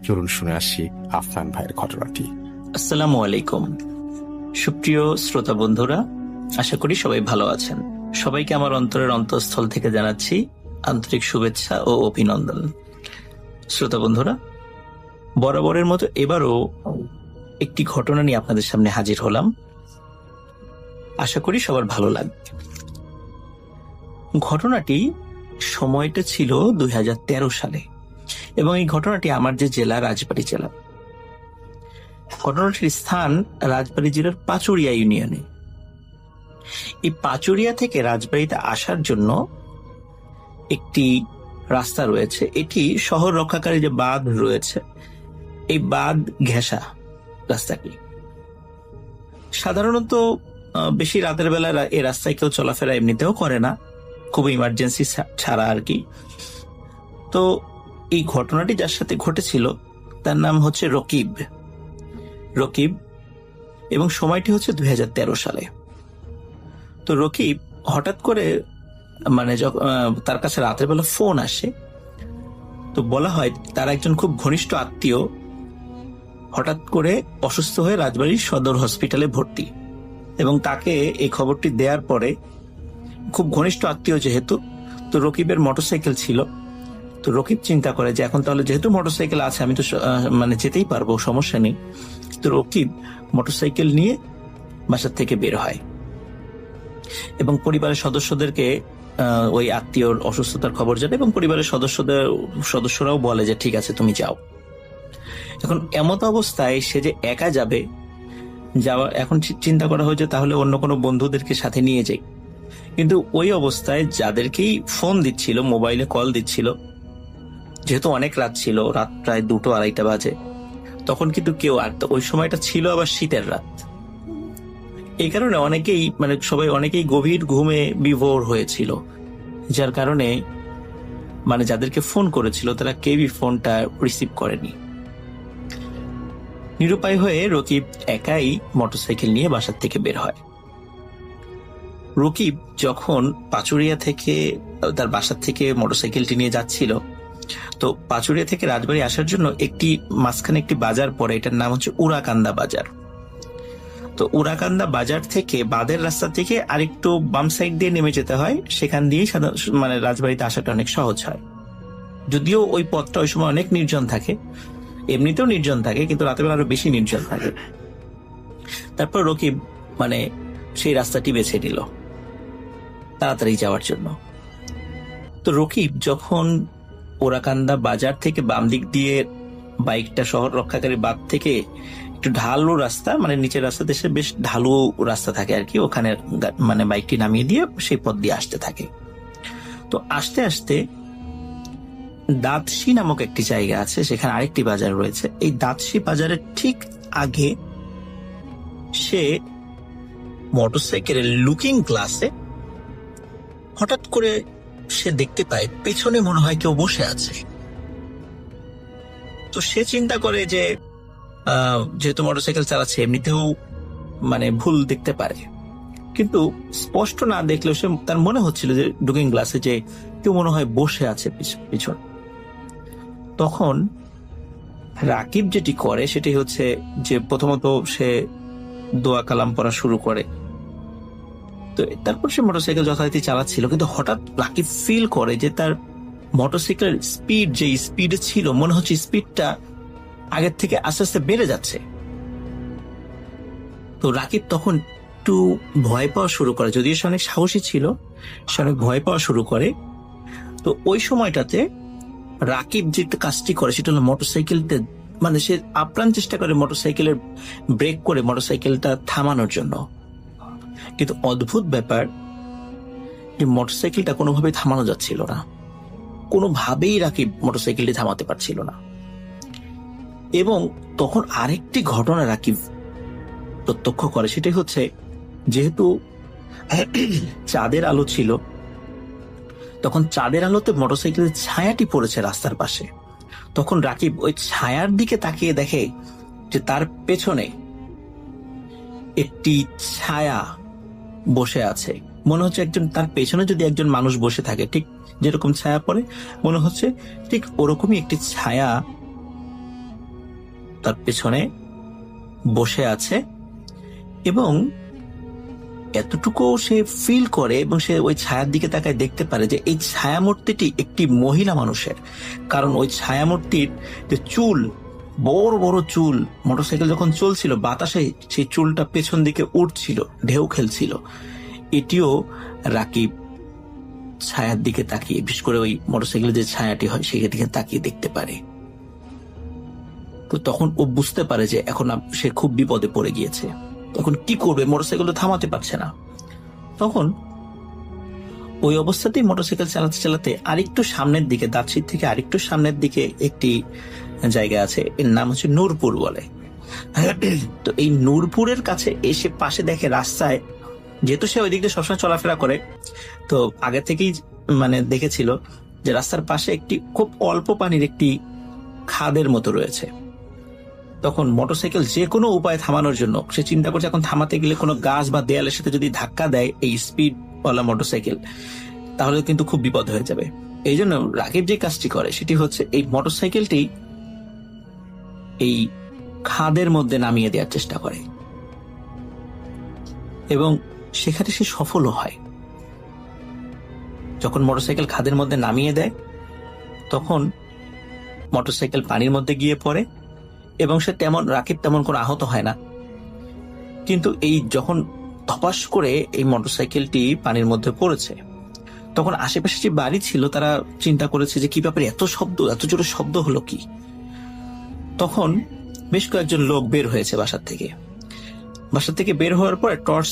চলুন শুনে আসি আফনান ভাইয়ের ঘটনাটি। আসসালামু আলাইকুম। সুপ্রিয় শ্রোতা বন্ধুরা, আশা করি সবাই ভালো আছেন। সবাইকে আমার অন্তরের অন্তঃস্থল থেকে জানাচ্ছি আন্তরিক শুভেচ্ছা ও অভিনন্দন। শ্রোতা বন্ধুরা, বরাবরের মতো এবারও একটি ঘটনা নিয়ে আপনাদের সামনে হাজির হলাম। আশা করি সবার ভালো লাগবে। ঘটনাটি সময়টা ছিল 2013 সালে এবং এই ঘটনাটি আমার যে জেলা, রাজবাড়ী জেলা। ঘটনাটির স্থান রাজবাড়ী জেলার পাচুরিয়া ইউনিয়নে। এই পাচুরিয়া থেকে রাজবাড়ীতে আসার জন্য একটি রাস্তা রয়েছে। এটি শহর রক্ষাকারী যে বাঁধ রয়েছে, এই বাঁধ ঘেঁষা রাস্তাটি। সাধারণত বেশি রাতের বেলা এই রাস্তায় কেউ চলাফেরা এমনিতেও করে না, খুব ইমার্জেন্সি ছাড়া আর কি। তো এই ঘটনাটি যার সাথে ঘটেছিল তার নাম হচ্ছে রকিব এবং সময়টি হচ্ছে 2013 সালে। তো রকিব হঠাৎ করে তার কাছে রাতের বেলা ফোন আসে। তো বলা হয় তার একজন খুব ঘনিষ্ঠ আত্মীয় হঠাৎ করে অসুস্থ হয়ে রাজবাড়ীর সদর হসপিটালে ভর্তি, এবং তাকে এই খবরটি দেওয়ার পরে খুব ঘনিষ্ঠ আত্মীয় যেহেতু, তো রকিবের মোটরসাইকেল ছিল। তো রকিব চিন্তা করে যে এখন তাহলে যেহেতু মোটরসাইকেল আছে আমি তো যেতেই পারবো, সমস্যা নেই। তো রকিব মোটরসাইকেল নিয়ে বাসার থেকে বের হয় এবং পরিবারের সদস্যদেরকে ওই আত্মীয়র অসুস্থতার খবর জানায়, এবং পরিবারের সদস্যরাও বলে যে ঠিক আছে তুমি যাও। এখন এমত অবস্থায় সে যে একা যাবে, এখন চিন্তা করা হয়েছে তাহলে অন্য কোনো বন্ধুদেরকে সাথে নিয়ে যাই। কিন্তু ওই অবস্থায় যাদেরকেই ফোন দিচ্ছিল, মোবাইলে কল দিচ্ছিল, যেহেতু অনেক রাত ছিল, রাত প্রায় 2-2:30 বাজে, তখন কিন্তু কেউ, আর ওই সময়টা ছিল আবার শীতের রাত, এই কারণে অনেকেই গভীর ঘুমে বিভোর হয়েছিল, যার কারণে যাদেরকে ফোন করেছিল তারা কেউই ফোনটা রিসিভ করেনি। নিরুপায় হয়ে রকিব একাই মোটরসাইকেল নিয়ে বাসার থেকে বের হয়। রকিব যখন পাচুরিয়া থেকে তার বাসার থেকে মোটরসাইকেলটি নিয়ে যাচ্ছিল, তো পাচুরিয়া থেকে রাজবাড়ী আসার জন্য মাঝখানে একটি বাজার পড়ে, এটার নাম হচ্ছে উড়াকান্দা বাজার। তো উড়াকান্দা বাজার থেকে বাঁধের রাস্তা থেকে আরেকটু বাম সাইড দিয়ে নেমে যেতে হয়, সেখান দিয়েই রাজবাড়িতে আসাটা অনেক সহজ হয়। যদিও ওই পথটা ওই সময় অনেক নির্জন থাকে, এমনিতেও নির্জন থাকে, কিন্তু রাতের বেলা আরো বেশি নির্জন থাকে। তারপর রকিব সেই রাস্তাটি বেছে নিল তাড়াতাড়ি যাওয়ার জন্য। তো রকিব যখন ওরাকান্দা বাজার থেকে বাম দিক দিয়ে বাইকটা শহর রক্ষাকারী বাঁধ থেকে একটু ঢালু রাস্তা, নিচের রাস্তা দেশে বেশ ঢালু রাস্তা থাকে আর কি, ওখানে বাইকটি নামিয়ে দিয়ে সেই পথ দিয়ে আসতে থাকে। তো আস্তে আস্তে দাঁতশি নামক একটি জায়গা আছে, সেখানে আরেকটি বাজার রয়েছে। এই দাঁতশি বাজারের ঠিক আগে সে মোটরসাইকেলের লুকিং গ্লাসে হঠাৎ করে সে দেখতে পায় পেছনে মনে হয় কেউ বসে আছে। তো সে চিন্তা করে যে যেহেতু মোটরসাইকেল চালাচ্ছে এমনিতেও ভুল দেখতে পারে, কিন্তু স্পষ্ট না দেখলেও তার মনে হচ্ছিল যে লুকিং গ্লাসে যে কেউ মনে হয় বসে আছে পিছন। তখন রাকিব যেটি করে সেটি হচ্ছে যে প্রথমত সে দোয়া কালাম পড়া শুরু করে। তো তারপর সে মোটরসাইকেল যথারীতি চালাচ্ছিল, কিন্তু হঠাৎ রাকিব ফিল করে যে তার মোটরসাইকেলের স্পিড যে স্পিডে ছিল, মনে হচ্ছে স্পিডটা আগের থেকে আস্তে আস্তে বেড়ে যাচ্ছে। তো রাকিব তখন একটু ভয় পাওয়া শুরু করে, যদিও সে অনেক সাহসী ছিল, সে অনেক ভয় পাওয়া শুরু করে। তো ওই সময়টাতে রাকিব যে কাজটি করে সেটা হলো মোটরসাইকেলতে সে আপ্রাণ চেষ্টা করে মোটরসাইকেলের ব্রেক করে মোটরসাইকেলটা থামানোর জন্য। কিন্তু অদ্ভুত ব্যাপার, যে মোটরসাইকেলটা কোনোভাবেই থামানো যাচ্ছিল না, কোনোভাবেই রাকিব মোটরসাইকেলটি থামাতে পারছিল না। এবং তখন আরেকটি ঘটনা রাকিব প্রত্যক্ষ করে, সেটাই হচ্ছে যেহেতু চাঁদের আলো ছিল, তখন চাঁদের আলোতে মোটরসাইকেলের ছায়াটি পড়েছে রাস্তার পাশে। তখন রাকিব ওই ছায়ার দিকে তাকিয়ে দেখে যে তার পেছনে একটি ছায়া বসে আছে। মনে হচ্ছে তার পেছনে যদি একজন মানুষ বসে থাকে, ঠিক যেরকম ছায়া পড়ে, মনে হচ্ছে ঠিক ওরকমই একটি ছায়া তার পেছনে বসে আছে এবং এতটুকু সে ফিল করে এবং সে ওই ছায়ার দিকে তাকায় দেখতে পারে যে এই ছায়ামূর্তিটি একটি মহিলা মানুষের। কারণ ওই ছায়ামূর্তির যে চুল, বড় বড় চুল, মোটরসাইকেল যখন চলছিল বাতাসে সেই চুলটা পেছন দিকে উঠছিল, ঢেউ খেলছিল। এটিও রাকিব ছায়ার দিকে তাকিয়ে, বিশেষ করে ওই মোটরসাইকেলের যে ছায়াটি হয় সেই দিকে তাকিয়ে দেখতে পারে। তো তখন ও বুঝতে পারে যে এখন সে খুব বিপদে পড়ে গিয়েছে। তখন কি করবে, মোটরসাইকেল তো থামাতে পারছে না। তখন ওই অবস্থাতেই মোটরসাইকেল চালাতে চালাতে আরেকটু সামনের দিকে, দার্সির থেকে আরেকটু সামনের দিকে একটি জায়গা আছে, এর নাম হচ্ছে নূরপুর বলে। তো এই নূরপুরের কাছে এসে পাশে দেখে রাস্তায়, যেহেতু সে ওই দিক দিয়ে সবসময় চলাফেরা করে, তো আগে থেকেই দেখেছিল যে রাস্তার পাশে একটি খুব অল্প পানির একটি খাদের মতো রয়েছে। তখন মোটরসাইকেল যে কোনো উপায়ে থামানোর জন্য সে চিন্তা করছে, এখন থামাতে গেলে কোনো গাছ বা দেয়ালের সাথে যদি ধাক্কা দেয় এই স্পিডওয়ালা মোটরসাইকেল, তাহলে কিন্তু খুব বিপদ হয়ে যাবে। এই জন্য রাকিব যে কাজটি করে সেটি হচ্ছে এই মোটরসাইকেলটি এই খাদের মধ্যে নামিয়ে দেওয়ার চেষ্টা করে এবং সেখানে সে সফলও হয়। যখন মোটরসাইকেল খাদের মধ্যে নামিয়ে দেয় তখন মোটরসাইকেল পানির মধ্যে গিয়ে পড়ে এবং রাকিব তেমন কোনো আহত হয় না। কিন্তু এই যখন ধপাস করে এই মোটরসাইকেলটি পানির মধ্যে পড়েছে, তখন আশেপাশে যে বাড়ি ছিল তারা চিন্তা করেছে যে কি ব্যাপারে এত শব্দ, এত জোরে শব্দ হলো কি। তখন বেশ কয়েকজন লোক বের হয়েছে বাসা থেকে বের হওয়ার পর টর্চ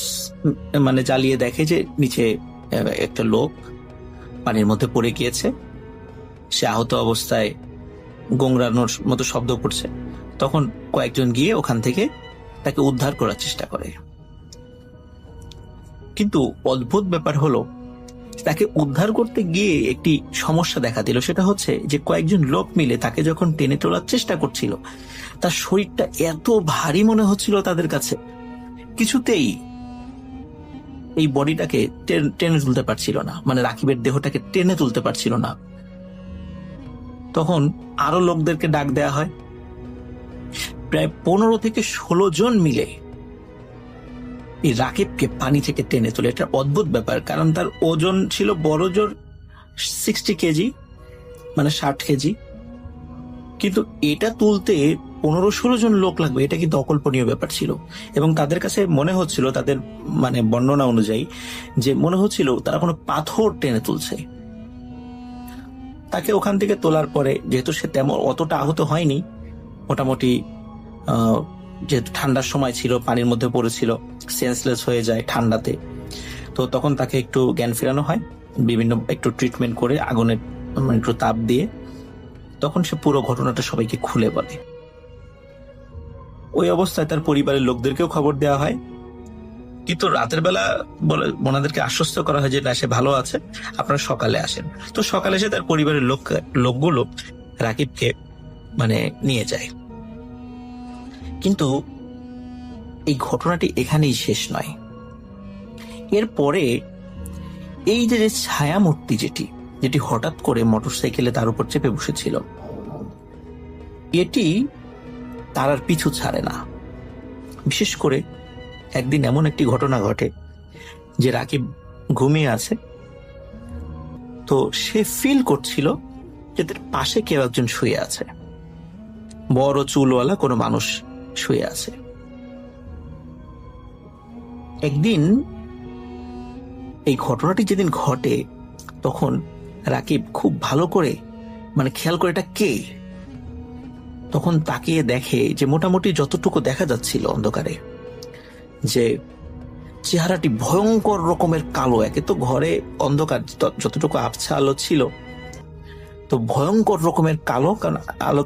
জ্বালিয়ে দেখে যে নিচে একটা লোক পানির মধ্যে পড়ে গিয়েছে, সে আহত অবস্থায় গোংরানোর মতো শব্দ করছে। তখন কয়েকজন গিয়ে ওখান থেকে তাকে উদ্ধার করার চেষ্টা করে। কিন্তু অদ্ভুত ব্যাপার হলো, তাকে উদ্ধার করতে গিয়ে একটি সমস্যা দেখা দিল। সেটা হচ্ছে যে কয়েকজন লোক মিলে তাকে যখন টেনে তোলার চেষ্টা করছিল, তার শরীরটা এত ভারী মনে হচ্ছিল তাদের কাছে, কিছুতেই এই বডিটাকে টেনে তুলতে পারছিল না, রাকিবের দেহটাকে টেনে তুলতে পারছিল না। তখন আরো লোকদেরকে ডাক দেয়া হয়। প্রায় 15 থেকে 16 জন মিলে এই রাকিবকে পানি থেকে টেনে তোলে। এটা অদ্ভুত ব্যাপার, কারণ তার ওজন ছিল বড় জোর 60 কেজি, 60 কেজি, কিন্তু এটা তুলতে 15-16 জন লোক লাগবে, এটা কিন্তু অকল্পনীয় ব্যাপার ছিল। এবং তাদের কাছে মনে হচ্ছিল, তাদের বর্ণনা অনুযায়ী, যে মনে হচ্ছিল তারা কোনো পাথর টেনে তুলছে। তাকে ওখান থেকে তোলার পরে, যেহেতু সে অতটা আহত হয়নি, মোটামুটি যেহেতু ঠান্ডার সময় ছিল, পানির মধ্যে পড়েছিল, সেন্সলেস হয়ে যায় ঠান্ডাতে, তো তখন তাকে একটু জ্ঞান ফেরানো হয়, একটু ট্রিটমেন্ট করে আগুনের একটু তাপ দিয়ে। তখন সে পুরো ঘটনাটা সবাইকে খুলে বলে। ওই অবস্থায় তার পরিবারের লোকদেরকেও খবর দেওয়া হয়, কিন্তু রাতের বেলা ওনাদেরকে আশ্বস্ত করা হয় যে না, সে ভালো আছে, আপনারা সকালে আসেন। তো সকালে এসে তার পরিবারের লোকগুলো রাকিবকে নিয়ে যায়। কিন্তু এই ঘটনাটি এখানেই শেষ নয়। এরপরে এই যে ছায়ামূর্তি যেটি হঠাৎ করে মোটরসাইকেলে তার উপর চেপে বসেছিল, এটি তার আর পিছু ছাড়ে না। বিশেষ করে একদিন এমন একটি ঘটনা ঘটে যে রাকিব ঘুমিয়ে আছে, তো সে ফিল করছিল যে তার পাশে কেউ একজন শুয়ে আছে, বড় চুলওয়ালা কোনো মানুষ শুয়ে আছে। একদিন এই ঘটনাটি যেদিন ঘটে, তখন রাকিব খুব ভালো করে খেয়াল করে এটা কে। তখন তাকিয়ে দেখে যে মোটামুটি যতটুকু দেখা যাচ্ছিল অন্ধকারে, যে চেহারাটি ভয়ঙ্কর রকমের কালো। একে তো ঘরে অন্ধকার, যতটুকু আবছা আলো ছিল, তো ভয়ঙ্কর রকমের কালো। কারণ আলো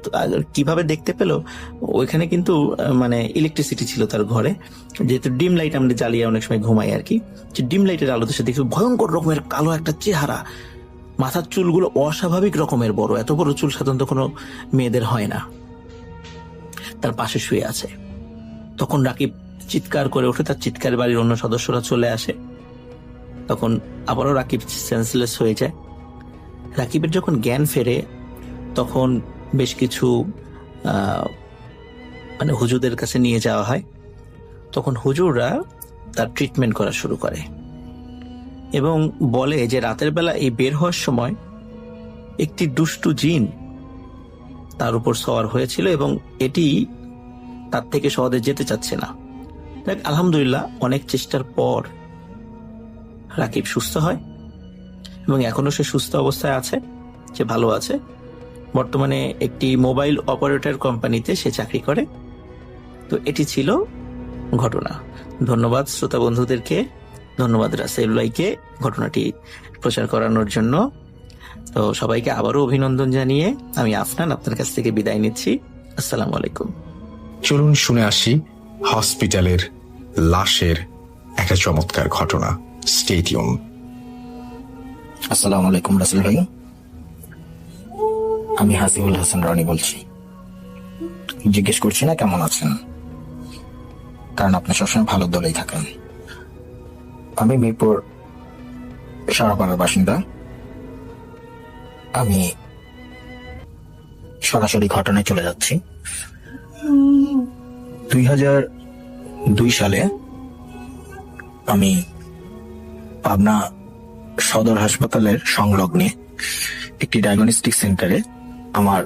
কিভাবে দেখতে পেল, ওইখানে কিন্তু ইলেকট্রিসিটি ছিল তার ঘরে, যেহেতু ডিম লাইট আমরা জ্বালিয়ে অনেক সময় ঘুমাই আর কি, যে ডিম লাইটের আলোতে সে দেখছে ভয়ঙ্কর রকমের কালো একটা চেহারা। মাথার চুলগুলো অস্বাভাবিক রকমের বড়, এত বড় চুল সাধারণত কোনো মেয়েদের হয় না। তার পাশে শুয়ে আছে। তখন রাকিব চিৎকার করে ওঠে, তার চিৎকার বাড়ির অন্য সদস্যরা চলে আসে। তখন আবারও রাকিব সেন্সলেস হয়ে যায়। রাকিবের যখন জ্ঞান ফেরে, তখন বেশ কিছু মানে হুজুরদের কাছে নিয়ে যাওয়া হয়, তখন হুজুররা তার ট্রিটমেন্ট করা শুরু করে এবং বলে যে রাতের বেলা এই বের হওয়ার সময় একটি দুষ্টু জিন তার উপর সওয়ার হয়েছিল এবং এটি তার থেকে সহজে যেতে চাচ্ছে না। দেখ, আলহামদুলিল্লাহ অনেক চেষ্টার পর রাকিব সুস্থ হয় এবং এখনো সে সুস্থ অবস্থায় আছে, সে ভালো আছে। বর্তমানে একটি মোবাইল অপারেটর কোম্পানিতে সে চাকরি করে। তো এটি ছিল ঘটনা। ধন্যবাদ শ্রোতা বন্ধুদেরকে, ধন্যবাদ রাসেলুল্লাহকে ঘটনাটি প্রচার করানোর জন্য। তো সবাইকে আবারও অভিনন্দন জানিয়ে আমি আফনান আপনার কাছ থেকে বিদায় নিচ্ছি। আসসালামু আলাইকুম। চলুন শুনে আসি হসপিটালের লাশের একটা চমৎকার ঘটনা। Stay tune. আসসালামু আলাইকুম রাসেল ভাই, আমি হাসিবুল হাসান রনি বলছি। জিজ্ঞেস করছি না কেমন আছেন, কারণ আপনি সবসময় ভালো দলেই থাকেন। আমি মিরপুর সারাপাড়ার বাসিন্দা। আমি সরাসরি ঘটনায় চলে যাচ্ছি। 2002 সালে আমি পাবনা সদর হাসপাতালের সংলগ্নে একটি ডায়াগনস্টিক সেন্টারে আমার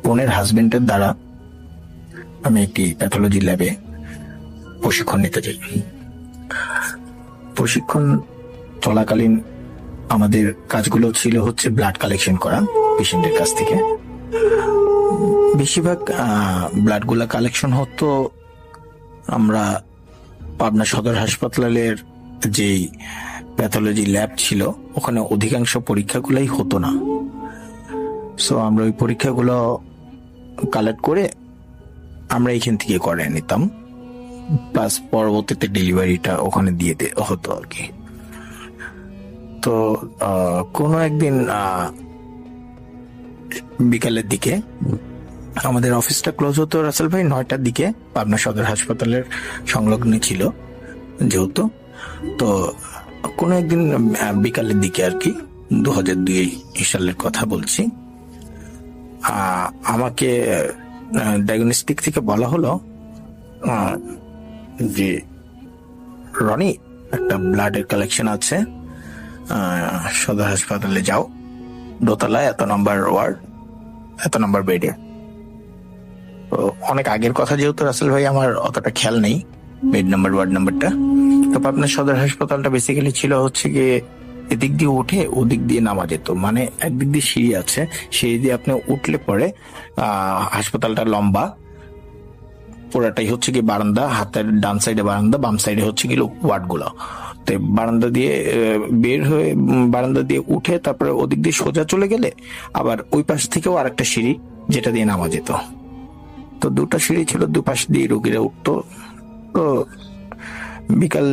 বোনের হাজবেন্ডের দ্বারা আমি একটি প্যাথোলজি ল্যাবে প্রশিক্ষণ নিতে যাই। প্রশিক্ষণ চলাকালীন আমাদের কাজগুলো ছিল হচ্ছে ব্লাড কালেকশন করা পেশেন্টের কাছ থেকে। বেশিরভাগ ব্লাড গুলা কালেকশন হতো আমরা পাবনা সদর হাসপাতালের যে প্যাথোলজি ল্যাব ছিল ওখানে অধিকাংশ পরীক্ষাগুলাই হতো না। সো আমরা ওই পরীক্ষাগুলো কালেক্ট করে আমরা এখান থেকে করে নিতাম, প্লাস পরবর্তীতে ডেলিভারিটা ওখানে দিয়ে হতো আর কি। তো কোনো একদিন বিকালের দিকে আমাদের অফিসটা ক্লোজ হতো রাসেল ভাই 9টার দিকে, পাবনা সদর হাসপাতালের সংলগ্নে ছিল যেহেতু। তো কোনো একদিন বিকালের দিকে আর কি 2002 সালের কথা বলছি, আমাকে ডায়াগনস্টিক থেকে বলা হলো যে রনি একটা ব্লাডের কালেকশন আছে, সদর হাসপাতালে যাও, দোতলায় এত নম্বর ওয়ার্ড, এত নম্বর বেডে। তো অনেক আগের কথা যেহেতু রাসেল ভাই আমার অতটা খেয়াল নেই বেড নাম্বার ওয়ার্ড নাম্বারটা। তো আপনার সদর হাসপাতালটা বেসিক্যালি ছিল হচ্ছে গিয়ে এদিক দিয়ে উঠে ওদিক দিয়ে নামা যেত, মানে একদিক দিয়ে সিঁড়ি আছে, সিঁড়ি দিয়ে আপনি উঠলে পরে হাসপাতালটা লম্বা, পুরাটাই হচ্ছে কি বারান্দা, হাতের ডান সাইডে বারান্দা, বাম সাইডে হচ্ছে কি ওয়ার্ড গুলো। তো বারান্দা দিয়ে বের হয়ে বারান্দা দিয়ে উঠে তারপরে ওদিক দিয়ে সোজা চলে গেলে আবার ওই পাশ থেকেও আরেকটা সিঁড়ি যেটা দিয়ে নামা যেত। তো দুটো সিঁড়ি ছিল, দুপাশ দিয়ে রোগীরা উঠতো। তো বিকাল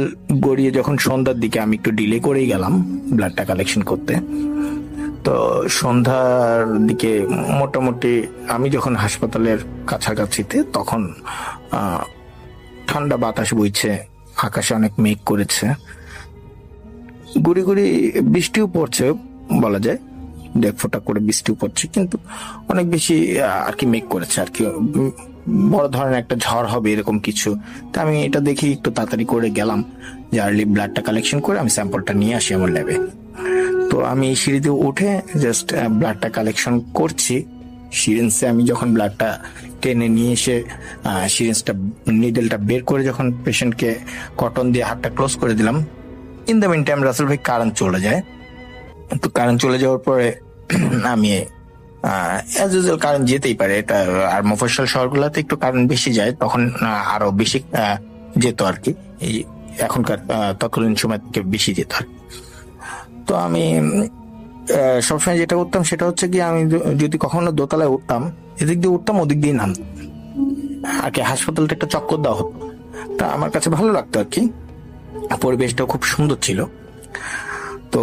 গড়িয়ে যখন সন্ধ্যার দিকে আমি একটু ডিলে করেই গেলাম ব্লাডটা কালেকশন করতে। তো সন্ধ্যার দিকে মোটামুটি আমি যখন হাসপাতালের কাছাকাছিতে তখন ঠান্ডা বাতাস বইছে, আকাশে অনেক মেঘ করেছে, গুড়ি গুড়ি বৃষ্টিও পড়ছে বলা যায়, 1 ফোঁটা করে বৃষ্টিও পড়ছে, কিন্তু অনেক বেশি আর কি মেঘ করেছে আর কি, বড় ধরনের একটা ঝড় হবে এরকম কিছু। তা আমি এটা দেখি একটু তাড়াতাড়ি করে গেলাম যে আর্লি ব্লাডটা কালেকশন করে আমি স্যাম্পলটা নিয়ে আসি আমার ল্যাবে। তো আমি সিঁড়িতে উঠে জাস্ট ব্লাডটা কালেকশন করছি। সিরিঞ্জে আমি যখন ব্লাডটা টেনে নিয়ে এসে সিরিঞ্জটা নিডেলটা বের করে যখন পেশেন্টকে কটন দিয়ে হাতটা ক্লোজ করে দিলাম, in the mean time Rasel ভাই কারেন্ট চলে যায়। তো কারেন্ট চলে যাওয়ার পরে আমি অ্যাজ ইউজুয়াল কারেন্ট যেতেই পারে, এটা আর মফস্বল শহরগুলোতে একটু কারেন্ট বেশি যায়, তখন আরো বেশি যেত আর কি, এই এখনকার তৎকালীন সময় থেকে বেশি যেত আর। তো আমি সবসময় যেটা করতাম সেটা হচ্ছে কি, আমি যদি কখনো দোতলায় উঠতাম, এদিক দিয়ে উঠতাম ওদিক দিয়ে নামতাম আর কি। হাসপাতালটা একটা চক্কর দেওয়া হতো, তা আমার কাছে ভালো লাগতো আর কি, পরিবেশটাও খুব সুন্দর ছিল। তো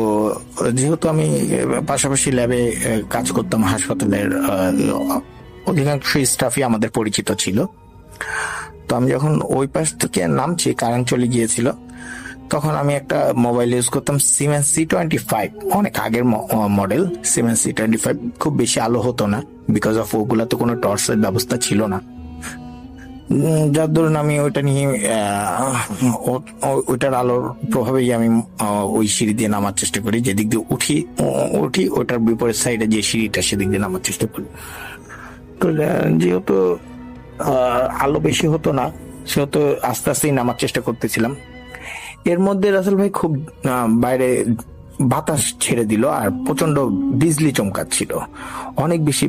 যেহেতু আমি পাশাপাশি ল্যাবে কাজ করতাম, হাসপাতালের অধিকাংশ স্টাফই আমাদের পরিচিত ছিল। তো আমি যখন ওই পাশ থেকে নামছি, কারেন্ট চলে গিয়েছিল, তখন আমি একটা মোবাইল ইউজ করতাম সিমেন্স C25, অনেক আগের মডেল সিমেন্স C25। খুব বেশি আলো হতো না, বিকজ অফ ওগুলা তো কোনো টর্চের ব্যবস্থা ছিল না। যার ধরুন আমি ওইটা নিয়ে ওইটার আলোর প্রভাবেই আমি ওই সিঁড়ি দিয়ে নামার চেষ্টা করি। যেদিক দিয়ে উঠি ওটার বিপরীত সাইডে যে সিঁড়িটা, সেদিক দিয়ে নামার চেষ্টা করি। তো যেহেতু আলো বেশি হতো না, সেহেতু আস্তে আস্তেই নামার চেষ্টা করতেছিলাম। এর মধ্যে রাসেল ভাই খুব বাইরে বাতাস ছেড়ে দিল, আর প্রচন্ড বিজলি চমকাচ্ছিল, অনেক বেশি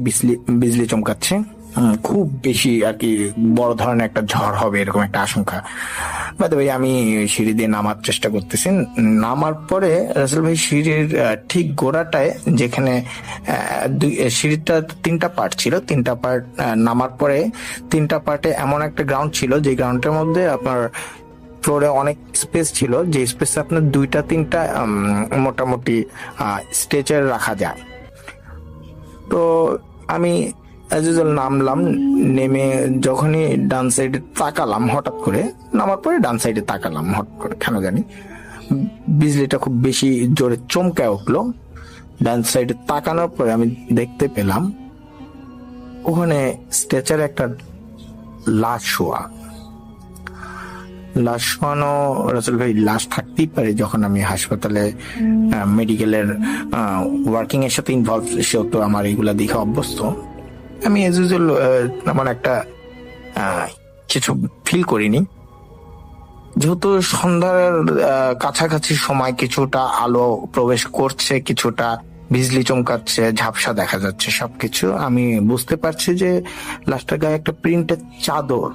বিজলি চমকাচ্ছে। খুব বেশি আর কি, বড় ধরনের একটা ঝড় হবে এরকম একটা আশঙ্কা। বাদ ভাই আমি সিঁড়ি দিয়ে নামার চেষ্টা করতেছি। নামার পরে রাসেল ভাই সিঁড়ির ঠিক গোড়াটায়, যেখানে সিঁড়িটা 3টা পার্ট ছিল, 3টা পার্ট নামার পরে 3টা পার্টে এমন একটা গ্রাউন্ড ছিল, যে গ্রাউন্ডের মধ্যে আপনার ফ্লোরে অনেক স্পেস ছিল, যে স্পেসে আপনার 2-3টা মোটামুটি স্ট্রেচার রাখা যায়। তো আমি নামলাম, নেমে যখনই ডান সাইডে তাকালাম, হঠাৎ করে নামার পরে ডান সাইডে তাকালাম, হঠাৎ করে কেন জানি বিজলিটা খুব বেশি জোরে চমকায় উঠলো। ডান সাইডে তাকানোর পরে আমি দেখতে পেলাম ওখানে স্ট্রেচারে একটা লাশ শোয়ানো। রাসেল ভাই লাশ থাকতেই পারে, যখন আমি হাসপাতালে মেডিকেলের ওয়ার্কিং এর সাথে ইনভলভ, সেহেতু আমার এগুলা দেখে অভ্যস্ত। আমি এজ ইউজুয়াল তেমন একটা কিছু ফিল করিনি। যেহেতু সন্ধ্যার কাছাকাছি সময়, কিছুটা আলো প্রবেশ করছে, কিছুটা বিজলি চমকাচ্ছে, ঝাপসা দেখা যাচ্ছে সবকিছু, আমি বুঝতে পারছি যে লাশটার গায়ে একটা প্রিন্টের চাদর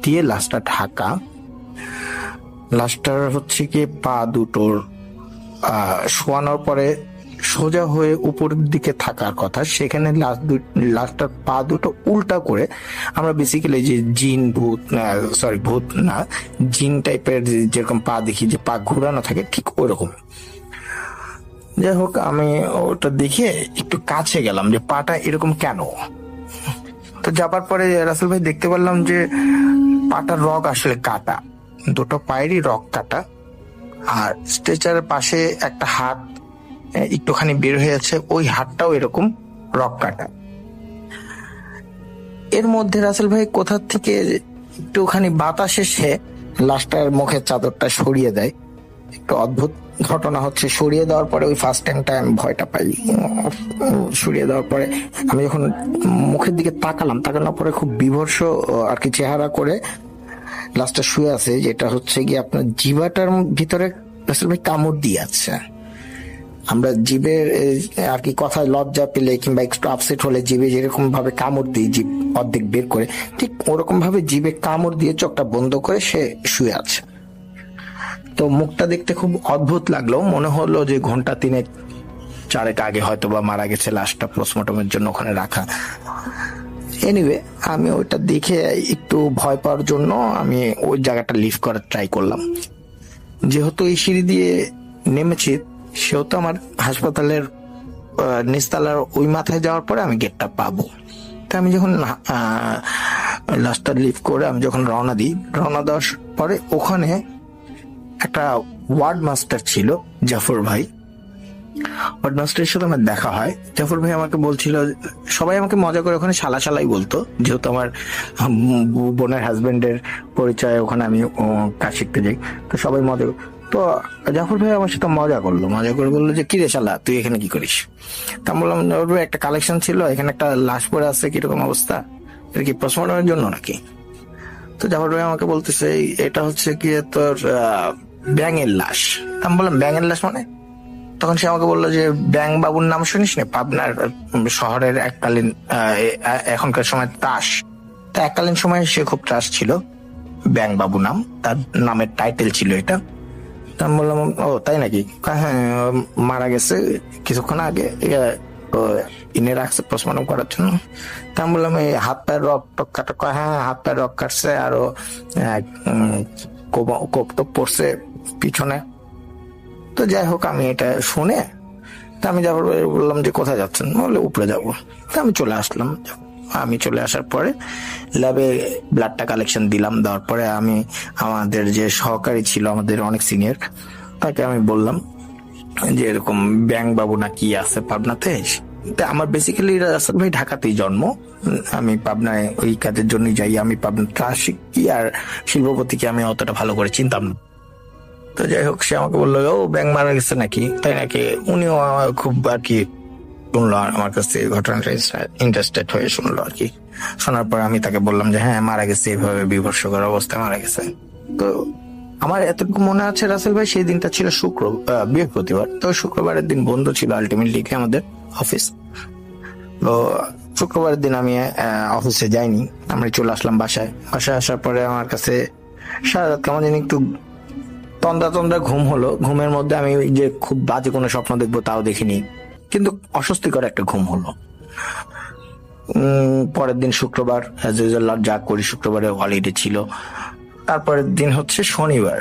দিয়ে লাশটা ঢাকা। লাশটার হচ্ছে কি পা দুটোর শোয়ানোর পরে সোজা হয়ে উপরের দিকে থাকার কথা, সেখানে লাশটার পা দুটো উল্টা করে, আমরা বেসিক্যালি যে ভূত না, জিন টাইপের যেরকম পা দেখি, যে পা ঘুরানো থাকে, ঠিক ওইরকম। যাই হোক, আমি ওটা দেখে একটু কাছে গেলাম যে পাটা এরকম কেন। তো যাবার পরে রাসেল ভাই দেখতে পারলাম যে পাটার রগ আসলে কাটা, দুটো পায়েরই রগ কাটা, আর স্ট্রেচারের পাশে একটা হাত একটুখানি বের হয়েছে, ওই হাতটাও এরকম রগ কাটা। এর মধ্যে রাসেল ভাই কোথা থেকে একটুখানি বাতাস এসে লাশটার মুখের চাদরটা সরিয়ে দেয়। একটু অদ্ভুত ঘটনা হচ্ছে, সরিয়ে দেওয়ার পরে ওই ফার্স্ট টাইমটা আমি ভয়টা পাই। সরিয়ে দেওয়ার পরে আমি যখন মুখের দিকে তাকানোর পরে খুব বিভৎস আর কি চেহারা করে লাশটা শুয়ে আছে, যেটা হচ্ছে গিয়ে আপনার জিভাটার ভিতরে রাসেল ভাই কামড় দিয়ে আছে। আমরা জিভের আর কি কথায় লজ্জা পেলে কিংবা একটু আপসেট হলে জিভে যেরকম ভাবে কামড় দিই, জিভ অর্ধেক বের করে, ঠিক ওরকম ভাবে জিভে কামড় দিয়ে চোখটা বন্ধ করে সে শুয়ে আছে। তো মুখটা দেখতে খুব অদ্ভুত লাগলো, মনে হলো যে ঘন্টা 3-4 আগে হয়তো বা মারা গেছে, লাশটা পোস্টমর্টমের জন্য ওখানে রাখা। এনিওয়ে, আমি ওইটা দেখে একটু ভয় পাওয়ার জন্য আমি ওই জায়গাটা লিভ করার ট্রাই করলাম। যেহেতু এই সিঁড়ি দিয়ে নেমেছি, সেহেতু আমার হাসপাতালের নিচতলার ওই মাথায় যাওয়ার পরে আমি গেটটা পাবো। তা আমি যখন লাস্টটা লিভ করে আমি যখন রওনা দেওয়ার পরে ওখানে একটা ওয়ার্ড মাস্টার ছিল, জাফর ভাই। ওয়ার্ড মাস্টারের সাথে আমার দেখা হয়। জাফর ভাই আমাকে বলছিল, সবাই আমাকে মজা করে ওখানে শালাই বলতো, যেহেতু আমার বোনের হাজবেন্ডের পরিচয়, ওখানে আমি কাজ শিখতে যাই, তো সবাই মজা। তো জাফর ভাই আমার সাথে মজা করে বললো যে, কিরে শালা তুই এখানে কি করিস? তা বললাম, একটা কালেকশন ছিল, এখানে একটা লাশ পড়ে আছে, কিরকম অবস্থা, এটা কি পোস্টমর্টমের জন্য নাকি? তো জাফর ভাই আমাকে বলতেছে, এটা হচ্ছে গিয়ে তোর ব্যাঙের লাশ। আমি বললাম, ব্যাঙের লাশ মানে? তখন সে আমাকে বললো যে, ব্যাং বাবুর নাম শুনিস না? পাবনার শহরের এককালীন, এখনকার সময় ত্রাস, তা এককালীন সময় সে খুব ত্রাস ছিল, ব্যাং বাবু নাম, তার নামের টাইটেল ছিল এটা। আমি বললাম, ও তাই নাকি? হ্যাঁ, মারা গেছে কিছুক্ষণ আগে, ইনে রাখছে পোস্টমর্টম করার জন্য। তা আমি বললাম, এই হাত পায়ের রক টক কাটা? হ্যাঁ, হাত পায়ের রক কাটছে, আরো কোপ তো পড়ছে পিছনে। তো যাই হোক, আমি এটা শুনে তা আমি যাবার বললাম যে, কোথায় যাচ্ছেন? বললে, উপরে যাবো। তা আমি চলে আসলাম। আমি চলে আসার পরে ল্যাবে ব্লাডটা কালেকশন দিলাম। দেওয়ার পরে আমি আমাদের যে সহকারী ছিল, আমাদের অনেক সিনিয়র, তাকে আমি বললাম যে এরকম ব্যাং বাবু না কি আছে পাবনাতে। তা আমার বেসিক্যালি রাসেল ভাই ঢাকাতেই জন্ম, আমি পাবনায় ওই কাজের জন্যই যাই। আমি পাবনা কি আর শিল্পপতিকে আমি অতটা ভালো করে চিনতাম না। তো যাই হোক, সে আমাকে বললো ও ব্যাং মারা গেছে নাকি, তাই নাকি। উনিও খুব আর কি শুনলো আমার কাছে ঘটনাটা, ইন্টারেস্টেড হয়ে শুনলো আর কি। শোনার পর আমি তাকে বললাম যে হ্যাঁ মারা গেছে, এইভাবে বিভৎসকর অবস্থায় মারা গেছে। তো আমার এতটুকু মনে আছে রাসেল ভাই, সেই দিনটা ছিল বৃহস্পতিবার। তো শুক্রবারের দিন বন্ধ ছিল আলটিমেটলি আমাদের অফিস। তো শুক্রবারের দিন আমি অফিসে যাইনি, আমরা চলে আসলাম বাসায়। আসার পরে আমার কাছে সারা রাত কেমন জানি একটু তন্দ্রা তন্দ্রা ঘুম হলো। ঘুমের মধ্যে আমি যে খুব বাজে কোনো স্বপ্ন দেখবো তাও দেখিনি, কিন্তু অস্বস্তিকর একটা ঘুম হলো। পরের দিন শুক্রবার, অ্যাজ ইউজুয়াল যা করি, শুক্রবারে হলিডে ছিল। তারপরের দিন হচ্ছে শনিবার,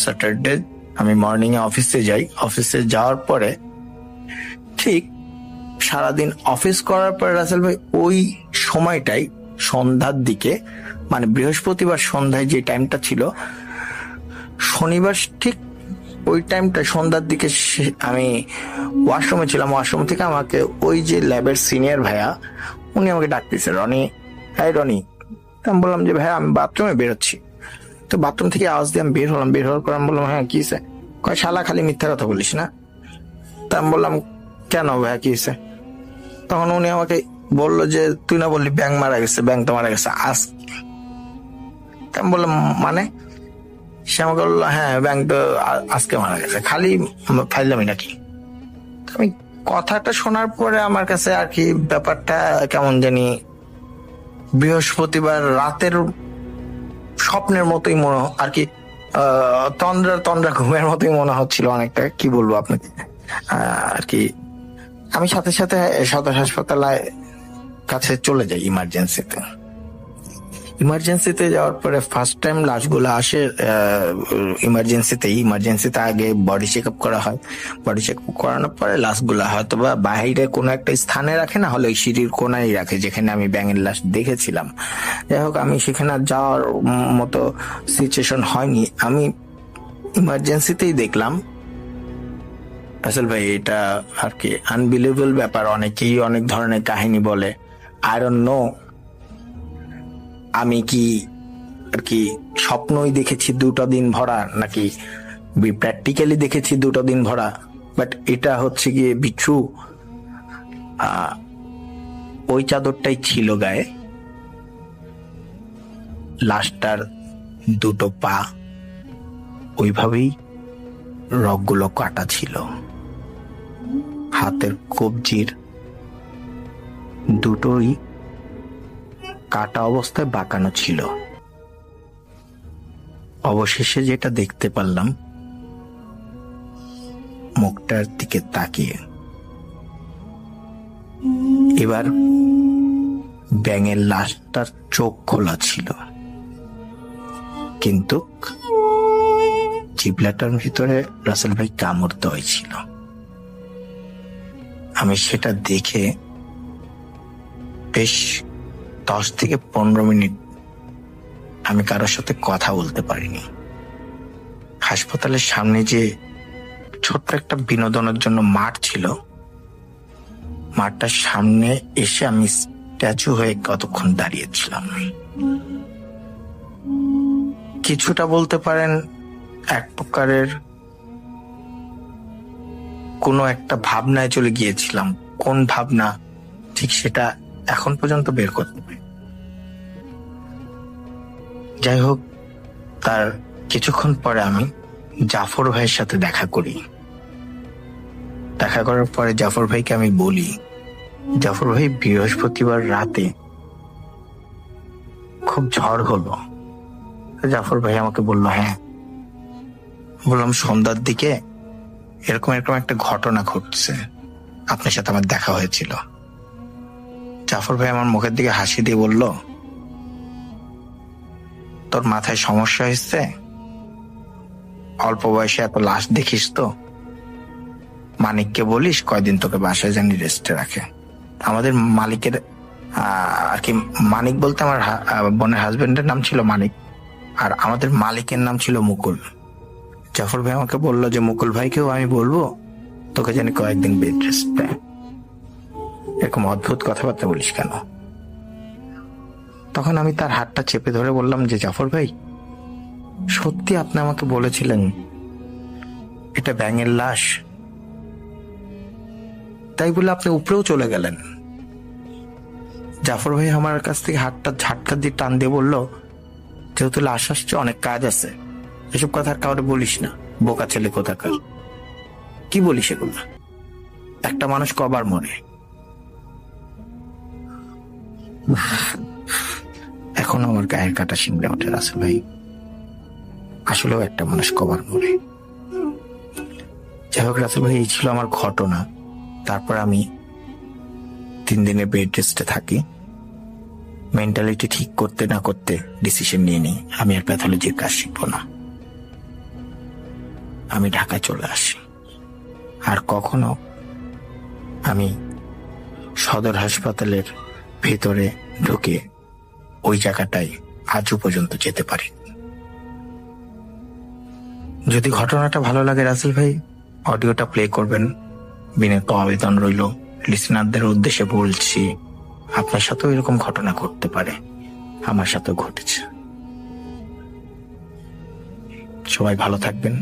স্যাটারডে। আমি মর্নিং এ অফিসে যাই। অফিসে যাওয়ার পরে ঠিক সারাদিন অফিস করার পরে রাসেল ভাই ওই সময়টাই সন্ধ্যার দিকে, মানে বৃহস্পতিবার সন্ধ্যায় যে টাইমটা ছিল, শনিবার ঠিক ওই টাইমটা সন্ধ্যার দিকে আমি ওয়াশরুমে ছিলাম। ওয়াশরুম থেকে আমাকে ওই যে ল্যাবের সিনিয়র ভাইয়া, উনি আমাকে ডাকতেছে, রনি, হ্যাঁ রনি। আমি বললাম যে ভাইয়া আমি বাথরুমে বেরোচ্ছি। তো বাথরুম থেকে আওয়াজ দিয়ে আমি বের হলাম। বের হওয়ার পর আমি বললাম হ্যাঁ কি হয়েছে? কয় শালা খালি মিথ্যা কথা বলিস না। তা আমি বললাম কেন ভাইয়া কি হয়েছে? তখন উনি আমাকে বললো যে তুই না বললি ব্যাং মারা গেছে, ব্যাং তো মারা গেছে আজ। আমি বললাম মানে? সে আমাকে বললো হ্যাঁ ব্যাং তো আজকে মারা গেছে, খালি ফাইলামি নাকি। আমি কথাটা শোনার পরে আমার কাছে আর কি ব্যাপারটা কেমন জানি বৃহস্পতিবার রাতের স্বপ্নের মতোই মনে আর কি, তন্দ্রা তন্দ্রা ঘুমের মতোই মনে হচ্ছিল অনেকটা। কি বলবো আপনাকে আর কি। আমি সাথে সাথে সদর হাসপাতালের কাছে চলে যাই ইমার্জেন্সিতে যাওয়ার পরে ফার্স্ট টাইম লাশগুলো আসে ইমার্জেন্সিতে আগে বডি চেক আপ করা হয়। বডি চেক আপ করানোর পরে লাশগুলো হয়তো বা বাইরে কোনো একটা স্থানে রাখে, না হলে ওই সিঁড়ির কোনায় রাখে যেখানে আমি ব্যাঙের লাশ দেখেছিলাম। যাই হোক, আমি সেখানে যাওয়ার মতো সিচুয়েশন হয়নি। আমি ইমার্জেন্সিতেই দেখলাম আসল ভাই, এটা আর কি আনবিলিভেবল ব্যাপার। অনেকেই অনেক ধরনের কাহিনী বলে। আই ডোন্ট নো আমি কি আর কি স্বপ্নই দেখেছি 2টা দিন ভরা, নাকি প্র্যাকটিক্যালি দেখেছি 2টা দিন ভরা, বাট এটা হচ্ছে গিয়ে বিট্রু। ওই চাদরটাই ছিল গায়ে, লাশটার 2টো পা ওইভাবেই রগগুলো কাটা ছিল, হাতের কবজির 2টোই কাটা অবস্থায় বাঁকানো ছিল। অবশেষে যেটা দেখতে পারলাম, মুখটার দিকে তাকিয়ে, এবার ব্যাঙের লাশটার চোখ খোলা ছিল, কিন্তু জিবলাটার ভিতরে রাসেল ভাই কামড় দেওয়া ছিল। আমি সেটা দেখে বেশ 10 থেকে 15 মিনিট আমি কারোর সাথে কথা বলতে পারিনি। হাসপাতালের সামনে যে ছোট্ট একটা বিনোদনের জন্য মাঠ ছিল, মাঠটার সামনে এসে আমি স্ট্যাচু হয়ে কতক্ষণ দাঁড়িয়েছিলাম। কিছুটা বলতে পারেন এক প্রকারের কোনো একটা ভাবনায় চলে গিয়েছিলাম। কোন ভাবনা ঠিক সেটা এখন পর্যন্ত বের করতে পারি। যাই হোক, তার কিছুক্ষণ পরে আমি জাফর ভাইয়ের সাথে দেখা করি। দেখা করার পরে জাফর ভাইকে আমি বলি, জাফর ভাই বৃহস্পতিবার রাতে খুব ঝড় হলো। জাফর ভাই আমাকে বললো হ্যাঁ। বললাম সন্ধ্যার দিকে এরকম এরকম একটা ঘটনা ঘটছে, আপনার সাথে আমার দেখা হয়েছিল। জাফর ভাই আমার মুখের দিকে হাসি দিয়ে বলল, তোর মাথায় সমস্যা হয়েছে, অল্প বয়সে এত লাশ দেখিস তো, মানিককে বলিস কয়দিন তোকে বাসায় জানি রেস্টে রাখে। আমাদের মালিকের আর কি মানিক বলতে আমার বোনের হাজবেন্ডের নাম ছিল মানিক, আর আমাদের মালিকের নাম ছিল মুকুল। জাফর ভাই আমাকে বললো যে মুকুল ভাইকেও আমি বলবো তোকে জানি কয়েকদিন বেড রেস্ট দেয়। এরকম অদ্ভুত কথাবার্তা বলিস কেন? তখন আমি তার হাতটা চেপে ধরে বললাম যে জাফর ভাই, সত্যি আপনি আমাকে বলেছিলেন এটা ব্যাঙের লাশ, তাই বলে আপনি উপরেও চলে গেলেন। জাফর ভাই আমার কাছ থেকে হাতটা ঝাটকা দিয়ে টান দিয়ে বললো, যেহেতু লাশ আসছে অনেক কাজ আছে, এসব কথা আর কাউরে বলিস না, বোকা ছেলে কোথাকার। কি বলিস এগুলো? একটা মানুষ কবার মরে? এখন আমার গায়ের কাটা শিংড়ে ওঠে রাসেল ভাই, আসলেও একটা মানুষ কবার মরে। যাই হোক রাসেল ভাই, এই ছিল আমার ঘটনা। তারপর আমি 3 দিনের বেড রেস্টে থাকি। মেন্টালিটি ঠিক করতে না করতে ডিসিশন নিয়ে নিই আমি আর প্যাথোলজির কাজ শিখবো না। আমি ঢাকায় চলে আসি। আর কখনো আমি সদর হাসপাতালের ভেতরে ঢুকে ওই জায়গাটায় আজও পর্যন্ত যেতে পারি। যদি ঘটনাটা ভালো লাগে রাসেল ভাই, অডিওটা প্লে করবেন। বিনীত আবেদন রইল, লিসনারদের উদ্দেশ্যে বলছি, আপনার সাথেও এরকম ঘটনা ঘটতে পারে, আমার সাথেও ঘটেছে। সবাই ভালো থাকবেন।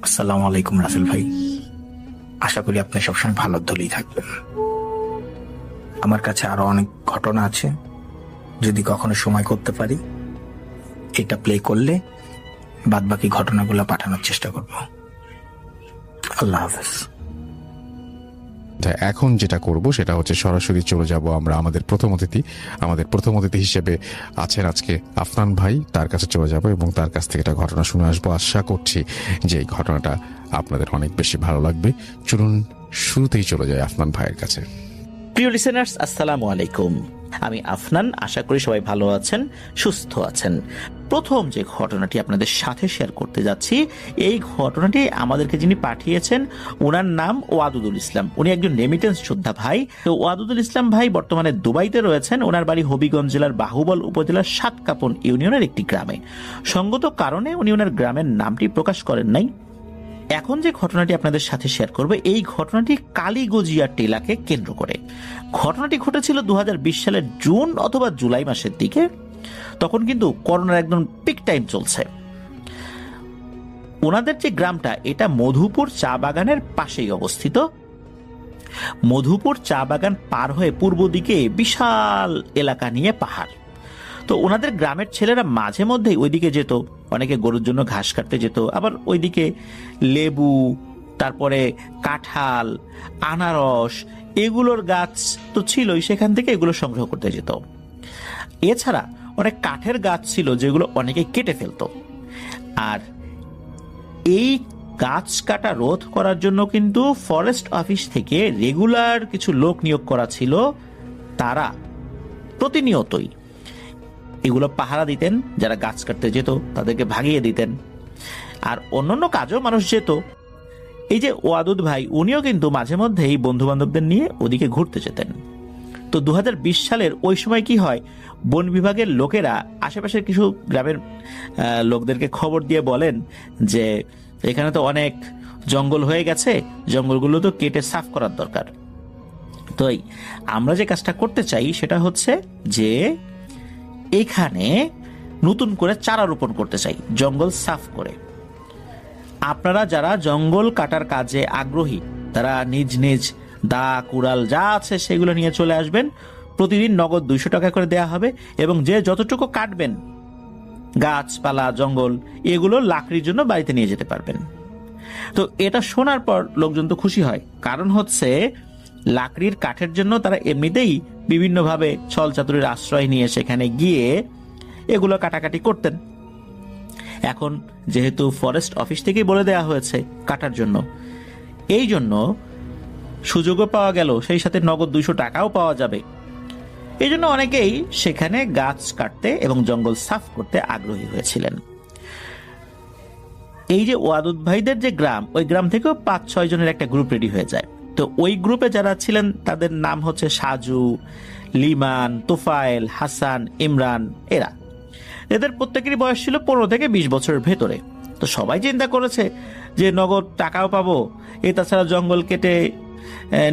আসসালামু আলাইকুম রাসেল ভাই, আশা করি আপনি সবসময় ভালো দলেই থাকবেন। আমার কাছে আরো অনেক ঘটনা আছে, যদি কখনো সময় করতে পারি এটা প্লে করলে বাদ বাকি ঘটনাগুলো পাঠানোর চেষ্টা করব। আল্লাহ হাফেজ। এখন যেটা করব সেটা হচ্ছে সরাসরি চলে যাব আমরা আমাদের প্রথম অতিথি হিসেবে আছেন আজকে আফনান ভাই, তার কাছে চলে যাব এবং তার কাছ থেকে একটা ঘটনা শুনে আসবো। আশা করছি যে এই ঘটনাটা আপনাদের অনেক বেশি ভালো লাগবে। চলুন শুরুতেই চলে যায় আফনান ভাইয়ের কাছে। প্রিয় লিসেনার্স, আসসালামু আলাইকুম। আমি আফনান, আশা করি সবাই ভালো আছেন, সুস্থ আছেন। প্রথম যে ঘটনাটি আপনাদের সাথে শেয়ার করতে যাচ্ছি, এই ঘটনাটি আমাদেরকে যিনি পাঠিয়েছেন ওনার নাম ওয়াদুদুল ইসলাম। উনি একজন রেমিটেন্স যোদ্ধা ভাই। তো ওয়াদুদুল ইসলাম ভাই বর্তমানে দুবাইতে রয়েছেন। ওনার বাড়ি হবিগঞ্জ জেলার বাহুবল উপজেলার সাতকাপন ইউনিয়নের একটি গ্রামে। সঙ্গত কারণে উনি ওনার গ্রামের নামটি প্রকাশ করেন নাই। এখন যে ঘটনাটি আপনাদের সাথে শেয়ার করবে, এই ঘটনাটি কালীগজিয়া টেলাকে কেন্দ্র করে। ঘটনাটি ঘটেছিল 2020 সালের জুন অথবা জুলাই মাসের দিকে। তখন কিন্তু করোনার একদম পিক টাইম চলছে। ওনাদের যে গ্রামটা, এটা মধুপুর চা বাগানের পাশেই অবস্থিত। মধুপুর চা বাগান পার হয়ে পূর্ব দিকে বিশাল এলাকা নিয়ে পাহাড়। তো ওনাদের গ্রামের ছেলেরা মাঝে মধ্যেই ওইদিকে যেত, অনেকে গরুর জন্য ঘাস কাটতে যেত, আবার ওইদিকে লেবু, তারপরে কাঁঠাল, আনারস এগুলোর গাছ তো ছিলই, সেখান থেকে এগুলো সংগ্রহ করতে যেত। এছাড়া অনেক কাঠের গাছ ছিল যেগুলো অনেকে কেটে ফেলতো। আর এই গাছ কাটা রোধ করার জন্য কিন্তু ফরেস্ট অফিস থেকে রেগুলার কিছু লোক নিয়োগ করা ছিল। তারা প্রতিনিয়তই এগুলো পাহারা দিতেন, যারা গাছ কাটতে যেত তাদেরকে ভাগিয়ে দিতেন। আর অন্যান্য কাজও মানুষ যেত। এই যে ওয়াদুদ ভাই, উনিও কিন্তু মাঝে মধ্যেই বন্ধু বান্ধবদের নিয়ে ওদিকে ঘুরতে যেতেন। তো 2020 সালের ওই সময় কি হয়, বন বিভাগের লোকেরা আশেপাশের কিছু গ্রামের লোকদেরকে খবর দিয়ে বলেন যে এখানে তো অনেক জঙ্গল হয়ে গেছে, জঙ্গলগুলো তো কেটে সাফ করার দরকার। তো আমরা যে কাজটা করতে চাই সেটা হচ্ছে যে এখানে নতুন করে চারা রোপণ করতে চাই, জঙ্গল সাফ করে। আপনারা যারা জঙ্গল কাটার কাজে আগ্রহী তারা নিজ নিজ দা কুড়াল যা আছে সেগুলো নিয়ে চলে আসবেন। প্রতিদিন নগদ 200 টাকা করে দেয়া হবে এবং যে যতটুকু কাটবেন গাছপালা জঙ্গল এগুলো লাকড়ির জন্য বাড়িতে নিয়ে যেতে পারবেন। তো এটা শোনার পর লোকজন তো খুশি হয়, কারণ হচ্ছে লাকড়ির কাঠের জন্য তারা এমনিতেই বিভিন্নভাবে ছল চাতুরির আশ্রয় নিয়ে সেখানে গিয়ে এগুলো কাটাকাটি করতেন। এখন যেহেতু ফরেস্ট অফিস থেকে বলে দেওয়া হয়েছে কাটার জন্য, এই জন্য সুযোগও পাওয়া গেল, সেই সাথে নগদ 200 টাকাও পাওয়া যাবে। এই জন্য অনেকেই সেখানে গাছ কাটতে এবং জঙ্গল সাফ করতে আগ্রহী হয়েছিলেন। এই যে ওয়াদুদ ভাইদের যে গ্রাম, ওই গ্রাম থেকেও 5-6 জনের একটা গ্রুপ রেডি হয়ে যায়। তো ওই গ্রুপে যারা ছিলেন তাদের নাম হচ্ছে সাজু, লিমান, তোফায়েল, হাসান, ইমরান, এদের প্রত্যেকেরই বয়স ছিল 15 থেকে 20 বছরের ভেতরে। তো সবাই চিন্তা করেছে যে নগদ টাকাও পাবো, তাছাড়া জঙ্গল কেটে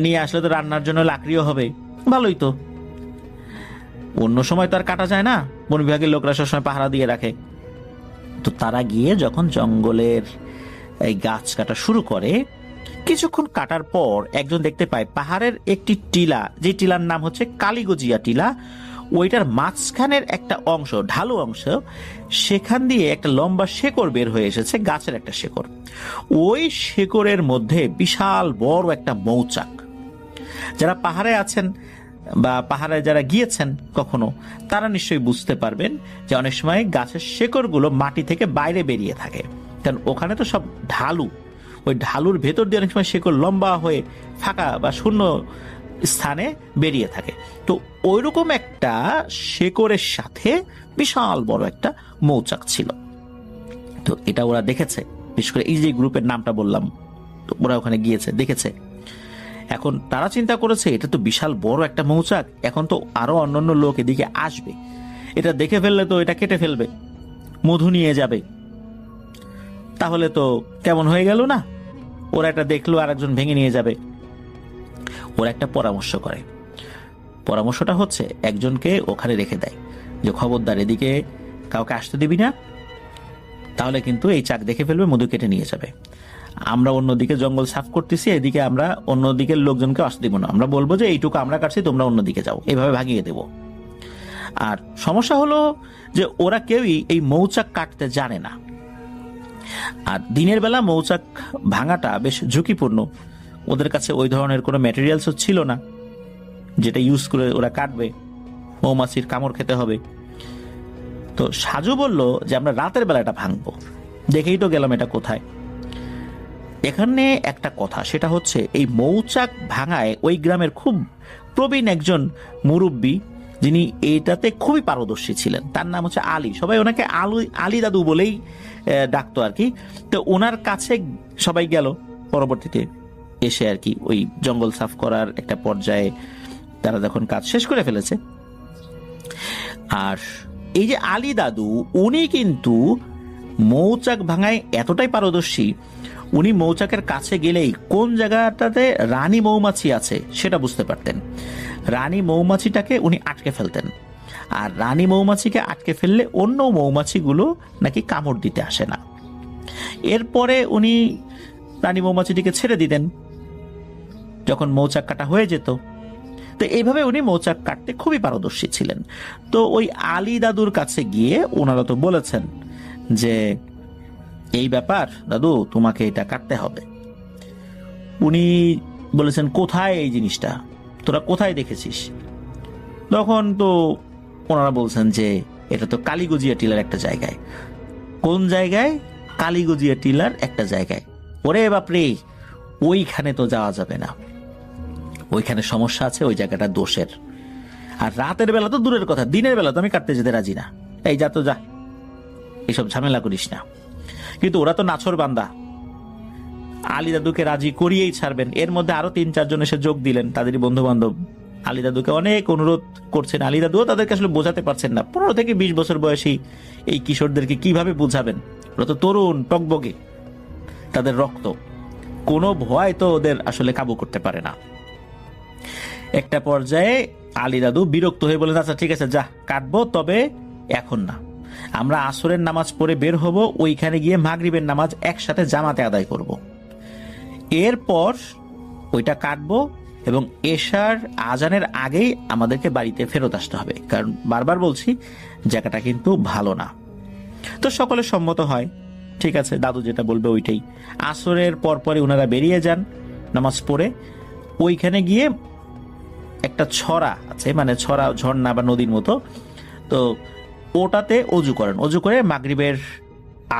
নিয়ে আসলে তো রান্নার জন্য লাকড়িও হবে, ভালোই তো। অন্য সময় তো আর কাটা যায় না, বন বিভাগের লোকরা সবসময় পাহারা দিয়ে রাখে। তো তারা গিয়ে যখন জঙ্গলের এই গাছ কাটা শুরু করে, কিছুক্ষণ কাটার পর একজন দেখতে পায় পাহাড়ের একটি টিলা, যে টিলার নাম হচ্ছে কালীগজিয়া টিলা, ওইটার মাঝখানের একটা অংশ, ঢালু অংশ, সেখান দিয়ে একটা লম্বা শেকড় বের হয়ে এসেছে, গাছের একটা শেকড়। ওই শেকড়ের মধ্যে বিশাল বড় একটা মৌচাক। যারা পাহাড়ে আছেন বা পাহাড়ে যারা গিয়েছেন কখনো, তারা নিশ্চয়ই বুঝতে পারবেন যে অনেক সময় গাছের শেকড়গুলো মাটি থেকে বাইরে বেরিয়ে থাকে, কারণ ওখানে তো সব ঢালু। ওই ঢালুর ভেতর দিয়ে অনেক সময় শেকড় লম্বা হয়ে ফাঁকা বা শূন্য স্থানে বেরিয়ে থাকে। তো ওইরকম একটা শেকড়ের সাথে বিশাল বড় একটা মৌচাক ছিল। তো এটা ওরা দেখেছে, বিশেষ করে এই যে গ্রুপের নামটা বললাম, তো ওরা ওখানে গিয়েছে, দেখেছে। এখন তারা চিন্তা করেছে এটা তো বিশাল বড় একটা মৌচাক, এখন তো আরো অন্যান্য লোক এদিকে আসবে, এটা দেখে ফেললে তো এটা কেটে ফেলবে, মধু নিয়ে যাবে, তাহলে তো কেমন হয়ে গেল না? ওরা একটা দেখলো আর একজন ভেঙে নিয়ে যাবে। ওরা একটা পরামর্শ করে। পরামর্শটা হচ্ছে একজনকে ওখানে রেখে দেয় যে খবরদার এদিকে কাউকে আসতে দিবি না, তাহলে কিন্তু এই চাক দেখে ফেলবে, মধু কেটে নিয়ে যাবে। আমরা অন্যদিকে জঙ্গল সাফ করতেছি, এদিকে আমরা অন্যদিকের লোকজনকে আসতে দিব না, আমরা বলবো যে এইটুকু আমরা কাটছি, তোমরা অন্যদিকে যাও, এভাবে ভাগিয়ে দেব। আর সমস্যা হলো যে ওরা কেউই এই মৌচাক কাটতে জানে না, আর দিনের বেলা মৌচাক ভাঙাটা বেশ ঝুঁকিপূর্ণ। ওদের কাছে ওই ধরনের কোনো ম্যাটেরিয়ালসও ছিল না যেটা ইউজ করে ওরা কাটবে, মৌমাছির কামড় খেতে হবে। তো সাজু বলল যে আমরা রাতের বেলাটা ভাঙবো, দেখেই তো গেলাম এটা কোথায়। এখানে একটা কথা, সেটা হচ্ছে এই মৌচাক ভাঙায় ওই গ্রামের খুব প্রবীণ একজন মুরব্বী, যিনি এটাতে খুবই পারদর্শী ছিলেন, তার নাম হচ্ছে আলী। সবাই ওনাকে আলী দাদু বলেই ডাকতো আর কি। তো ওনার কাছে সবাই গেল পরবর্তীতে এসে আর কি, ওই জঙ্গল সাফ করার একটা পর্যায়ে তারা যখন কাজ শেষ করে ফেলেছে। আর এই যে আলী দাদু, উনি কিন্তু মৌচাক ভাঙায় এতটাই পারদর্শী, উনি মৌচাকের কাছে গেলেই কোন জায়গাটাতে রানী মৌমাছি আছে সেটা বুঝতে পারতেন। রানী মৌমাছিটাকে উনি আটকে ফেলতেন, আর রানী মৌমাছিকে আটকে ফেললে অন্য মৌমাছিগুলো নাকি কামড় দিতে আসে না। এরপরে উনি রানী মৌমাছিটিকে ছেড়ে দিতেন যখন মৌচাক কাটা হয়ে যেত। তো এইভাবে উনি মৌচাক কাটতে খুবই পারদর্শী ছিলেন। তো ওই আলী দাদুর কাছে গিয়ে ওনারা তো বলেছেন যে এই ব্যাপার দাদু, তোমাকে এটা কাটতে হবে। উনি বলেছেন কোথায় এই জিনিসটা, তোরা কোথায় দেখেছিস? তখন তো ওনারা বলছেন যে এটা তো কালীগজিয়া টিলার একটা জায়গায়। কোন জায়গায়? কালীগজিয়া টিলার একটা জায়গায়। ওরে বাপরে, ওইখানে তো যাওয়া যাবে না, ওইখানে সমস্যা আছে, ওই জায়গাটা দোষের। আর রাতের বেলা তো দূরের কথা, দিনের বেলা তো আমি কাটতে যেতে রাজি না, এই যা তো যা, এইসব ঝামেলা করিস না। কিন্তু ওরা তো নাছর বান্দা, আলী দাদুকে রাজি করিয়েই ছাড়বেন। এর মধ্যে আরো 3-4 জন এসে যোগ দিলেন, তাদেরই বন্ধু বান্ধব। আলী দাদুকে অনেক অনুরোধ করছেন, আলী দাদুও তাদেরকে আসলে বোঝাতে পারছেন না। 15 থেকে 20 বছর বয়সী এই কিশোরদেরকে কিভাবে বুঝাবেন? ওরা তো তরুণ, টকবগে, তাদের রক্ত, কোনো ভয় তো ওদের আসলে কাবু করতে পারে না। একটা পর্যায়ে আলী দাদু বিরক্ত হয়ে বলেন, আচ্ছা ঠিক আছে, যা কাটবো, তবে এখন না, আমরা আসরের নামাজ পড়ে বের হব, ওইখানে গিয়ে মাগরিবের নামাজ একসাথে জামাতে আদায় করব। এরপর ওইটা কাটবো এবং এশার আজানের আগেই আমাদেরকে বাড়িতে ফেরত আসতে হবে, কারণ বারবার বলছি জায়গাটা কিন্তু ভালো না। তো সকলে সম্মত হয়, ঠিক আছে, দাদু যেটা বলবে ওইটাই। আসরের পরপরই ওনারা বেরিয়ে যান নামাজ পড়ে। ওইখানে গিয়ে একটা ছড়া আছে, মানে ছড়া, ঝর্ণা বা নদীর মতো, তো ওটাতে অজু করেন। অজু করে মাগরিবের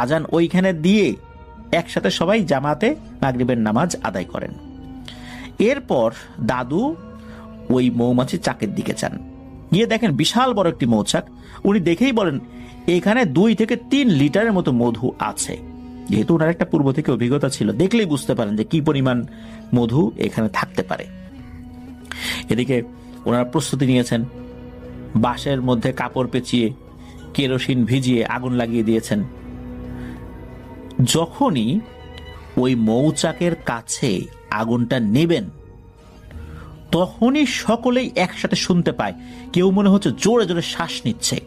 আজান ওইখানে দিয়ে একসাথে সবাই জামাতে মাগরিবের নামাজ আদায় করেন। এরপর দাদু ওই মৌমাছির চাকের দিকে যান, গিয়ে দেখেন বিশাল বড় একটি মৌচাক। উনি দেখেই বলেন এখানে 2 থেকে 3 লিটারের মতো মধু আছে। যেহেতু ওনার একটা পূর্ব থেকে অভিজ্ঞতা ছিল, দেখলেই বুঝতে পারেন যে কি পরিমাণ মধু এখানে থাকতে পারে। এদিকে ওনারা প্রস্তুতি নিয়েছেন, বাঁশের মধ্যে কাপড় পেঁচিয়ে কেরোসিন ভিজিয়ে আগুন লাগিয়ে দিয়েছেন। যখনই ওই মৌচাকের কাছে আগুনটা নেবেন, তখনই সকলেই একসাথে শুনতে পায়, কেউ মনে হচ্ছে জোরে জোরে শ্বাস নিচ্ছে,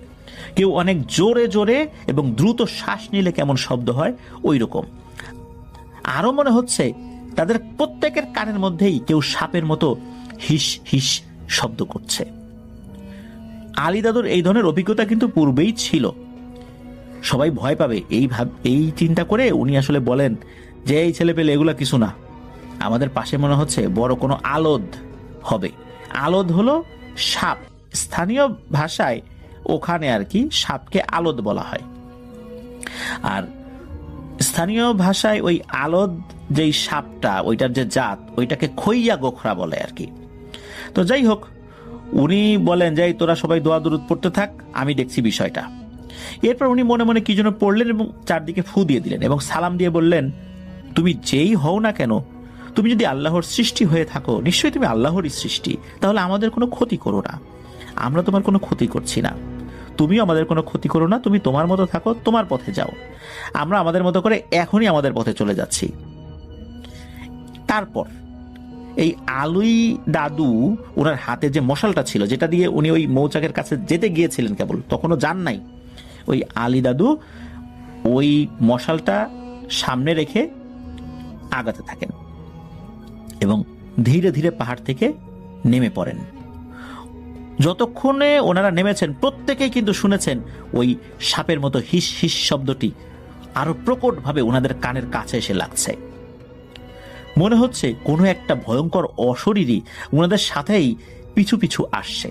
কেউ অনেক জোরে জোরে এবং দ্রুত শ্বাস নিলে কেমন শব্দ হয় ওই রকম। আরো মনে হচ্ছে তাদের প্রত্যেকের কানের মধ্যেই কেউ সাপের মতো হিস হিস শব্দ করছে। আলী দাদুর এই ধরনের অভিজ্ঞতা কিন্তু পূর্বেই ছিল। সবাই ভয় পাবে এই চিন্তা করে উনি আসলে বলেন যে এই ছেলে পেলে এগুলা কিছু না, আমাদের পাশে মনে হচ্ছে বড় কোনো আলোদ হবে। আলোদ হলো সাপ, স্থানীয় ভাষায় ওখানে আর কি সাপকে আলোদ বলা হয়। আর স্থানীয় ভাষায় ওই আলোদ যেই সাপটা, ওইটার যে জাত, ওইটাকে খইয়া গোখরা বলে আর কি। তো যাই হোক, উনি বলেন যে তোরা সবাই দোয়া দুরুদ পড়তে থাক, আমি দেখছি বিষয়টা। এরপর উনি মনে মনে কি যেন পড়লেন এবং চারদিকে ফু দিয়ে দিলেন এবং সালাম দিয়ে বললেন, তুমি যেই হও না কেন, তুমি যদি আল্লাহর সৃষ্টি হয়ে থাকো, নিশ্চয়ই তুমি আল্লাহরই সৃষ্টি, তাহলে আমাদের কোনো ক্ষতি করো না, আমরা তোমার কোনো ক্ষতি করছি না, তুমিও আমাদের কোনো ক্ষতি করো না, তুমি তোমার মতো থাকো, তোমার পথে যাও, আমরা আমাদের মতো করে এখনই আমাদের পথে চলে যাচ্ছি। তারপর এই আলুই দাদু ওনার হাতে যে মশালটা ছিল, যেটা দিয়ে উনি ওই মৌচাকের কাছে যেতে গিয়েছিলেন, কেবল তখনও যান নাই, ওই আলী দাদু ওই মশালটা সামনে রেখে আগাতে থাকেন এবং ধীরে ধীরে পাহাড় থেকে নেমে পড়েন। যতক্ষণে ওনারা নেমেছেন, প্রত্যেকেই কিন্তু শুনেছেন ওই সাপের মতো হিস হিস শব্দটি আরো প্রকটভাবে ওনাদের কানের কাছে এসে লাগছে। মনে হচ্ছে কোনো একটা ভয়ঙ্কর অশরীরী ওনাদের সাথেই পিছু পিছু আসছে।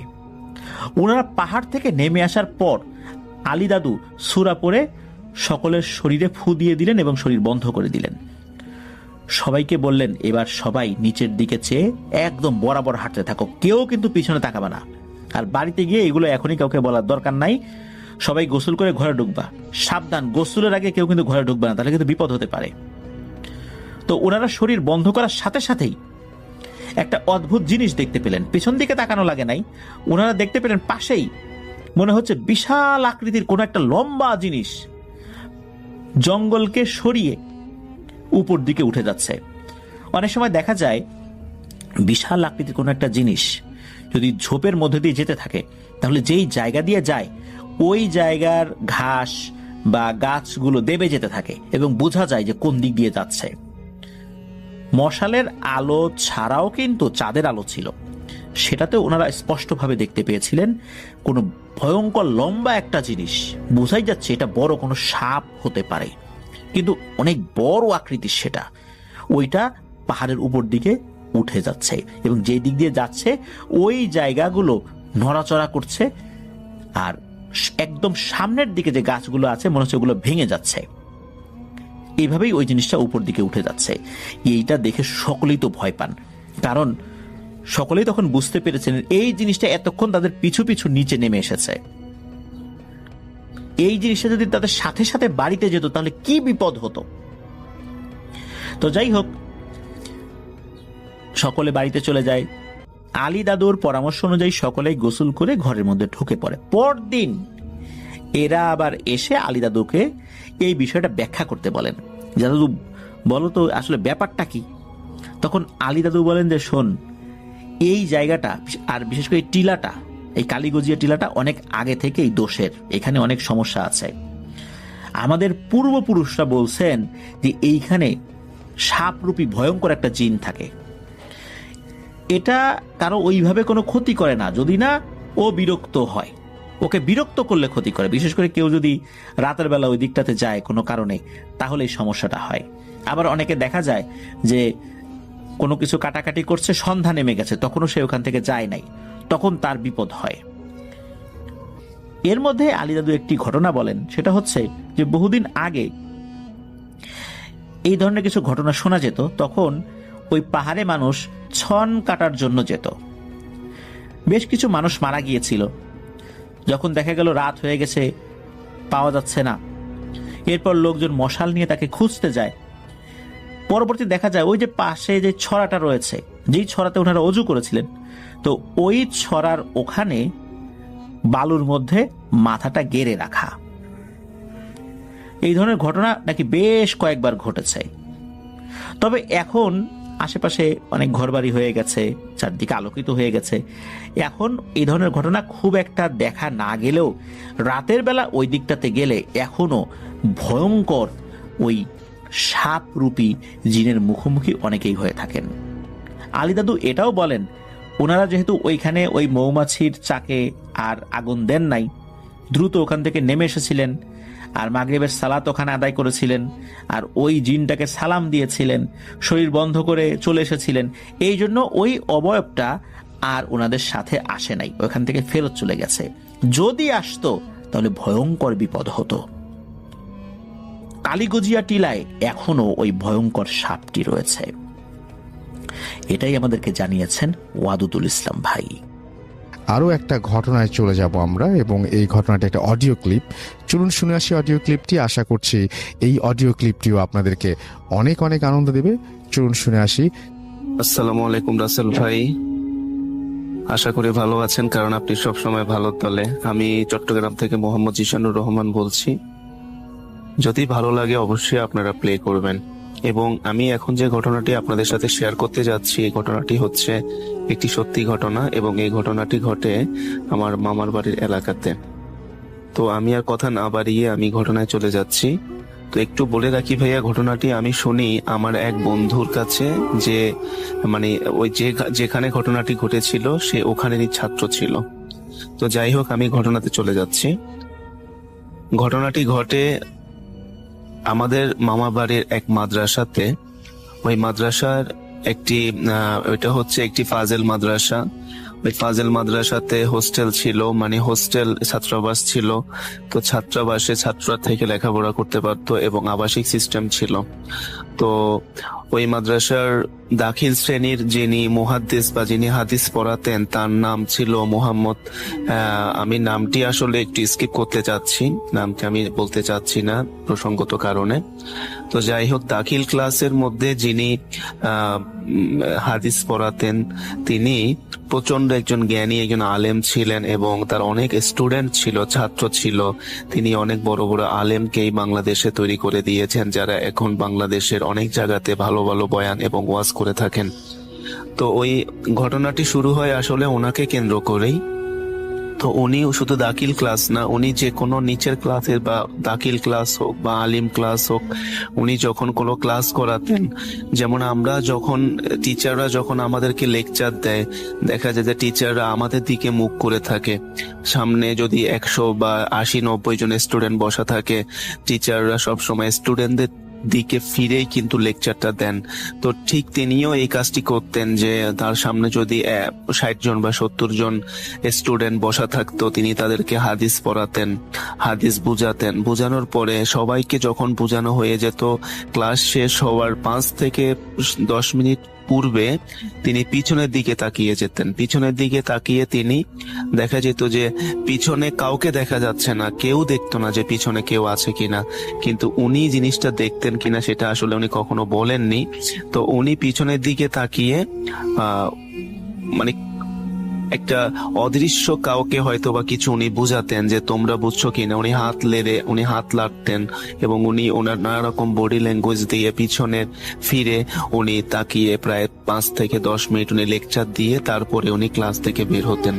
ওনারা পাহাড় থেকে নেমে আসার পর আলী দাদু সূরা পড়ে সকলের শরীরে ফু দিয়ে দিলেন এবং শরীর বন্ধ করে দিলেন। সবাইকে বললেন, এবার সবাই নিচের দিকে চেয়ে একদম বরাবর হাঁটতে থাকো, কেউ কিন্তু পিছনে তাকাবে না। আর বাড়িতে গিয়ে এগুলো এখনই কাউকে বলার দরকার নাই, সবাই গোসল করে ঘরে ঢুকবা, সাবধান, গোসলের আগে কেউ কিন্তু ঘরে ঢুকবে না, তাহলে কিন্তু বিপদ হতে পারে। তো ওনারা শরীর বন্ধ করার সাথে সাথেই একটা অদ্ভুত জিনিস দেখতে পেলেন। পেছন দিকে তাকানো লাগে নাই, ওনারা দেখতে পেলেন পাশেই মনে হচ্ছে বিশাল আকৃতির কোনো একটা লম্বা জিনিস জঙ্গলকে সরিয়ে উপর দিকে উঠে যাচ্ছে। অনেক সময় দেখা যায় বিশাল আকৃতির কোনো একটা জিনিস যদি ঝোপের মধ্যে দিয়ে যেতে থাকে, তাহলে যেই জায়গা দিয়ে যায় ওই জায়গার ঘাস বা গাছগুলো দেবে যেতে থাকে এবং বোঝা যায় যে কোন দিক দিয়ে যাচ্ছে। মশালের আলো ছাড়াও কিন্তু চাঁদের আলো ছিল, সেটাতে ওনারা স্পষ্টভাবে দেখতে পেয়েছিলেন কোনো ভয়ঙ্কর লম্বা একটা জিনিস। বোঝাই যাচ্ছে এটা বড় কোনো সাপ হতে পারে, কিন্তু অনেক বড় আকৃতির সেটা। ওইটা পাহাড়ের উপর দিকে উঠে যাচ্ছে এবং যে দিক দিয়ে যাচ্ছে ওই জায়গাগুলো নড়াচড়া করছে, আর একদম সামনের দিকে যে গাছগুলো আছে মনে হচ্ছে ওগুলো ভেঙে যাচ্ছে। এইভাবেই ওই জিনিসটা উপর দিকে উঠে যাচ্ছে। এইটা দেখে সকলেই তো ভয় পান, কারণ সকলেই তখন বুঝতে পেরেছেন এই জিনিসটা এতক্ষণ তাদের পিছু পিছু নিচে নেমে এসেছে। এই জিনিসটা যদি তাদের সাথে সাথে বাড়িতে যেত তাহলে কি বিপদ হতো। তো যাই হোক, সকলে বাড়িতে চলে যায়। আলী দাদুর পরামর্শ অনুযায়ী সকলেই গোসল করে ঘরের মধ্যে ঢুকে পড়ে। পরদিন এরা আবার এসে আলী দাদুকে এই বিষয়টা ব্যাখ্যা করতে বলেন, দাদু বলো তো আসলে ব্যাপারটা কি। তখন আলী দাদু বলেন যে শোন, এই জায়গাটা আর বিশেষ করে টিলাটা, এই কালীগজিয়া টিলাটা অনেক আগে থেকেই দোষের, এখানে অনেক সমস্যা আছে। আমাদের পূর্বপুরুষরা বলছেন যে এইখানে সাপরূপী ভয়ঙ্কর একটা জিন থাকে। এটা কারো ওইভাবে কোনো ক্ষতি করে না, যদি না ও বিরক্ত হয়। ওকে বিরক্ত করলে ক্ষতি করে, বিশেষ করে কেউ যদি রাতের বেলা ওই দিকটাতে যায় কোনো কারণে, তাহলে এই সমস্যাটা হয়। আবার অনেকে দেখা যায় যে কোনো কিছু কাটাকাটি করছে, সন্ধ্যা নেমে গেছে, তখনও সে ওখান থেকে যায় নাই, তখন তার বিপদ হয়। এর মধ্যে আলী দাদু একটি ঘটনা বলেন, সেটা হচ্ছে যে বহুদিন আগে এই ধরনের কিছু ঘটনা শোনা যেত। তখন ওই পাহাড়ে মানুষ ছন কাটার জন্য যেত। বেশ কিছু মানুষ মারা গিয়েছিল। যখন দেখা গেল রাত হয়ে গেছে, পাওয়া যাচ্ছে না, এরপর লোকজন মশাল নিয়ে তাকে খুঁজতে যায়। পরবর্তী দেখা যায় ওই যে পাশে যে ছড়াটা রয়েছে, যেই ছড়াতে ওনারা অজু করেছিলেন, তো ওই ছড়ার ওখানে বালুর মধ্যে মাথাটা গেড়ে রাখা। এই ধরনের ঘটনা নাকি বেশ কয়েকবার ঘটেছে। তবে এখন আশেপাশে অনেক ঘরবাড়ি হয়ে গেছে, চারদিকে আলোকিত হয়ে গেছে, এখন এই ধরনের ঘটনা খুব একটা দেখা না গেলেও রাতের বেলা ওই দিকটাতে গেলে এখনো ভয়ঙ্কর ওই সাপরূপী জিনের মুখোমুখি অনেকেই হয়ে থাকেন। আলী দাদু এটাও বলেন, ওনারা যেহেতু ওইখানে ওই মৌমাছির চাকে আর আগুন দেন নাই, দ্রুত ওখান থেকে নেমে এসেছিলেন, আর মাগরিবের সালাত ওখানে আদায় করেছিলেন, আর ওই জিনটাকে সালাম দিয়েছিলেন, শরীর বন্ধ করে চলে এসেছিলেন, এই জন্য ওই অবয়বটা আর ওনাদের সাথে আসে নাই, ওখান থেকে ফেরত চলে গেছে। যদি আসতো তাহলে ভয়ঙ্কর বিপদ হতো। কালীগজিয়া টিলায় এখনো ওই ভয়ঙ্কর সাপটি রয়েছে, এটাই আমাদেরকে জানিয়েছেন ওয়াদুদুল ইসলাম ভাই। আরও একটা ঘটনায় চলে যাব আমরা, এবং এই ঘটনাটা একটা অডিও ক্লিপ। চলুন শুনে আসি অডিও ক্লিপটি। আশা করছি এই অডিও ক্লিপটিও আপনাদেরকে অনেক অনেক আনন্দ দেবে। চলুন শুনে আসি। আসসালামু আলাইকুম রাসেল ভাই, আশা করি ভালো আছেন, কারণ আপনি সবসময় ভালো দলে। আমি চট্টগ্রাম থেকে মোহাম্মদ জিশানুর রহমান বলছি। যদি ভালো লাগে অবশ্যই আপনারা প্লে করবেন। এবং আমি এখন যে ঘটনাটি আপনাদের সাথে শেয়ার করতে যাচ্ছি, এই ঘটনাটি হচ্ছে একটি সত্যি ঘটনা, এবং এই ঘটনাটি ঘটে আমার মামার বাড়ির এলাকাতে। তো আমি আর কথা না বাড়িয়ে আমি ঘটনায় চলে যাচ্ছি। তো একটু বলে রাখি ভাইয়া, ঘটনাটি আমি শুনি আমার এক বন্ধুর কাছে, যে মানে ওই যেখানে ঘটনাটি ঘটেছিল সে ওখানেরই ছাত্র ছিল। তো যাই হোক, আমি ঘটনাতে চলে যাচ্ছি। ঘটনাটি ঘটে আমাদের মামা বাড়ির এক মাদ্রাসাতে। ওই মাদ্রাসার ওইটা হচ্ছে একটি ফাজেল মাদ্রাসা। ওই ফাজেল মাদ্রাসাতে হোস্টেল ছিল, মানে হোস্টেল ছাত্রাবাস ছিল। তো ছাত্রাবাসে ছাত্ররা থেকে লেখাপড়া করতে পারতো এবং আবাসিক সিস্টেম ছিল। তো ওই মাদ্রাসার দাখিল শ্রেণীর যিনি মুহাদ্দিস বা যিনি হাদিস পড়াতেন, তার নাম ছিল মোহাম্মদ, আমি নামটি আসলে একটু স্কিপ করতে চাচ্ছি, নামটি আমি বলতে চাচ্ছি না প্রসঙ্গত কারণে। তো যাই হোক, দাখিল ক্লাসের মধ্যে যিনি হাদিস পড়াতেন তিনি প্রচন্ড একজন জ্ঞানী, একজন আলেম ছিলেন, এবং তার অনেক স্টুডেন্ট ছিল, ছাত্র ছিল। তিনি অনেক বড় বড় আলেমকেই বাংলাদেশে তৈরি করে দিয়েছেন, যারা এখন বাংলাদেশের অনেক জায়গাতে ভালো ভালো বয়ান এবং ওয়াজ করে থাকেন। তো ওই ঘটনাটি শুরু হয় আসলে ওনাকে কেন্দ্র করেই। তো উনি শুধু দাখিল ক্লাস না, উনি যে কোনো নিচের ক্লাসের বা দাখিল ক্লাস হোক বা আলিম ক্লাস হোক, উনি যখন কোনো ক্লাস করাতেন, যেমন আমরা যখন টিচাররা যখন আমাদেরকে লেকচার দেয়, দেখা যায় যে টিচাররা আমাদের দিকে মুখ করে থাকে। সামনে যদি 100 বা 80-90 জন স্টুডেন্ট বসা থাকে, টিচাররা সবসময় স্টুডেন্টদের দিকে ফিরেই কিন্তু লেকচারটা দেন। তো ঠিক তিনিও এই কাজটি করতেন, যে তার সামনে যদি 60 জন বা 70 জন স্টুডেন্ট বসা থাকতো, তিনি তাদেরকে হাদিস পড়াতেন, হাদিস বুঝাতেন। বুঝানোর পরে সবাইকে যখন বুঝানো হয়ে যেত, ক্লাস শেষ হওয়ার 5 থেকে 10 মিনিট পূর্বে তিনি পিছনের দিকে তাকিয়ে যেতেন। পিছনের দিকে তাকিয়ে তিনি দেখা যেত যে পিছনে কাউকে দেখা যাচ্ছে না, কেউ দেখতো না যে পিছনে কেউ আছে কিনা, কিন্তু উনি জিনিসটা দেখতেন কিনা সেটা আসলে উনি কখনো বলেননি। তো উনি পিছনের দিকে তাকিয়ে মানে একটা অদৃশ্য কাউকে হয়তো বা কিছু উনি বুঝাতেন যে তোমরা বুঝছো কিনা। উনি হাত লাড়তেন, এবং উনি ওনার নানা রকম বডি ল্যাঙ্গুয়েজ দিয়ে পিছনে ফিরে উনি তাকিয়ে প্রায় 5 থেকে 10 মিনিট উনি লেকচার দিয়ে তারপরে উনি ক্লাস থেকে বের হতেন।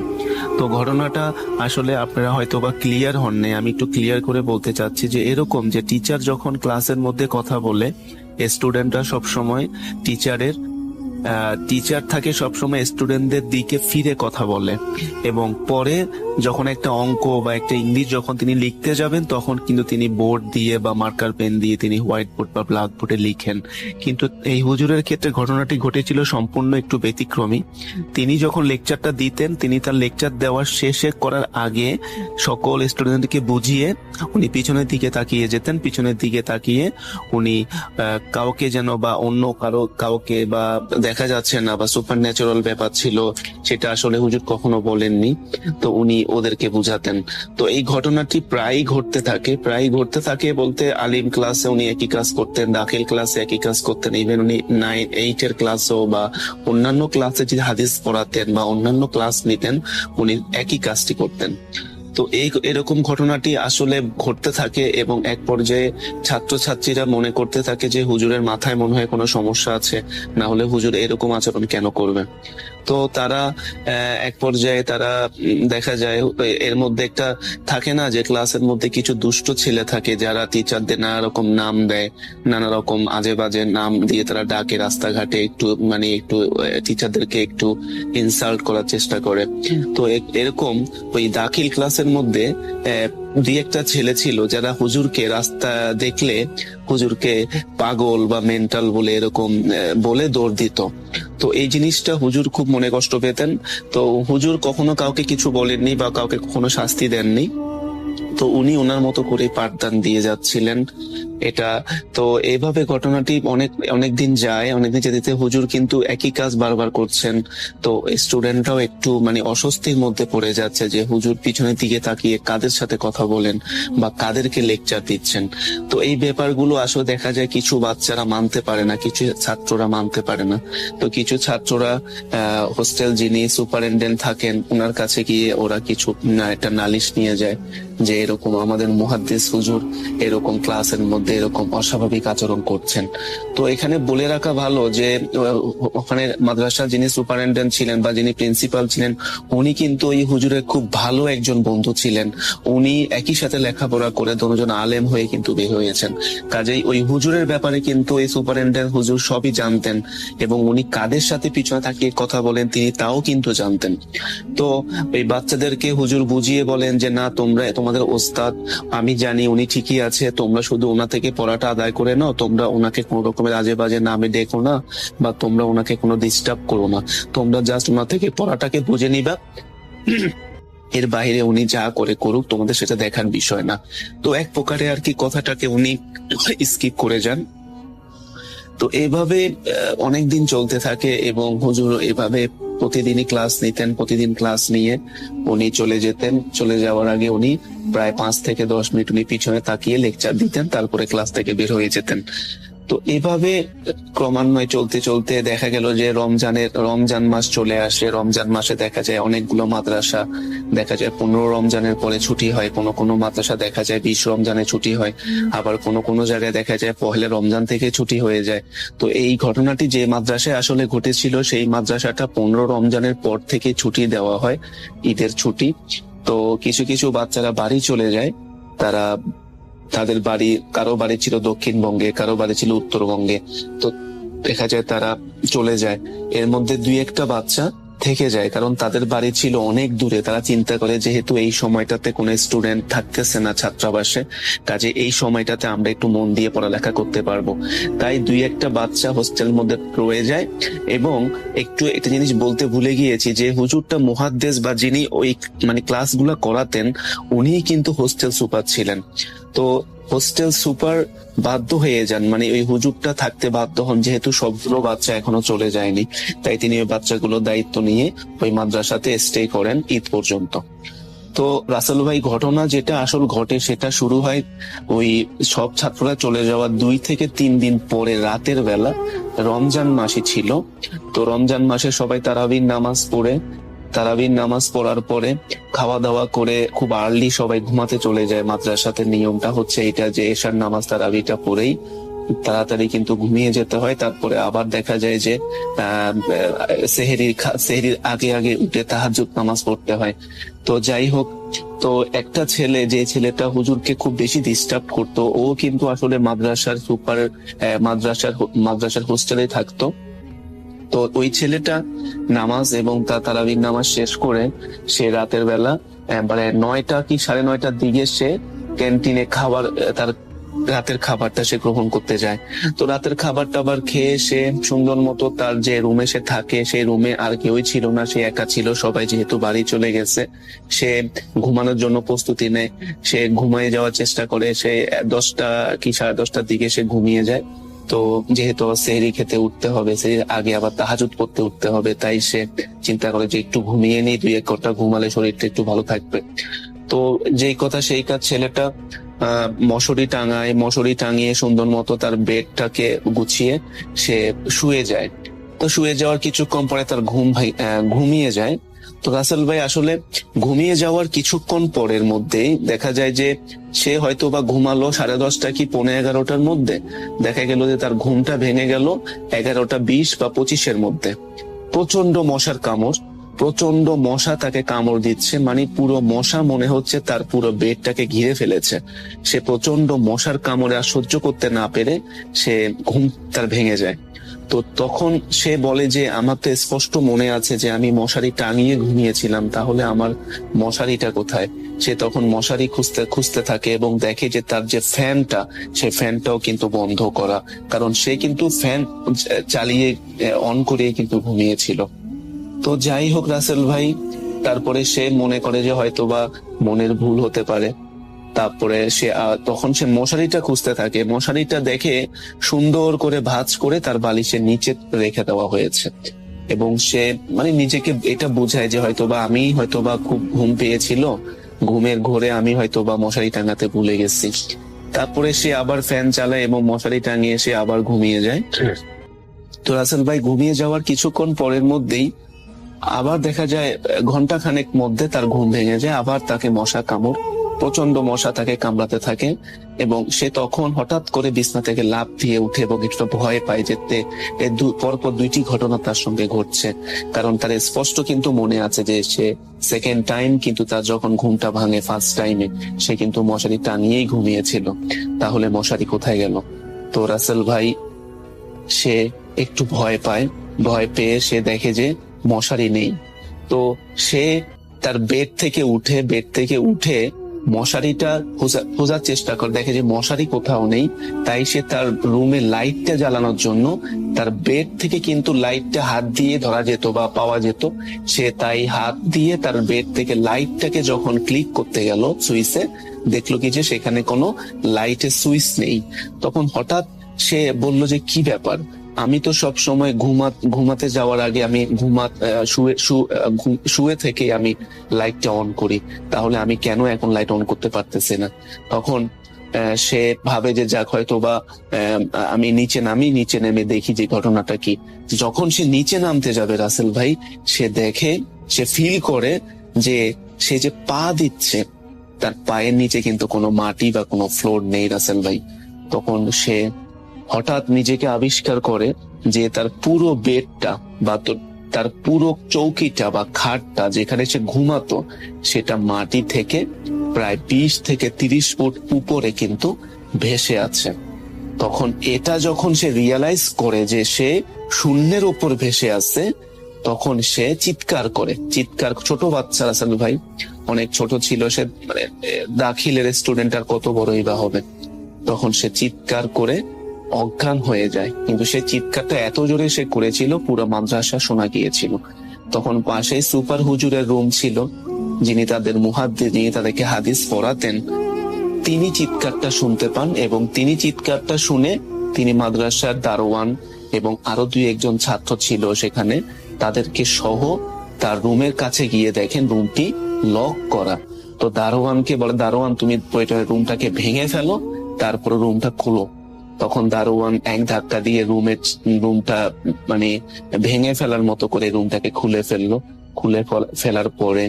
তো ঘটনাটা আসলে আপনারা হয়তো বা ক্লিয়ার হননি, আমি একটু ক্লিয়ার করে বলতে চাচ্ছি যে এরকম যে টিচার যখন ক্লাসের মধ্যে কথা বলে, স্টুডেন্টরা সবসময় টিচার থাকে সবসময় স্টুডেন্টদের দিকে ফিরে কথা বলে, এবং পরে যখন একটা অঙ্ক বা একটা ইংলিশ যখন তিনি লিখতে যাবেন, তখন কিন্তু তিনি বোর্ড দিয়ে বা মার্কার পেন দিয়ে তিনি হোয়াইট বোর্ড বা ব্ল্যাক বোর্ডে লিখেন। কিন্তু এই হুজুরের ক্ষেত্রে ঘটনাটি ঘটেছিল সম্পূর্ণ একটু ব্যতিক্রমী। তিনি যখন লেকচারটা দিতেন, তিনি তার লেকচার দেওয়ার শেষে করার আগে সকল স্টুডেন্টকে বুঝিয়ে উনি পিছনের দিকে তাকিয়ে যেতেন। পিছনের দিকে তাকিয়ে উনি কাউকে যেন বা অন্য কাউকে বা দেখা যাচ্ছে না বা সুপার ন্যাচারাল ব্যাপার ছিল, সেটা আসলে হুজুর কখনো বলেননি। তো উনি ওদেরকে বুঝাতেন। তো এই ঘটনাটি প্রায়ই ঘটতে থাকে বলতে আলিম ক্লাসে উনি একই কাজ করতেন, দাখিল ক্লাসে একই কাজ করতেন, ইভেন উনি 9-8 ক্লাসেও বা অন্যান্য ক্লাসে যদি হাদিস পড়াতেন বা অন্যান্য ক্লাস নিতেন, উনি একই কাজটি করতেন। তো এরকম ঘটনাটি আসলে ঘটতে থাকে এবং এক পর্যায়ে ছাত্রছাত্রীরা মনে করতে থাকে যে হুজুরের মাথায় মনে হয় কোনো সমস্যা আছে, না হলে হুজুর এরকম আচরণ কেন করবেন। তো তারা এক পর্যায়ে তারা দেখা যায় এর মধ্যে একটা থাকে না যে ক্লাসের মধ্যে কিছু দুষ্ট ছেলে থাকে যারা টিচারদের নানা রকম নাম দেয়, নানা রকম আজে বাজে নাম দিয়ে তারা ডাকে রাস্তাঘাটে, একটু টিচারদেরকে একটু ইনসাল্ট করার চেষ্টা করে। তো এরকম ওই দাখিল ক্লাসের মধ্যে দুই একটা ছেলে ছিল যারা হুজুরকে রাস্তা দেখলে হুজুরকে পাগল বা মেন্টাল বলে এরকম বলে দৌড় দিত। তো এই জিনিসটা হুজুর খুব মনে কষ্ট পেতেন। তো হুজুর কখনো কাউকে কিছু বলেননি বা কাউকে কখনো শাস্তি দেননি। তো উনি ওনার মতো করে পাঠদান দিয়ে যাচ্ছিলেন এটা। তো এইভাবে ঘটনাটি অনেক দিন যায়, অনেকদিন যেতে হুজুর কিন্তু একই কাজ বারবার করছেন। তো স্টুডেন্টরাও একটু অস্বস্তির মধ্যে পড়ে যাচ্ছে যে হুজুর পিছনের দিকে তাকিয়ে কাদের সাথে কথা বলেন বা কাদেরকে লেকচার দিচ্ছেন। তো এই ব্যাপারগুলো আসলে দেখা যায় কিছু বাচ্চারা মানতে পারে না, কিছু ছাত্ররা মানতে পারে না। তো কিছু ছাত্ররা হোস্টেল যিনি সুপারিনটেন্ডেন্ট থাকেন ওনার কাছে গিয়ে ওরা কিছু একটা নালিশ নিয়ে যায় যে এরকম আমাদের মুহাদ্দিস হুজুর এরকম ক্লাসের মধ্যে এরকম অস্বাভাবিক আচরণ করছেন। তো এখানে বলে রাখা ভালো যে ওখানে মাদ্রাসার যিনি সুপারিনটেন্ডেন্ট ছিলেন বা যিনি প্রিন্সিপাল ছিলেন উনি কিন্তু ওই হুজুরের খুব ভালো একজন বন্ধু ছিলেন। উনি একই সাথে লেখাপড়া করে দুজন আলেম হয়ে কিন্তু বের হয়েছেন। কাজেই ওই হুজুরের ব্যাপারে কিন্তু এই সুপারিনটেন্ডেন্ট হুজুর সবই জানতেন এবং উনি কাদের সাথে পিছনে তাকিয়ে কথা বলেন তিনি তাও কিন্তু জানতেন। তো এই বাচ্চাদেরকে হুজুর বুঝিয়ে বলেন যে না, তোমাদের ওস্তাদ আমি জানি উনি ঠিকই আছে, তোমরা শুধু ওনা থেকে পড়াটা আদায় করে নাও, তোমরা ওনাকে কোনো রকমের আজে বাজে নামে ডেকো না বা তোমরা ওনাকে কোনো ডিস্টার্ব করো না, তোমরা জাস্ট ওনা থেকে পড়াটাকে বুঝে নিবা, এর বাইরে উনি যা করে করুক তোমাদের সেটা দেখার বিষয় না। তো এক প্রকারে আর কি কথাটাকে উনি স্কিপ করে যান। তো এইভাবে অনেকদিন চলতে থাকে এবং হুজুর এভাবে প্রতিদিনই ক্লাস নিতেন। প্রতিদিন ক্লাস নিয়ে উনি চলে যেতেন। চলে যাওয়ার আগে উনি প্রায় 5 থেকে 10 মিনিট উনি পিছনে তাকিয়ে লেকচার দিতেন, তারপরে ক্লাস থেকে বের হয়ে যেতেন। তো এভাবে ক্রমান্বয়ে চলতে চলতে দেখা গেল যে রমজান মাস চলে আসে। রমজান মাসে দেখা যায় অনেকগুলো মাদ্রাসা দেখা যায় 15 রমজানের পরে ছুটি হয়, কোনো মাদ্রাসা দেখা যায় 20 রমজানে ছুটি হয়, আবার কোনো জায়গায় দেখা যায় পহেলা রমজান থেকে ছুটি হয়ে যায়। তো এই ঘটনাটি যে মাদ্রাসায় আসলে ঘটেছিল সেই মাদ্রাসাটা 15 রমজানের পর থেকে ছুটি দেওয়া হয়, ঈদের ছুটি। তো কিছু কিছু বাচ্চারা বাড়ি চলে যায়। তাদের বাড়ি, কারো বাড়ি ছিল দক্ষিণবঙ্গে, কারো বাড়ি ছিল উত্তরবঙ্গে। তো দেখা যায় তারা চলে যায়। এর মধ্যে 2-1টা বাচ্চা থেকে যায়, কারণ তাদের বাড়ি ছিল অনেক দূরে। তারা চিন্তা করে যেহেতু এই সময়টাতে কোনো স্টুডেন্ট থাকতেছে না ছাত্রাবাসে, কাজে এই সময়টাতে আমরা একটু মন দিয়ে পড়ালেখা করতে পারবো। তাই 2-1টা বাচ্চা হোস্টেলের মধ্যে রয়ে যায়। এবং একটু একটা জিনিস বলতে ভুলে গিয়েছি যে হুজুরটা মুহাদ্দিস বা যিনি ওই ক্লাসগুলো করাতেন উনিই কিন্তু হোস্টেল সুপার ছিলেন। তো হোস্টেল সুপার বাধ্য হয়ে যান, ওই হুজুরটা থাকতে বাধ্য হন, যেহেতু সবগুলো বাচ্চা এখনো চলে যায়নি, তাই তিনি ওই বাচ্চাগুলোর দায়িত্ব নিয়ে ওই মাদ্রাসাতে স্টে করেন ঈদ পর্যন্ত। তো রাসেল ভাই, ঘটনা যেটা আসল ঘটে সেটা শুরু হয় ওই সব ছাত্ররা চলে যাওয়ার 2 থেকে 3 দিন পরে রাতের বেলা। রমজান মাসই ছিল। তো রমজান মাসে সবাই তারাবির নামাজ পড়ার পরে খাওয়া দাওয়া করে খুব আর্লি সবাই ঘুমাতে চলে যায়। মাদ্রাসাতে নিয়মটা হচ্ছে এটা যে এশার নামাজ তারাবিটা পড়েই তাড়াতাড়ি কিন্তু ঘুমিয়ে যেতে হয়। তারপরে আবার দেখা যায় যে সেহরির আগে উঠে তাহাজ্জুদ নামাজ পড়তে হয়। তো যাই হোক, তো একটা ছেলে, যে ছেলেটা হুজুরকে খুব বেশি ডিস্টার্ব করতো, ও কিন্তু আসলে মাদ্রাসার হোস্টেলে থাকতো। তো ওই ছেলেটা নামাজ এবং তারাবির নামাজ শেষ করে সে রাতের বেলা 9টা কি 9:30টার দিকে সে ক্যান্টিনে তার রাতের খাবারটা সে গ্রহণ করতে যায়। তো রাতের খাবারটা আবার খেয়ে সে সুন্দর মতো তার যে রুমে সে থাকে সেই রুমে আর কেউই ছিল না, সে একা ছিল, সবাই যেহেতু বাড়ি চলে গেছে। সে ঘুমানোর জন্য প্রস্তুতি নেয়, সে ঘুমিয়ে যাওয়ার চেষ্টা করে। সে 10টা কি 10:30টার দিকে সে ঘুমিয়ে যায়। তো যেহেতু সেহরি খেতে উঠতে হবে, সে আগে আবার তাহাজ্জুদ পড়তে উঠতে হবে, তাই সে চিন্তা করে যে একটু ঘুমিয়ে নিই, 2-1 ঘন্টা ঘুমালে শরীরটা একটু ভালো থাকবে। তো যেই কথা সেই কাজ, ছেলেটা মশারি টাঙিয়ে সুন্দর মতো তার বেডটাকে গুছিয়ে সে শুয়ে যায়। তো শুয়ে যাওয়ার কিছুক্ষণ পরে তার ঘুমিয়ে যায়। তো রাসেল ভাই আসলে ঘুমিয়ে যাওয়ার কিছুক্ষণ পরের মধ্যেই দেখা যায় যে সে হয়তো বা ঘুমালো 10:30 কি 11:45 মধ্যে, দেখা গেল যে তার ঘুমটা ভেঙে গেল 11:20 বা 25 মধ্যে। প্রচন্ড মশার কামড়, প্রচন্ড মশা তাকে কামড় দিচ্ছে, মানে পুরো মশা মনে হচ্ছে তার পুরো বেডটাকে ঘিরে ফেলেছে। সে প্রচন্ড মশার কামড়ে আর সহ্য করতে না পেরে সে ঘুম তার ভেঙে যায়। তো তখন সে বলে যে আমার তো স্পষ্ট মনে আছে যে আমি মশারি টাঙিয়ে ঘুমিয়েছিলাম, তাহলে আমার মশারিটা কোথায়? সে তখন মশারি খুঁজতে থাকে এবং দেখে যে তার যে ফ্যানটা, সে ফ্যানটাও কিন্তু বন্ধ করা, কারণ সে কিন্তু ফ্যান চালিয়ে অন করে কিন্তু ঘুমিয়েছিল। তো যাই হোক রাসেল ভাই, তারপরে সে মনে করে যে হয়তোবা মনের ভুল হতে পারে। তারপরে তখন সে মশারিটা খুঁজতে থাকে, মশারিটা দেখে সুন্দর করে ভাঁজ করে তার বালিশের নিচে রেখে দেওয়া হয়েছে। এবং সে মানে নিজেকে এটা বোঝায় যে হয়তোবা খুব ঘুম পেয়েছিল, ঘুমের ঘোরে আমি হয়তোবা মশারি টাঙাতে ভুলে গেছি। তারপরে সে আবার ফ্যান চালায় এবং মশারি টাঙিয়ে সে আবার ঘুমিয়ে যায়। তো রাসেল ভাই ঘুমিয়ে যাওয়ার কিছুক্ষণ পরের মধ্যেই আবার দেখা যায় ঘন্টাখানেক মধ্যে তার ঘুম ভেঙে যায়, আবার তাকে প্রচন্ড মশা তাকে কামড়াতে থাকে। এবং সে তখন হঠাৎ করে বিছনা থেকে লাফ দিয়ে উঠে এবং একটু ভয় পায় যে পরপর 2টি ঘটনা তার সঙ্গে ঘটছে। কারণ তার স্পষ্ট কিন্তু মনে আছে যে সে সেকেন্ড টাইম কিন্তু তার যখন ঘুমটা ভাঙে, ফার্স্ট টাইমে সে কিন্তু মশারি টানিয়েই ঘুমিয়েছিল। তাহলে মশারি কোথায় গেল? তো রাসেল ভাই সে একটু ভয় পেয়ে সে দেখে যে মশারি নেই। তো সে তার বেড থেকে উঠে মশারিটা খোঁজার চেষ্টা করে, দেখে যে মশারি কোথাও নেই। তাই সে তার রুমে লাইটটা জ্বালানোর জন্য তার বেড থেকে কিন্তু লাইটটা হাত দিয়ে ধরা যেত বা পাওয়া যেত, সে তাই হাত দিয়ে তার বেড থেকে লাইটটাকে যখন ক্লিক করতে গেল সুইচে, দেখলো কি যে সেখানে কোনো লাইটের সুইচ নেই। তখন হঠাৎ সে বলল যে কি ব্যাপার, আমি তো সব সময় ঘুমাতে যাওয়ার আগে আমি শুয়ে থেকে আমি লাইটটা অন করি, তাহলে আমি কেন এখন লাইট অন করতে পারতেছি না? তখন সে ভাবে যে যাক হয়তো বা আমি নিচে নেমে দেখি যে ঘটনাটা কি। যখন সে নিচে নামতে যাবে রাসেল ভাই, সে ফিল করে যে সে যে পা দিচ্ছে তার পায়ের নিচে কিন্তু কোনো মাটি বা কোনো ফ্লোর নেই রাসেল ভাই। তখন সে হঠাৎ নিজেকে আবিষ্কার করে যে তার পুরো বেডটা বা তার পুরো চৌকিটা বা খাটটা যেখানে সে ঘুমাতো, সেটা মাটি থেকে প্রায় 20 থেকে 30 ফুট উপরে কিন্তু ভেসে আছে। তখন এটা যখন সে রিয়ালাইজ করে যে সে শূন্যের উপর ভেসে আছে, তখন সে চিৎকার, ছোট বাচ্চা রাসেল ভাই, অনেক ছোট ছিল সে, মানে দাখিলের স্টুডেন্ট, আর কত বড়ই বা হবে। তখন সে চিৎকার করে অজ্ঞান হয়ে যায়, কিন্তু সে চিৎকারটা এত জোরে সে করেছিল পুরো মাদ্রাসা শোনা গিয়েছিল। তখন পাশেই সুপার হুজুরের রুম ছিল, যিনি তাদেরকে হাদিস পড়াতেন, তিনি চিৎকারটা শুনতে পান এবং তিনি চিৎকারটা শুনে তিনি মাদ্রাসার দারোয়ান এবং আরো 2-1 ছাত্র ছিল সেখানে, তাদেরকে সহ তার রুমের কাছে গিয়ে দেখেন রুমটি লক করা। তো দারোয়ানকে বলে, দারোয়ান তুমি রুমটাকে ভেঙে ফেলো, তারপর রুমটা খুলো। তখন দারোয়ান এক ধাক্কা দিয়ে রুমটা মানে ভেঙে ফেলার মতো করে রুমটাকে খুলে ফেলার পরে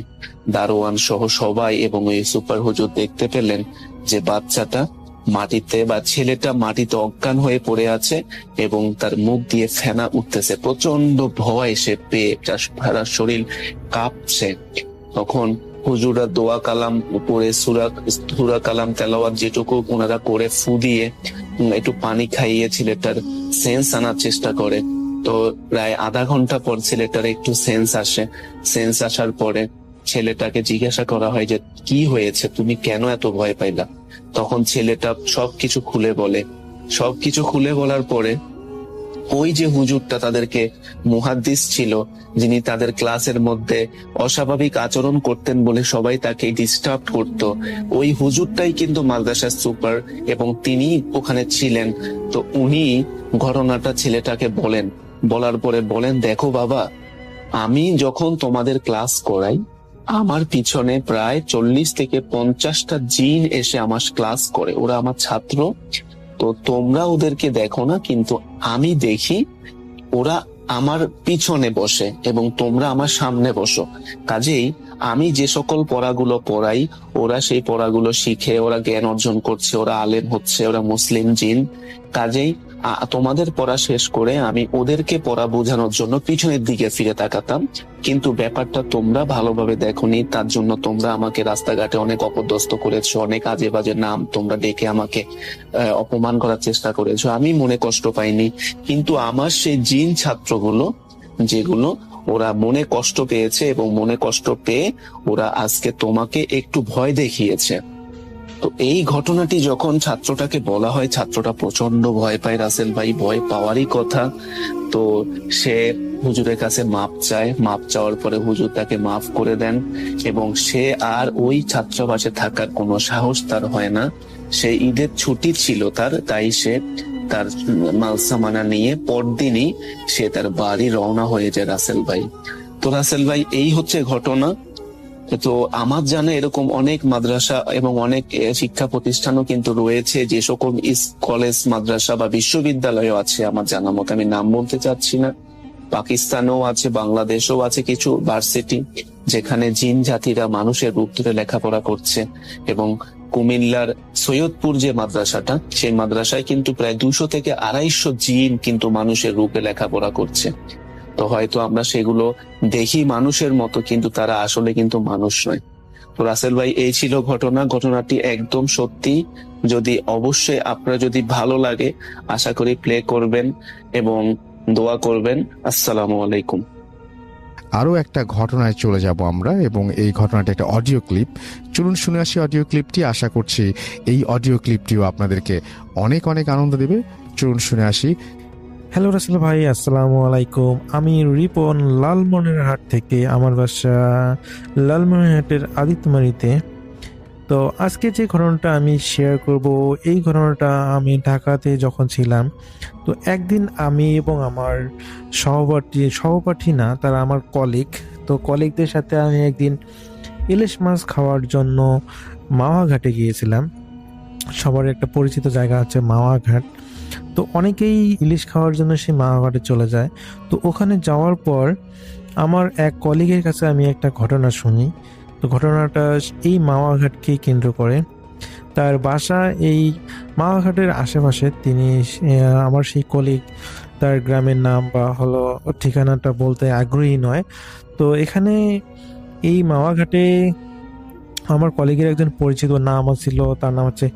দারোয়ান সহ সবাই এবং ওই সুপার হুজুর দেখতে পেলেন যে ছেলেটা মাটিতে অজ্ঞান হয়ে পড়ে আছে এবং তার মুখ দিয়ে ফেনা উঠতেছে। প্রচন্ড ভয় সে পেয়ে সারা শরীর কাঁপছে। তখন হুজুরা দোয়া কালাম পড়ে সূরা কালাম তেলাওয়াত যেটুকু ওনারা করে ফু দিয়ে একটু পানি খাইয়ে ছেলেটার সেন্স আনার চেষ্টা করে। তো প্রায় আধা ঘন্টা পর ছেলেটার একটু সেন্স আসার পরে ছেলেটাকে জিজ্ঞাসা করা হয় যে কি হয়েছে, তুমি কেন এত ভয় পাইলা? তখন ছেলেটা সবকিছু খুলে বলার পরে ওই যে হুজুরটা তাদেরকে মুহাদ্দিস ছিল, যিনি তাদের ক্লাসের মধ্যে অস্বাভাবিক আচরণ করতেন বলে সবাই তাকে ডিস্টার্ব করত, ওই হুজুরটাই কিন্তু মাদ্রাসার সুপার এবং তিনি ওখানে ছিলেন। তো উনি ঘটনাটা ছেলেটাকে বলেন। বলার পরে বলেন, দেখো বাবা, আমি যখন তোমাদের ক্লাস করাই আমার পিছনে প্রায় 40 থেকে 50টা জিন এসে আমার ক্লাস করে, ওরা আমার ছাত্র। তো তোমরা ওদেরকে দেখো না, কিন্তু আমি দেখি ওরা আমার পিছনে বসে এবং তোমরা আমার সামনে বসো। কাজেই আমি যে সকল পড়াগুলো পড়াই ওরা সেই পড়াগুলো শিখে ওরা জ্ঞান অর্জন করছে, ওরা আলেম হচ্ছে, ওরা মুসলিম জিন। কাজেই তোমাদের পড়া শেষ করে আমি ওদেরকে পড়া বোঝানোর জন্য পিছনের দিকে ফিরে তাকাতাম, কিন্তু ব্যাপারটা তোমরা ভালোভাবে দেখোনি। তার জন্য তোমরা আমাকে রাস্তাঘাটে অনেক অপদস্থ করেছো, অনেক আজে বাজে নাম তোমরা ডেকে আমাকে অপমান করার চেষ্টা করেছো। আমি মনে কষ্ট পাইনি, কিন্তু আমার সেই জিন ছাত্রগুলো যেগুলো ওরা মনে কষ্ট পেয়েছে এবং মনে কষ্ট পেয়ে ওরা আজকে তোমাকে একটু ভয় দেখিয়েছে। তো এই ঘটনাটি যখন ছাত্রটাকে বলা হয়, ছাত্রটা প্রচন্ড ভয় পায় রাসেল ভাই, ভয় পাওয়ারই কথা। তো সে হুজুরের কাছে মাপ চায়, মাপ চাওয়ার পরে হুজুর তাকে মাফ করে দেন এবং সে আর ওই ছাত্রাবাসে থাকার কোনো সাহস তার হয় না। সে ঈদের ছুটি ছিল তার, তাই সে তার মালসামানা নিয়ে পরদিনই সে তার বাড়ি রওনা হয়ে যায় রাসেল ভাই। তো রাসেল ভাই, এই হচ্ছে ঘটনা। তো আমার জানা এরকম অনেক মাদ্রাসা এবং অনেক শিক্ষা প্রতিষ্ঠানও কিন্তু রয়েছে, যে সকল কলেজ মাদ্রাসা বা বিশ্ববিদ্যালয়ও আছে আমার জানা মতো, আমি নাম বলতে চাচ্ছি না। পাকিস্তানেও আছে, বাংলাদেশেও আছে কিছু ভার্সিটি যেখানে জিন জাতিরা মানুষের রূপ ধরে লেখাপড়া করছে। এবং কুমিল্লার সৈয়দপুর যে মাদ্রাসাটা, সেই মাদ্রাসায় কিন্তু প্রায় 200 থেকে 250 জিন কিন্তু মানুষের রূপে লেখাপড়া করছে। তো হয়তো আমরা সেগুলো দেখি মানুষের মতো, কিন্তু তারা আসলে কিন্তু মানুষ নয়। তো রাসেল ভাই, এই ছিল ঘটনা। ঘটনাটি একদম সত্যি। যদি অবশ্যই আপনার যদি ভালো লাগে আশা করি প্লে করবেন এবং দোয়া করবেন। আসসালামু আলাইকুম। আরও একটা ঘটনায় চলে যাব আমরা, এবং এই ঘটনাটি একটা অডিও ক্লিপ। চলুন শুনে আসি অডিও ক্লিপটি। আশা করছি এই অডিও ক্লিপটিও আপনাদেরকে অনেক অনেক আনন্দ দেবে। চলুন শুনে আসি। হ্যালো রাসেল ভাই, আসসালামু আলাইকুম। আমি রিপন, লালমনিরহাট থেকে। আমার বাসা লালমনিরহাটের আদিত্যমারিতে। তো আজকে যে ঘটনাটা আমি শেয়ার করব, এই ঘটনাটা আমি ঢাকাতে যখন ছিলাম, তো একদিন আমি এবং আমার সহপাঠী না, তারা আমার কলিগ, তো কলিগদের সাথে আমি একদিন ইলিশ মাছ খাওয়ার জন্য মাওয়া ঘাটে গিয়েছিলাম। সবার একটা পরিচিত জায়গা আছে মাওয়া ঘাট। তো অনেকেই ইলিশ খাওয়ার জন্য সেই মাওয়া ঘাটে চলে যায়। তো ওখানে যাওয়ার পর আমার এক কলিগের কাছে আমি একটা ঘটনা শুনি। তো ঘটনাটা এই মাওয়া ঘাটকে কেন্দ্র করে। তার বাসা এই মাওয়া ঘাটের আশেপাশে। তিনি আমার সেই কলিগ তার গ্রামের নাম বা হলো ঠিকানাটা বলতে আগ্রহী নয়। তো এখানে এই মাওয়া ঘাটে আমার কলিগের একজন পরিচিত নাম ছিল, তার নাম হচ্ছে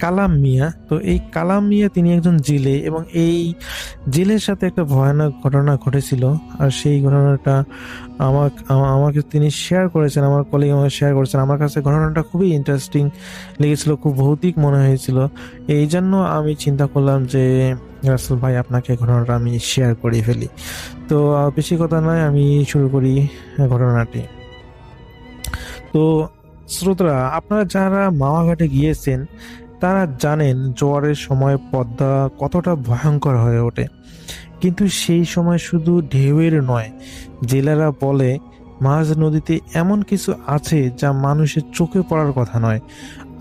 কালাম মিয়া। তো এই কালাম মিয়া তিনি একজন জেলে, এবং এই জেলের সাথে একটা ভয়ানক ঘটনা ঘটেছিল। আর সেই ঘটনাটা আমাকে তিনি শেয়ার করেছেন, আমার কলিগ আমাকে শেয়ার করেছেন। আমার কাছে ঘটনাটা খুবই ইন্টারেস্টিং লেগেছিল, খুব ভৌতিক মনে হয়েছিল। এই জন্য আমি চিন্তা করলাম যে রাসেল ভাই, আপনাকে ঘটনাটা আমি শেয়ার করে ফেলি। তো বেশি কথা নয়, আমি শুরু করি ঘটনাটি। তো শ্রোতারা, আপনারা যারা মাওয়া ঘাটে গিয়েছেন তারা জানেন জোয়ারের সময় পদ্মা কতটা ভয়ঙ্কর হয়ে ওঠে। কিন্তু সেই সময় শুধু ঢেউয়ের নয়, জেলেরা বলে মাঝ নদীতে এমন কিছু আছে যা মানুষের চোখে পড়ার কথা নয়।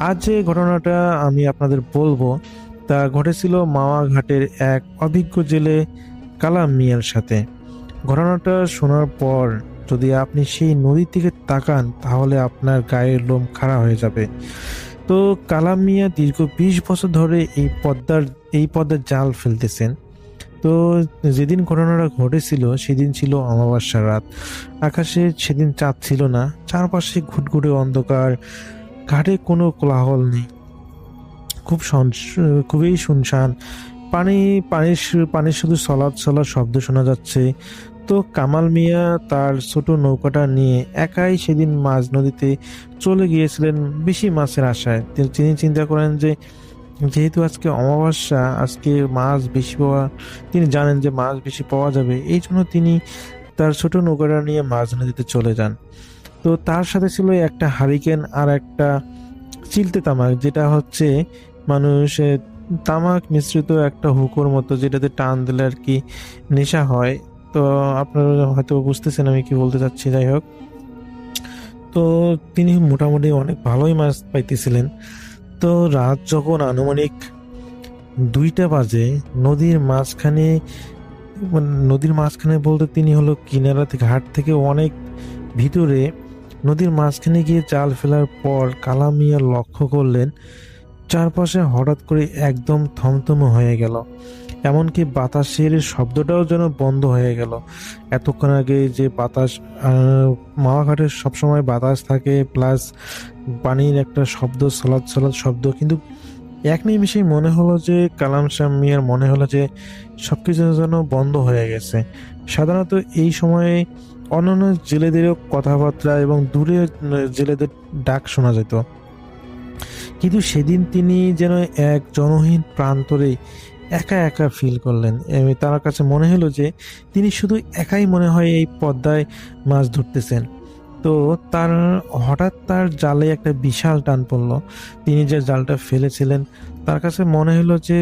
আজ যে ঘটনাটা আমি আপনাদের বলবো তা ঘটেছিল মাওয়া ঘাটের এক অভিজ্ঞ জেলে কালাম মিয়ার সাথে। ঘটনাটা শোনার পর যদি আপনি সেই নদীর দিকে তাকান তাহলে আপনার গায়ের লোম খাড়া হয়ে যাবে। তো কালাম মিয়া দীর্ঘ 20 বছর ধরে এই পদ্মার জাল ফেলতেছেন। তো যেদিন ঘটনাটা ঘটেছিল সেদিন ছিল অমাবস্যার রাত। আকাশে সেদিন চাঁদ ছিল না, চারপাশে ঘুটঘুটে অন্ধকার, ঘাটে কোনো কোলাহল নেই, খুবই শুনশান। পানির শুধু সলাৎ শব্দ শোনা যাচ্ছে। তো কামাল মিয়া তার ছোট নৌকাটা নিয়ে একাই সেদিন মাঝ নদীতে চলে গিয়েছিলেন বেশি মাছের আশায়। তিনি চিন্তা করেন যে যেহেতু আজকে অমাবস্যা, আজকে মাছ বেশি তিনি জানেন যে মাছ বেশি পাওয়া যাবে, এই জন্য তিনি তার ছোট নৌকাটা নিয়ে মাঝ নদীতে চলে যান। তো তার সাথে ছিল একটা হারিকেন আর একটা চিলতে তামাক, যেটা হচ্ছে মানুষ তামাক মিশ্রিত একটা হুকোর মতো, যেটাতে টান দিলে আর কি নেশা হয়। তো আপনারা হয়তো বুঝতেছেন আমি কি বলতে চাচ্ছি। যাই হোক, তো তিনি মোটামুটি অনেক ভালোই মাছ পাইতেছিলেন। তো রাত যখন আনুমানিক 2টা বাজে, নদীর মাঝখানে, মানে নদীর মাঝখানে বলতে তিনি হলো কিনারা থেকে, ঘাট থেকে অনেক ভিতরে, নদীর মাঝখানে গিয়ে জাল ফেলার পর কালাম মিয়া লক্ষ্য করলেন চারপাশে হঠাৎ করে একদম থমথমে হয়ে গেল। এমনকি বাতাসের শব্দটাও যেন বন্ধ হয়ে গেল। এতক্ষণ আগে যে বাতাস, মাওয়া ঘাটে সবসময় বাতাস থাকে, প্লাস পানির একটা শব্দ, সলাৎ সলাৎ শব্দ, কিন্তু এক নিমিষেই মনে হলো যে, কালাম শাহ মিয়ার মনে হলো যে সবকিছু যেন বন্ধ হয়ে গেছে। সাধারণত এই সময়ে অন্যান্য জেলেদেরও কথাবার্তা এবং দূরে জেলেদের ডাক শোনা যেত, কিন্তু সেদিন তিনি যেন এক জনহীন প্রান্তরে একা একা ফিল করলেন। তার কাছে মনে হলো যে তিনি শুধু একাই মনে হয় এই পদ্মায় মাছ ধরতেছেন। তো তার হঠাৎ তার জালে একটা বিশাল টান পড়লো। তিনি যে জালটা ফেলেছিলেন, তার কাছে মনে হলো যে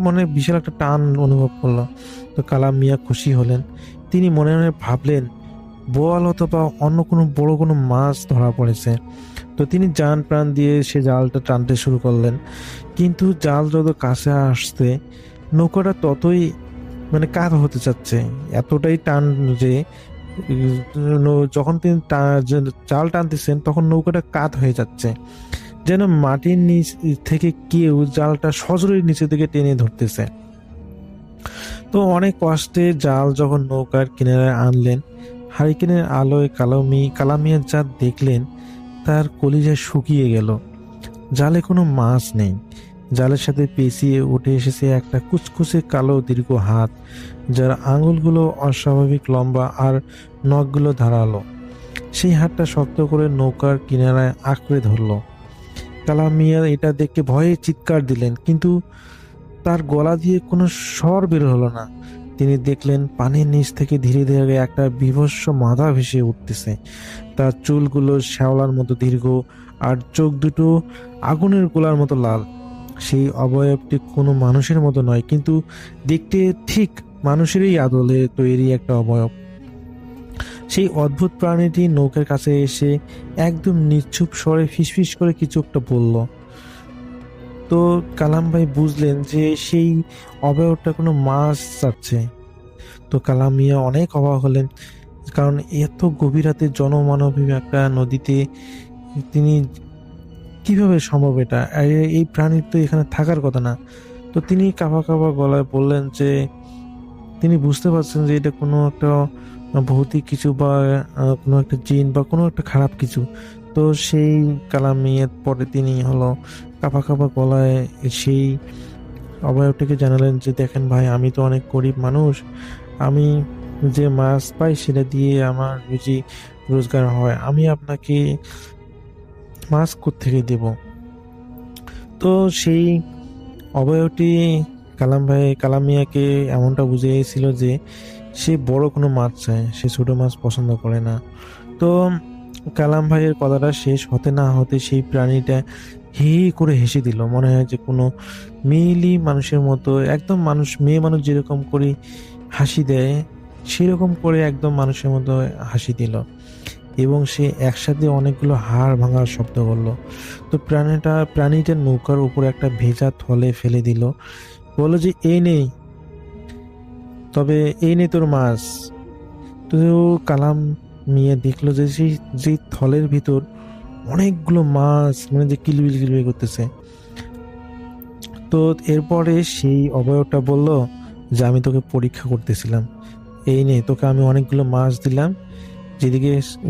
মনে বিশাল একটা টান অনুভব করলো। তো কালাম মিয়া খুশি হলেন। তিনি মনে মনে ভাবলেন বোয়াল অথবা অন্য কোনো বড় কোনো মাছ ধরা পড়েছে। তো তিনি জান প্রাণ দিয়ে সে জালটা টানতে শুরু করলেন, কিন্তু জাল যত কাছে আসছে নৌকাটা ততই মানে কাত হতে চাচ্ছে। এতটাই টান যে যখন তিনি জাল টানতেছেন তখন নৌকাটা কাত হয়ে যাচ্ছে, যেন মাটির নিচ থেকে কেউ জালটা সজোরে নিচে থেকে টেনে ধরতেছে। তো অনেক কষ্টে জাল যখন নৌকার কিনারায় আনলেন, হারিকেনের আলোয় কালামিয়া যা দেখলেন তার কলিজা শুকিয়ে গেল। জালে কোনো মাছ নেই। জালের সাথে পেঁচিয়ে উঠে এসেছে একটা কুচকুচে কালো দীর্ঘ হাত, যার আঙুলগুলো অস্বাভাবিক লম্বা আর নখগুলো ধারালো। সেই হাতটা শক্ত করে নৌকার কিনারায় আঁকড়ে ধরল। কালাম মিয়া এটা দেখে ভয়ে চিৎকার দিলেন, কিন্তু তার গলা দিয়ে কোনো স্বর বের হলো না। তিনি দেখলেন পানির নিচ থেকে ধীরে ধীরে একটা বীভৎস মাথা ভেসে উঠতেছে। তার চুলগুলো শ্যাওলার মতো দীর্ঘ আর চোখ দুটো আগুনের গোলার মতো লাল। সেই অবয়বটি কোনো মানুষের মতো নয়, কিন্তু দেখতে ঠিক মানুষেরই আদলে তৈরি একটা অবয়ব। সেই অদ্ভুত প্রাণীটি নৌকার কাছে এসে একদম নিশ্চুপ স্বরে ফিসফিস করে কিছু একটা বলল। তো কালাম ভাই বুঝলেন যে সেই অবয়বটা কোনো মাছ চাচ্ছে। তো কালাম মিয়া অনেক অবাক হলেন, কারণ এত গভীর রাতে জনমানবী একটা নদীতে তিনি কিভাবে সম্ভব এটা, আর এই প্রাণীর তো এখানে থাকার কথা না। তো তিনি কাঁপা কাঁপা গলায় বললেন যে তিনি বুঝতে পারছেন যে এটা কোনো একটা ভৌতিক কিছু বা কোনো একটা জিন বা কোনো একটা খারাপ কিছু। তো সেই কালাম মিয়ার পরে তিনি হলো কাঁপা কাঁপা গলায় সেই অবয়বটাকে জানালেন যে, দেখেন ভাই, আমি তো অনেক গরিব মানুষ, আমি যে মাছ পাই সেটা দিয়ে আমার রুজি রোজগার হয়, আমি আপনাকে মাছ কোত্থেকে দেব? তো সেই অবয়বটি কালাম মিয়াকে এমনটা বুঝিয়েছিল যে সে বড় কোনো মাছ চায়, সে ছোট মাছ পছন্দ করে না। তো কালাম ভাইয়ের কথাটা শেষ হতে না হতে সেই প্রাণীটা হি হি করে হেসে দিল। মনে হয় যে কোনো মেয়েলি মানুষের মতো, একদম মেয়ে মানুষ যেরকম করে হাসি দেয় সেরকম করে একদম মানুষের মতো হাসি দিল, এবং সে একসাথে অনেকগুলো হাড় ভাঙার শব্দ করলো। তো প্রাণীটা নৌকার উপর একটা ভেজা থলে ফেলে দিল, বললো যে এই নেই তোর মাছ। তো কালাম মিয়া দেখলো যে যে থলের ভিতর অনেকগুলো মাছ, মানে যে কিলবিল কিলবিল করতেছে। তো এরপরে সেই অবয়বটা বলল যে আমি তোকে পরীক্ষা করতেছিলাম, এই নে তোকে আমি অনেকগুলো মাছ দিলাম,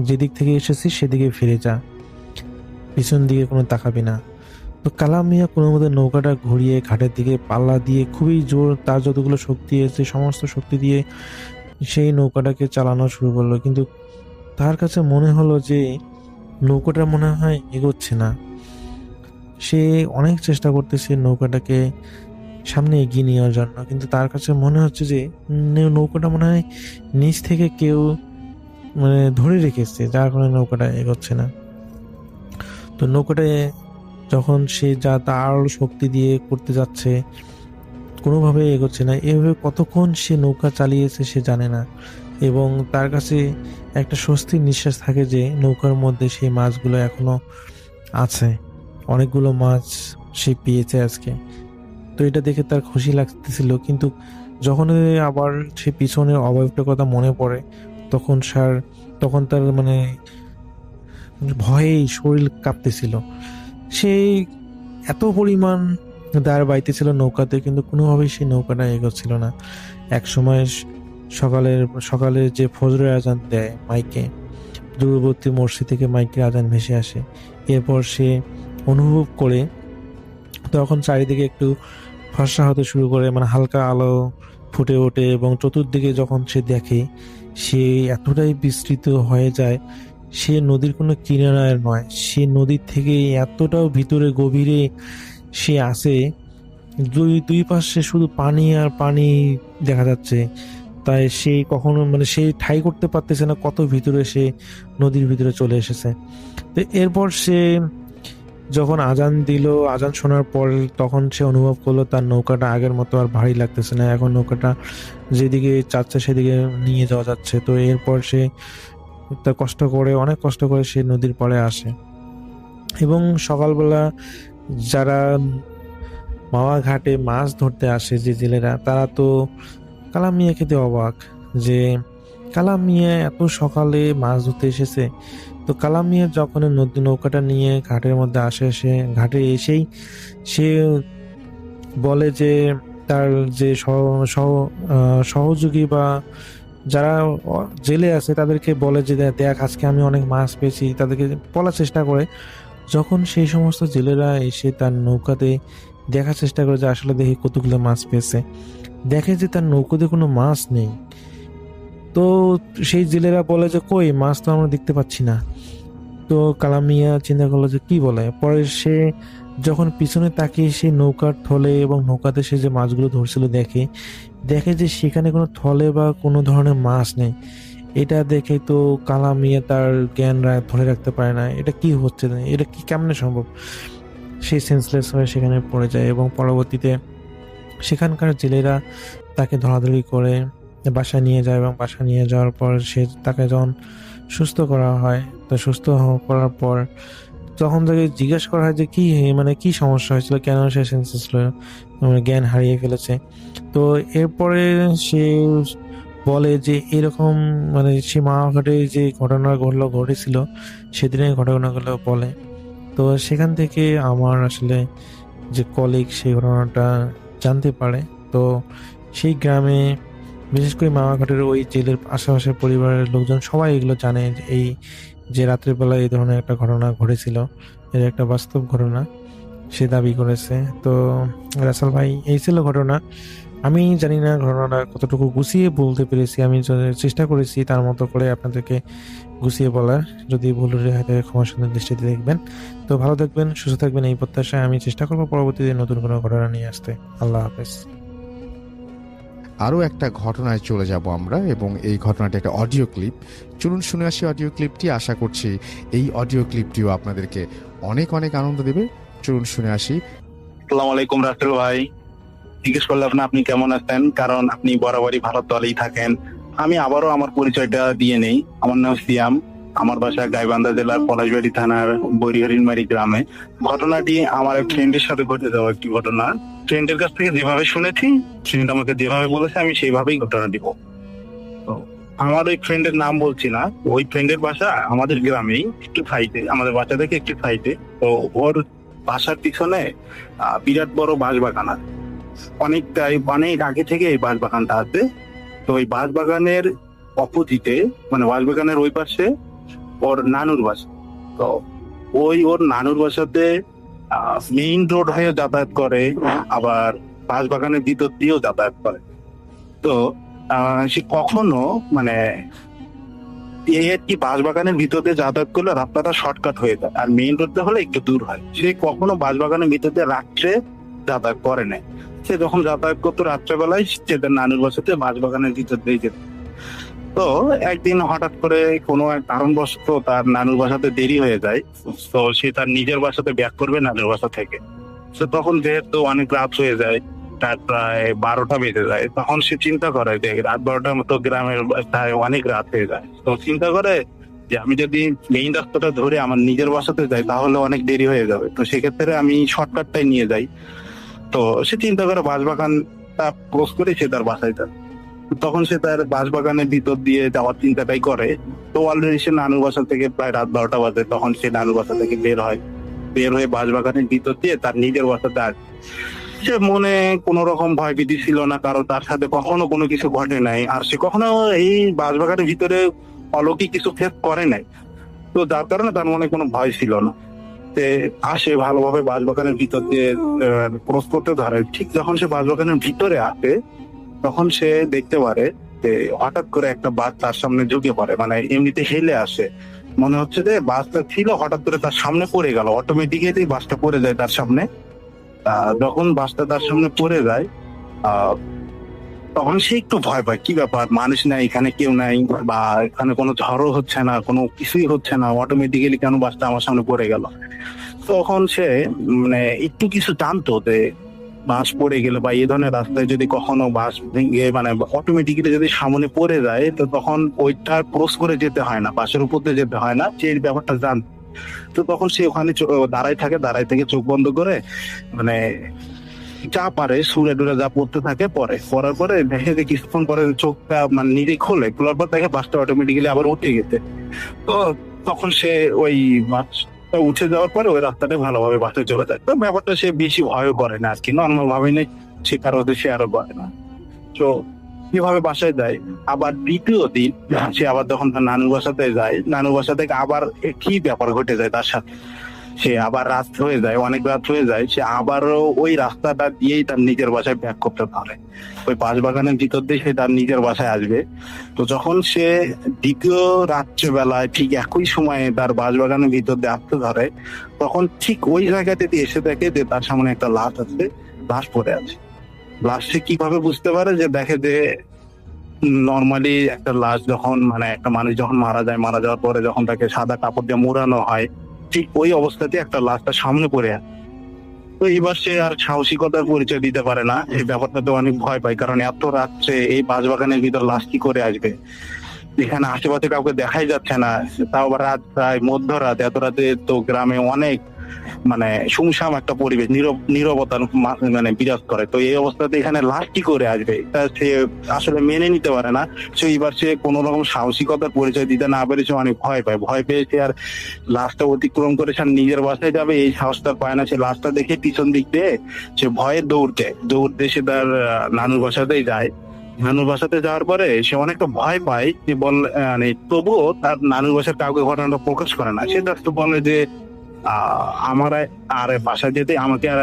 যেদিক থেকে এসেছিস সেদিকে ফিরে যা, পিছন দিকে কোনো তাকাবি না। তো কালাম মিয়া কোনো মতো নৌকাটা ঘুরিয়ে ঘাটের দিকে পাল্লা দিয়ে খুবই জোর, তার যতগুলো শক্তি আছে সমস্ত শক্তি দিয়ে সেই নৌকাটাকে চালানো শুরু করলো, কিন্তু তার কাছে মনে হলো যে নৌকাটা মনে হয় এগোচ্ছে না। সে অনেক চেষ্টা করতেছে নৌকাটাকে সামনে এগিয়ে নেওয়ার জন্য, কিন্তু তার কাছে মনে হচ্ছে যে নৌকাটা মনে হয় নিচ থেকে কেউ মানে ধরে রেখেছে, যার কারণে নৌকাটা এগোচ্ছে না। তো নৌকাটা যখন সে যা তার আরো শক্তি দিয়ে করতে যাচ্ছে, কোনোভাবে এগোচ্ছে না। এভাবে কতক্ষণ সে নৌকা চালিয়েছে সে জানে না, এবং তার কাছে একটা স্বস্তির নিঃশ্বাস থাকে যে নৌকার মধ্যে সেই মাছগুলো এখনো আছে, অনেকগুলো মাছ সে পেয়েছে আজকে। তো এটা দেখে তার খুশি লাগতেছিল, কিন্তু যখন আবার সে পিছনের অবয়বটার কথা মনে পড়ে, তখন তখন তার মানে ভয়েই শরীর কাঁপতেছিল। সে এত পরিমাণ দাঁড় বাইতেছিল নৌকাতে, কিন্তু কোনোভাবেই সেই নৌকাটা এগোচ্ছিল না। এক সময় সকালের যে ফজরের আজান দেয় মাইকে, দূরবর্তী মসজিদ থেকে মাইকের আজান ভেসে আসে। এরপর সে অনুভব করে, তখন চারিদিকে একটু ফর্সা হতে শুরু করে, মানে হালকা আলো ফুটে ওঠে, এবং চতুর্দিকে যখন সে দেখে, সে এতটাই বিস্তৃত হয়ে যায়, সে নদীর কোনো কিনারায় নয়, সে নদীর থেকে এতটাও ভিতরে গভীরে সে আসে, দুই পাশে শুধু পানি আর পানি দেখা যাচ্ছে। তাই সে কখনো মানে সে ঠাই করতে পারতেছে না কত ভিতরে সে নদীর ভিতরে চলে এসেছে। তো এরপর সে যখন আজান দিল, আজান শোনার পর তখন সে অনুভব করলো তার নৌকাটা আগের মতো আর ভারী লাগতেছে না, এখন নৌকাটা যেদিকে চাচ্ছে সেদিকে নিয়ে যাওয়া যাচ্ছে। তো এরপর সে অনেক কষ্ট করে সে নদীর পাড়ে আসে, এবং সকালবেলা যারা মাওয়া ঘাটে মাছ ধরতে আসে যে জেলেরা, তারা তো কালাম মিয়া খেতে অবাক যে কালাম মিয়া এত সকালে মাছ ধরতে এসেছে। তো কালাম মিয়া যখন নৌকাটা নিয়ে ঘাটের মধ্যে আসে, সে ঘাটে এসেই সে বলে যে তার যে সহযোগী বা যারা জেলে আছে তাদেরকে বলে যে দেখ আজকে আমি অনেক মাছ পেয়েছি, তাদেরকে বলার চেষ্টা করে। যখন সেই সমস্ত জেলেরা এসে তার নৌকাতে দেখার চেষ্টা করে যে আসলে দেখি কতগুলো মাছ পেয়েছে, দেখে যে তার নৌকাতে কোনো মাছ নেই। তো সেই জেলেরা বলে যে কই মাছ তো আমরা দেখতে পাচ্ছি না। তো কালাম মিয়া চিন্তা করলো যে কি বলে। পরে সে যখন পিছনে তাকিয়ে সে নৌকার থলে এবং নৌকাতে সে যে মাছগুলো ধরছিল দেখে যে সেখানে কোনো থলে বা কোনো ধরনের মাছ নেই। এটা দেখে তো কালাম মিয়া তার জ্ঞান ধরে রাখতে পারে না, এটা কি হচ্ছে, এটা কি কেমনে সম্ভব। সে সেন্সলেস হয়ে সেখানে পড়ে যায়, এবং পরবর্তীতে সেখানকার জেলেরা তাকে ধরাধরি করে বাসায় নিয়ে যায়, এবং বাসায় নিয়ে যাওয়ার পর তাকে যখন সুস্থ করা হয়, তো সুস্থ করার পর তখন তাকে জিজ্ঞেস করা হয় যে কি সমস্যা হয়েছিল, কেন সে সেন্সলেস জ্ঞান হারিয়ে ফেলেছে। তো এরপরে সে বলে যে এরকম মানে সে মাওয়া যে ঘটনা ঘটেছিল সেদিনের ঘটনাগুলো বলে। তো সেখান থেকে আমার আসলে যে কলিগ সেই ঘটনাটা জানতে পারে। তো সেই গ্রামে বিশেষ করে মামাঘাটের ওই জেলের আশেপাশের পরিবারের লোকজন সবাই এগুলো জানে যে রাত্রের বেলা এই ধরনের একটা ঘটনা ঘটেছিল, এর একটা বাস্তব ঘটনা সে দাবি করেছে। তো রাসেল ভাই, এই ছিল ঘটনা। আমি জানি না ঘটনাটা কতটুকু গুছিয়ে বলতে পেরেছি, আমি চেষ্টা করেছি তার মতো করে আপনাদেরকে গুছিয়ে বলার। যদি ভুল হয়তো ক্ষমা সুন্দর দৃষ্টিতে দেখবেন। তো ভালো থাকবেন, সুস্থ থাকবেন, এই প্রত্যাশায় আমি চেষ্টা করবো পরবর্তীতে নতুন কোনো ঘটনা নিয়ে আসতে। আল্লাহ হাফেজ। আরও একটা ঘটনায় চলে যাব আমরা, এবং এই ঘটনাটি একটা অডিও ক্লিপ। চলুন শুনে আসি অডিও ক্লিপটি। আশা করছি এই অডিও ক্লিপটিও আপনাদেরকে অনেক অনেক আনন্দ দেবে। চলুন শুনে আসি। আসসালামু আলাইকুম রাসেল ভাই, জিজ্ঞেস করলাম না আপনি কেমন আছেন, কারণ আপনি বরাবরই ভারত দলেই থাকেন। আমি আবারও আমার পরিচয়টা দিয়ে নেই। আমার নাম সিয়াম, আমার বাসা গাইবান্ধা জেলার পলাশবাড়ি থানার বরিহরিণমারি গ্রামে। ঘটনাটি আমার এক ফ্রেন্ডের সাথে ঘটে যাওয়া একটি ঘটনা। ফ্রেন্ডের কাছ থেকে যেভাবে শুনেছি, ফ্রেন্ড আমাকে যেভাবে বলেছে আমি সেইভাবেই ঘটনা দিব। তো আমার ওই ফ্রেন্ডের নাম বলছি না, ওই ফ্রেন্ডের বাসা আমাদের গ্রামেই একটু সাইডে, আমাদের বাসা থেকে একটু সাইডে। তো ওর বাসার পিছনে বিরাট বড় বাঁশবাগান আছে, অনেক আগে থেকে এই বাঁশবাগানটা আছে। তো ওই বাঁশবাগানের অপোজিটে, মানে বাঁশবাগানের ওই পাশে ওর নানুর বাসা। তো ওর নানুর বাসাতে মেইন রোড হয়ে যাতায়াত করে, আবার বাঁশবাগানের ভিতর দিয়েও যাতায়াত করে। তো সে কখনো মানে এই আর কি বাঁশবাগানের ভিতর দিয়ে যাতায়াত করলে রাস্তাটা শর্টকাট হয়ে যায়, আর মেইন রোড হলে একটু দূর হয়। সে কখনো বাঁশবাগানের ভিতর দিয়ে রাত্রে যাতায়াত করে নাই। সে যখন যাতায়াত করতো রাত্রেবেলায় সে তার নানুর বাসাতে বাঁশবাগানের ভিতর দিয়ে যেত। তো একদিন হঠাৎ করে কোনো এক কারণবশত তার নানুর বাসাতে দেরি হয়ে যায়। তো সে তার নিজের বাসাতে ব্যাক করবে নানুর বাসা থেকে। তো তখন যেহেতু অনেক রাত হয়ে যায়, তার প্রায় 12টা বেজে যায়, তখন সে চিন্তা করে যে রাত 12টার মতো গ্রামের প্রায় অনেক রাত হয়ে যায়। তো চিন্তা করে যে আমি যদি মেইন রাস্তাটা ধরে আমার নিজের বাসাতে যাই তাহলে অনেক দেরি হয়ে যাবে, তো সেক্ষেত্রে আমি শর্টকাটটাই নিয়ে যাই। তো সে চিন্তা করে বাঁশবাগানটা ক্রস করে সে তার বাসায় যায়। তখন সে তার বাঁশবাগানের ভিতর দিয়ে যাওয়ার চিন্তাটাই করে। তো অলরেডি সে নানুর বাসা থেকে প্রায় রাত 12টা বাজে, তখন সে নানুর বাসা থেকে বের হয়। বের হয়ে বাঁশবাগানের ভিতর দিয়ে তার নিজের বাসাতে আসে। সে মনে কোনো রকম ভয় ভীতি ছিল না, কারণ তার সাথে কখনো কোনো কিছু ঘটে নাই, আর সে কখনো এই বাঁশবাগানের ভিতরে অলৌকিক কিছু ফেস করে নাই। তো যার কারণে তার মনে কোনো ভয় ছিল না। সে আসে ভালোভাবে বাঁশবাগানের ভিতর দিয়ে ক্রস করতে ধরে। ঠিক যখন সে বাঁশবাগানের ভিতরে আসে তখন সে দেখতে পারে যে হঠাৎ করে একটা বাস তার সামনে ঝুঁকে পড়ে, মানে এমনিতে হেলে আসে। মনে হচ্ছে যে বাসটা ছিল হঠাৎ করে তার সামনে পড়ে গেল, অটোমেটিক্যালি বাসটা পড়ে যায় তার সামনে। যখন বাসটা তার সামনে পড়ে যায় আহ তখন সে একটু ভয় পায়, কি ব্যাপার, মানুষ নাই এখানে, কেউ নাই, বা এখানে কোনো ঝড়ও হচ্ছে না, কোনো কিছুই হচ্ছে না, অটোমেটিক্যালি কেন বাসটা আমার সামনে পড়ে গেল। তখন সে মানে একটু কিছু জানতো যে বাস পড়ে গেলে বা এই ধরনের রাস্তায় যদি কখনো বাস ভেঙে মানে অটোমেটিক্যালি যদি সামনে পড়ে যায়, তো তখন ওইটা ক্রস করে যেতে হয় না, বাসের উপর দিয়ে যেতে হয় না, সে এই ব্যাপারটা জানতো। তো তখন সে ওখানে দাঁড়ায় থাকে, দাঁড়ায় থেকে চোখ বন্ধ করে মানে যা পারে সুরে ডুরে যা পড়তে থাকে পড়ার পরে দেখে যে কিছুক্ষণ পরে চোখটা মানে নিজে খোলার পর দেখে বাসটা অটোমেটিক্যালি আবার উঠে গেছে। তো তখন সে ওই বাসটা উঠে যাওয়ার পরে ওই রাস্তাটা ভালোভাবে বাসে চলে যায়। তো ব্যাপারটা সে বেশি ভয়ও করে না আর কি, নর্মাল ভাবে নেই, সে কারো সে আরো করে না। তো কিভাবে বাসায় যায়। আবার দ্বিতীয় দিন সে আবার যখন তার নানুর বাসাতে যায়, নানুর বাসা থেকে আবার কি ব্যাপার ঘটে যায় তার সাথে। সে আবার রাত হয়ে যায়, অনেক রাত হয়ে যায়, সে আবারও ওই রাস্তাটা দিয়েই তার নিজের বাসায় ব্যাক করতে পারে। ওই বাঁশবাগানের ভিতর দিয়ে সে তার নিজের বাসায় আসবে। তো যখন সে দ্বিতীয় রাত্রেবেলায় ঠিক একই সময়ে তার বাঁশবাগানের ভিতর দিয়ে আসতে ধরে, তখন ঠিক ওই জায়গাতে দিয়ে এসে দেখে যে তার সামনে একটা লাশ আছে, লাশ পড়ে আছে। লাশ সে কিভাবে বুঝতে পারে, যে দেখে যে নর্মালি একটা লাশ যখন মানে একটা মানুষ যখন মারা যায়, মারা যাওয়ার পরে যখন তাকে সাদা কাপড় দিয়ে মোড়ানো হয়, ঠিক ওই অবস্থাতে একটা লাশটা সামনে পড়ে আছে। তো এবার সে আর সাহসিকতার পরিচয় দিতে পারে না, এই ব্যাপারটাতে অনেক ভয় পায়, কারণ এত রাত্রে এই বাঁশবাগানের ভিতর লাশ কি করে আসবে, এখানে আশেপাশে কাউকে দেখাই যাচ্ছে না, তাও আবার রাত প্রায় মধ্যরাত, এত রাতে তো গ্রামে অনেক মানে সুমসাম একটা পরিবেশ, নীরবতার মানে বিরাজ করে। তো এই অবস্থাতে এখানে লাশ কি করে আসবে, এটা সে আসলে মেনে নিতে পারে না। সে এবার সে কোন রকম সাহসিকতার পরিচয় দিতে না পেরে সে অনেক ভয় পায়। ভয় পেয়ে সে আর লাশটা অতিক্রম করে সে নিজের বাসায় যাবে এই সাহসটা পায় না। সে লাশটা দেখে পিছন দিক দিয়ে সে ভয়ে দৌড়তে সে তার নানুর বাসাতেই যায়। নানুর বাসাতে যাওয়ার পরে সে অনেকটা ভয় পায়, যে মানে তবুও তার নানুর বাসার কাউকে ঘটনাটা প্রকাশ করে না। সে জাস্ট বলে যে আমার আর বাসায় যেতে, আমাকে আর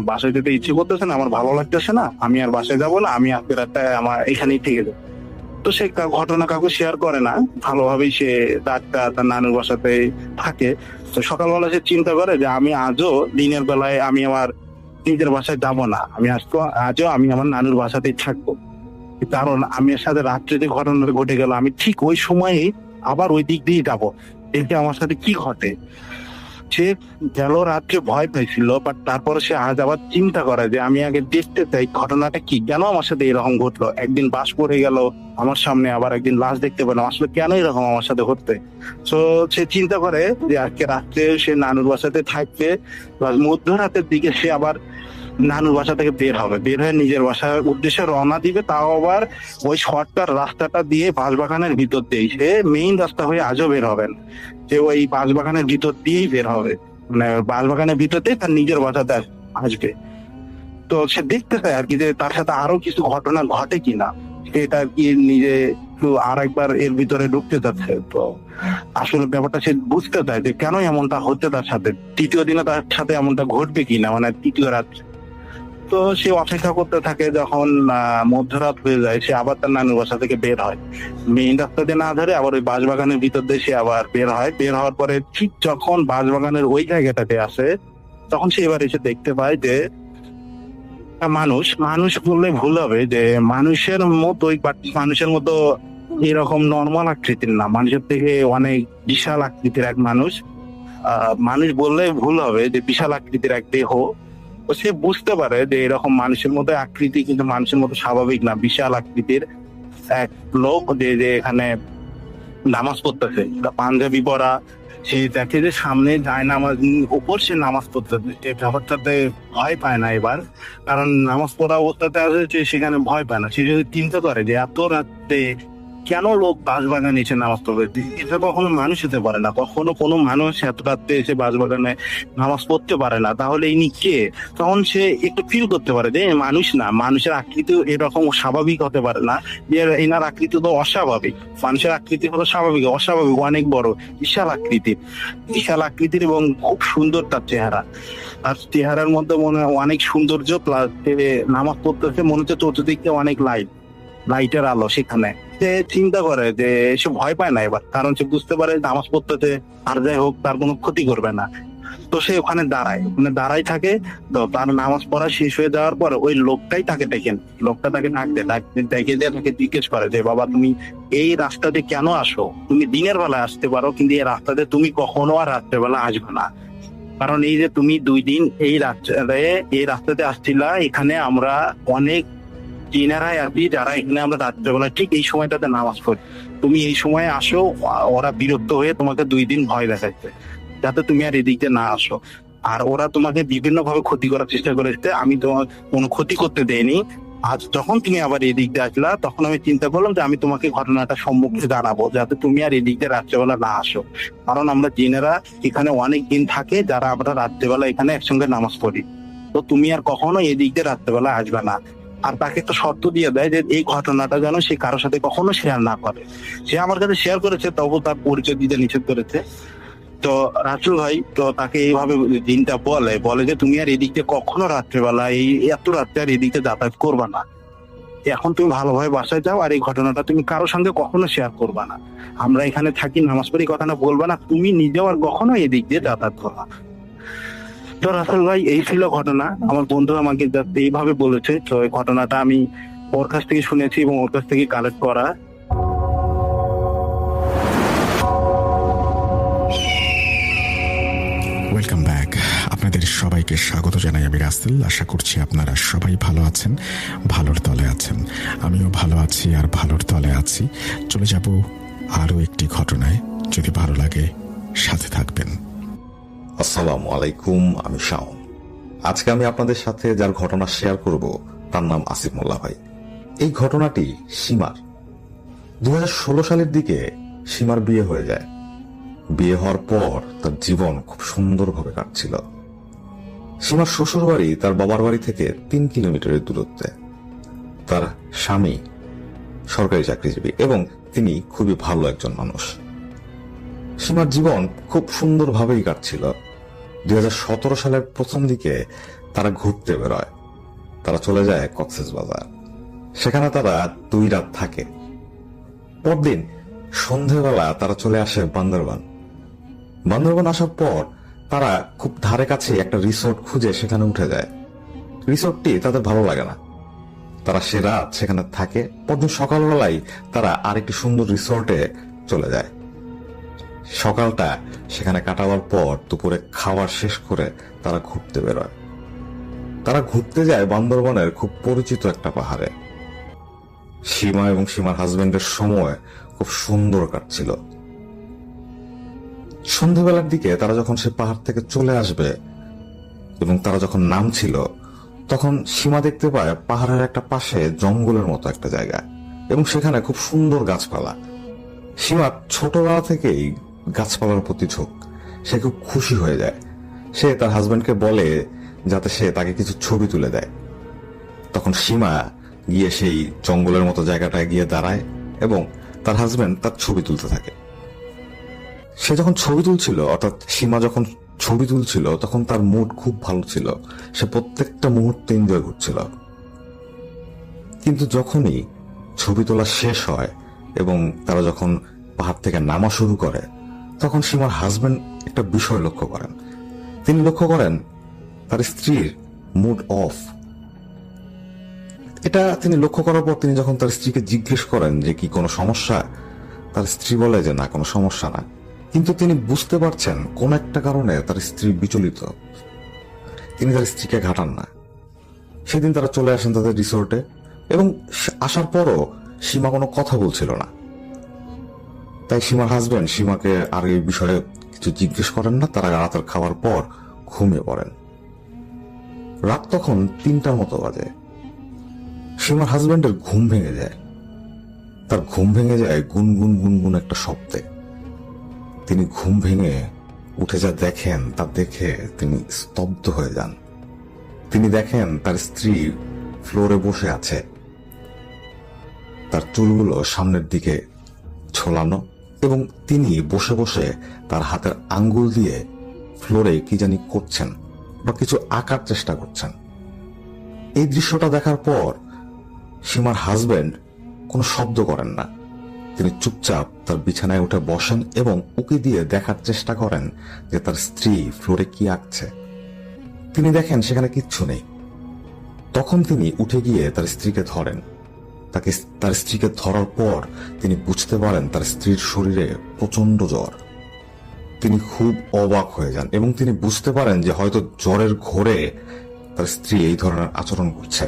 বাসায় যেতে ইচ্ছে করতেছে না, আমার ভালো লাগতেছে না, আমি আর বাসায় যাবো না, আমি আজকে রাতটা আমার এখানেই থেকে যাবো। তো সে ঘটনা কাউকে শেয়ার করে না, ভালোভাবেই সে রাতটা তার নানুর বাসাতে থাকে। তো সকালবেলা সে চিন্তা করে যে আমি আজও দিনের বেলায় আমি আমার নিজের বাসায় যাবো না, আমি আজও আমি আমার নানুর বাসাতেই থাকবো, কারণ আমি এর সাথে রাত্রে যে ঘটনাটা ঘটে গেল আমি ঠিক ওই সময়ে আবার ওই দিক দিয়ে যাবো, দেখে আমার সাথে কি ঘটে। সে গেল রাত্রে ভয় পাইছিল, বাট তারপরে সে আজ আবার চিন্তা করে যে আমি আগে দেখতে চাই ঘটনাটা কি, কেন আমার সাথে এরকম ঘটলো, একদিন বাস পড়ে গেল আমার সামনে, আবার একদিন লাশ দেখতে পেলাম, আসলে কেন এরকম আমার সাথে ঘটতে। তো সে চিন্তা করে যে আজকে রাত্রে সে নানুর বাসাতে থাকবে, মধ্যরাতের দিকে সে আবার নানুর বাসা থেকে বের হয়ে নিজের বাসার উদ্দেশ্যে রওনা দিবে, তাও আবার ওই শর্টকাট রাস্তাটা দিয়ে বাঁশবাগানের ভিতর দিয়ে। সে মেইন রাস্তা হয়ে আজও বের হবেন, যে ওই বাঁশবাগানের ভিতর দিয়েই বের হবে, মানে বাঁশবাগানের ভিতর দিয়ে তার নিজের বাসাতে আসবে। তো সে দেখতে চায় আর কি যে তার সাথে আরো কিছু ঘটনা ঘটে কিনা, সেটা আর কি নিজে একটু আর একবার এর ভিতরে ঢুকতে যাচ্ছে। তো আসলে ব্যাপারটা সে বুঝতে চায় যে কেন এমনটা হচ্ছে তার সাথে, তৃতীয় দিনে তার সাথে এমনটা ঘটবে কিনা, মানে তৃতীয় রাত্রে। তো সে অপেক্ষা করতে থাকে, যখন মধ্যরাত হয়ে যায় সে আবার তার নানুর বাসা থেকে বের হয়, মেইন রাস্তা দিয়ে না ধরে আবার ওই বাঁশবাগানের ভিতর দিয়ে সে আবার বের হয়। বের হওয়ার পরে ঠিক যখন বাঁশবাগানের ওই জায়গাটাতে আসে, তখন সে এবার এসে দেখতে পায় যে মানুষ বললে ভুল হবে, যে মানুষের মতোই, মানুষের মতো এরকম নর্মাল আকৃতির না, মানুষের থেকে অনেক বিশাল আকৃতির এক মানুষ। মানুষ বললে ভুল হবে, যে বিশাল আকৃতির এক দেহ। তো সে বুঝতে পারে যে এরকম মানুষের মতো আকৃতি কিন্তু মানুষের মতো স্বাভাবিক না। বিশাল আকৃতির এক লোক যে এখানে নামাজ পড়তেছে, পাঞ্জাবি পরা। সে দেখে যে সামনে যায় নামাজ উপর, সে নামাজ পড়তেছে। এই ব্যাপারটাতে ভয় পায় না এবার, কারণ নামাজ পড়া অবস্থাতে আছে, সে সেখানে ভয় পায় না। সে যদি চিন্তা করে যে এত রাত্রে কেন লোক বাঁশবাগানে এসে নামাজ পড়বে, এটা কখনো মানুষ হতে পারে না। কখনো কোনো মানুষ এত রাত্রে এসে বাঁশবাগানে নামাজ পড়তে পারে না। তাহলে ইনি কে? তখন সে একটু ফিল করতে পারে যে মানুষ না, মানুষের আকৃতি এরকম স্বাভাবিক হতে পারে না, যে এনার আকৃতি তো অস্বাভাবিক। মানুষের আকৃতি হলো স্বাভাবিক, অস্বাভাবিক অনেক বড়, বিশাল আকৃতির, বিশাল আকৃতির এবং খুব সুন্দর তার চেহারা। আর চেহারার মধ্যে মনে হয় অনেক সৌন্দর্য, প্লাস নামাজ পড়তেছে, মনে হচ্ছে চতুর্দিকে অনেক লাইটের আলো। সেখানে সে চিন্তা করে যে সে ভয় পায় না এবার, কারণ সে বুঝতে পারে নামাজ পড়তেছে, আর যাই হোক তার কোনো ক্ষতি করবে না। তো সে ওখানে দাঁড়াই থাকে। তো তার নামাজ পড়া শেষ হয়ে যাওয়ার পর ওই লোকটাই তাকে লোকটা তাকে ডেকে দিয়ে তাকে জিজ্ঞেস করে যে বাবা, তুমি এই রাস্তাতে কেন আসো? তুমি দিনের বেলায় আসতে পারো, কিন্তু এই রাস্তাতে তুমি কখনো আর রাত্রেবেলা আসবে না। কারণ এই যে তুমি 2 দিন এই রাস্তাতে আসছিলা, এখানে আমরা অনেক চিনারাই আছি যারা এখানে আমরা রাত্রেবেলা ঠিক এই সময়টাতে নামাজ পড়ি। তুমি এই সময় আসো, ওরা বিরক্ত হয়ে তোমাকে 2 দিন ভয় দেখাচ্ছে, যাতে তুমি আর এদিকে না আসো। আর ওরা তোমাকে বিভিন্ন ভাবে ক্ষতি করার চেষ্টা করেছে, আমি তোমার কোনো ক্ষতি করতে দেয়নি। আজ যখন তুমি আবার এদিক দিয়ে আসলা, তখন আমি চিন্তা করলাম যে আমি তোমাকে ঘটনাটা সম্মুখে জানাবো, যাতে তুমি আর এদিক দিয়ে রাত্রেবেলা না আসো। কারণ আমরা জিনেরা এখানে অনেক দিন থাকে, যারা আমরা রাত্রেবেলা এখানে একসঙ্গে নামাজ পড়ি। তো তুমি আর কখনো এদিক দিয়ে রাত্রেবেলা আসবে না। আর তাকে একটা শর্ত দিয়ে দেয় যে এই ঘটনাটা যেন সে কারোর সাথে কখনো শেয়ার না করে। সে আমার কাছে শেয়ার করেছে, তবু তার পরিচয় দিতে নিষেধ করেছে। তো রাসূল ভাই তো তাকে এইভাবে দিনটা বলে যে তুমি আর এদিকে কখনো রাত্রেবেলা এত রাত্রে আর এদিকে যাতায়াত করবা না। এখন তুমি ভালোভাবে বাসায় যাও, আর এই ঘটনাটা তুমি কারোর সঙ্গে কখনো শেয়ার করবা না। আমরা এখানে থাকি, নামাজ পড়ি, কথাটা বলবা না। তুমি নিজেও আর কখনো এদিক দিয়ে যাতায়াত করবা না। তো রাসূল ভাই এই ছিল ঘটনা। আমার বন্ধু আমাকে এইভাবে বলেছে। তো এই ঘটনাটা আমি ওর কাছ থেকে শুনেছি এবং ওর কাছ থেকে কালেক্ট করা। Welcome back. আপনাদের সবাইকে স্বাগত জানাই আমি রাসেল। আশা করছি আপনারা সবাই ভালো আছেন, ভালোর তলে আছেন। আমিও ভালো আছি আর ভালোর তলে আছি। চলে যাব আরও একটি ঘটনায়। যদি ভালো লাগে সাথে থাকবেন। আসসালামু আলাইকুম, আমি শাওন। আজকে আমি আপনাদের সাথে যার ঘটনা শেয়ার করব তার নাম আসিফ মোল্লা ভাই। এই ঘটনাটি সীমার। 2016 সালের দিকে সীমার বিয়ে হয়ে যায়। বিয়ে হওয়ার পর তার জীবন খুব সুন্দরভাবে কাটছিল। সীমার শ্বশুর বাড়ি তার বাবার বাড়ি থেকে 3 কিলোমিটারের দূরত্বে। তার স্বামী সরকারি চাকরিজীবী এবং তিনি খুবই ভালো একজন মানুষ। সীমার জীবন খুব সুন্দরভাবেই কাটছিল। 2017 সালের প্রথম দিকে তারা ঘুরতে বেরোয়। তারা চলে যায় কক্সবাজার। সেখানে তারা 2 রাত থাকে। পরদিন সন্ধেবেলা তারা চলে আসে বান্দরবান আসার পর তারা খুব ধারে কাছে একটা রিসোর্ট খুঁজে সেখানে উঠে যায়। রিসোর্টটি তাদের ভালো লাগে না। তারা সে রাত সেখানে থাকে। পরদিন সকালবেলায় তারা আরেকটি সুন্দর রিসোর্টে চলে যায়। সকালটা সেখানে কাটাবার পর দুপুরে খাবার শেষ করে তারা ঘুরতে বেরোয়। তারা ঘুরতে যায় বান্দরবানের খুব পরিচিত একটা পাহাড়ে। সীমা এবং সীমার হাজবেন্ডের সময় খুব সুন্দর কাটছিল। সন্ধ্যাবেলার দিকে তারা যখন সে পাহাড় থেকে চলে আসবে এবং তারা যখন নামছিল, তখন সীমা দেখতে পায় পাহাড়ের একটা পাশে জঙ্গলের মতো একটা জায়গা এবং সেখানে খুব সুন্দর গাছপালা। সীমা ছোটবেলা থেকেই গাছপালার প্রতি ঝোঁক। সে খুব খুশি হয়ে যায়। সে তার হাজবেন্ডকে বলে যাতে সে তাকে কিছু ছবি তুলে দেয়। তখন সীমা গিয়ে সেই জঙ্গলের মতো জায়গাটায় গিয়ে দাঁড়ায় এবং তার হাজবেন্ড তার ছবি তুলতে থাকে। সে যখন ছবি তুলছিল, অর্থাৎ সীমা যখন ছবি তুলছিল, তখন তার মুড খুব ভালো ছিল। সে প্রত্যেকটা মুহূর্তে এনজয় করছিল। কিন্তু যখনই ছবি তোলা শেষ হয় এবং তারা যখন পাহাড় থেকে নামা শুরু করে, তখন সীমার হাজবেন্ড একটা বিষয় লক্ষ্য করেন। তিনি লক্ষ্য করেন তার স্ত্রীর মুড অফ। এটা তিনি লক্ষ্য করার পর তিনি যখন তার স্ত্রীকে জিজ্ঞেস করেন যে কি কোনো সমস্যা, তার স্ত্রী বলে যে না, কোনো সমস্যা না। কিন্তু তিনি বুঝতে পারছেন কোন একটা কারণে তার স্ত্রী বিচলিত। তিনি তার স্ত্রীকে ঘাটান না। সেদিন তারা চলে আসেন তাদের রিসোর্টে, এবং আসার পরও সীমা কোনো কথা বলছিল না। তাই সীমার হাজবেন্ড সীমাকে আর এই বিষয়ে কিছু জিজ্ঞেস করেন না। তারা রাতের খাওয়ার পর ঘুমিয়ে পড়েন। রাত তখন 3টার মতো বাজে। সীমার হাজবেন্ডের ঘুম ভেঙে যায়। তার ঘুম ভেঙে যায় গুনগুন গুনগুন একটা শব্দে। তিনি ঘুম ভেঙে উঠে যা দেখেন তা দেখে তিনি স্তব্ধ হয়ে যান। তিনি দেখেন তার স্ত্রী ফ্লোরে বসে আছে, তার চুলগুলো সামনের দিকে ঝোলানো, এবং তিনি বসে বসে তার হাতের আঙ্গুল দিয়ে ফ্লোরে কি জানি করছেন বা কিছু আঁকার চেষ্টা করছেন। এই দৃশ্যটা দেখার পর সীমার হাজবেন্ড কোনো শব্দ করেন না। তিনি চুপচাপ তার বিছানায় উঠে বসেন এবং উকি দিয়ে দেখার চেষ্টা করেন যে তার স্ত্রী ফ্লোরে কি আঁকছে। তিনি দেখেন সেখানে কিচ্ছু নেই। তখন তিনি উঠে গিয়ে তার স্ত্রীকে ধরেন। তার স্ত্রীকে ধরার পর তিনি বুঝতে পারেন তার স্ত্রীর শরীরে প্রচন্ড জ্বর। তিনি খুব অবাক হয়ে যান এবং তিনি বুঝতে পারেন যে হয়তো জ্বরের ঘোরে তার স্ত্রী এই ধরনের আচরণ করছে।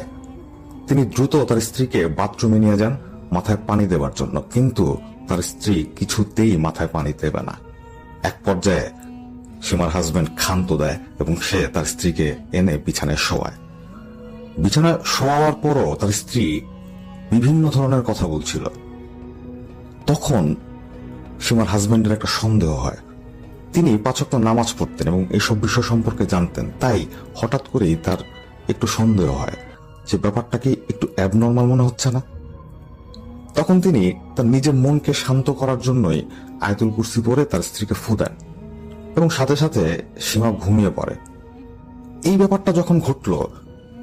তিনি দ্রুত তার স্ত্রীকে বাথরুমে নিয়ে যান মাথায় পানি দেওয়ার জন্য, কিন্তু তার স্ত্রী কিছুতেই মাথায় পানি দেবে না। এক পর্যায়ে সীমার হাজবেন্ড ক্ষান্ত দেয় এবং সে তার স্ত্রীকে এনে বিছানায় শোয়ায়। বিছানায় শোয়ার পরও তার স্ত্রী বিভিন্ন ধরনের কথা বলছিল। তখন সীমার হাজবেন্ডের একটা সন্দেহ হয়। তিনি 5 ওয়াক্ত নামাজ পড়তেন এবং এইসব বিষয় সম্পর্কে জানতেন। তাই হঠাৎ করেই তার একটু সন্দেহ হয় যে ব্যাপারটা কি একটু অ্যাবনর্মাল মনে হচ্ছে না। তখন তিনি তার নিজের মনকে শান্ত করার জন্যই আয়াতুল কুরসি পড়ে তার স্ত্রীকে ফু দেন এবং সাথে সাথে সীমা ঘুমিয়ে পড়ে। এই ব্যাপারটা যখন ঘটল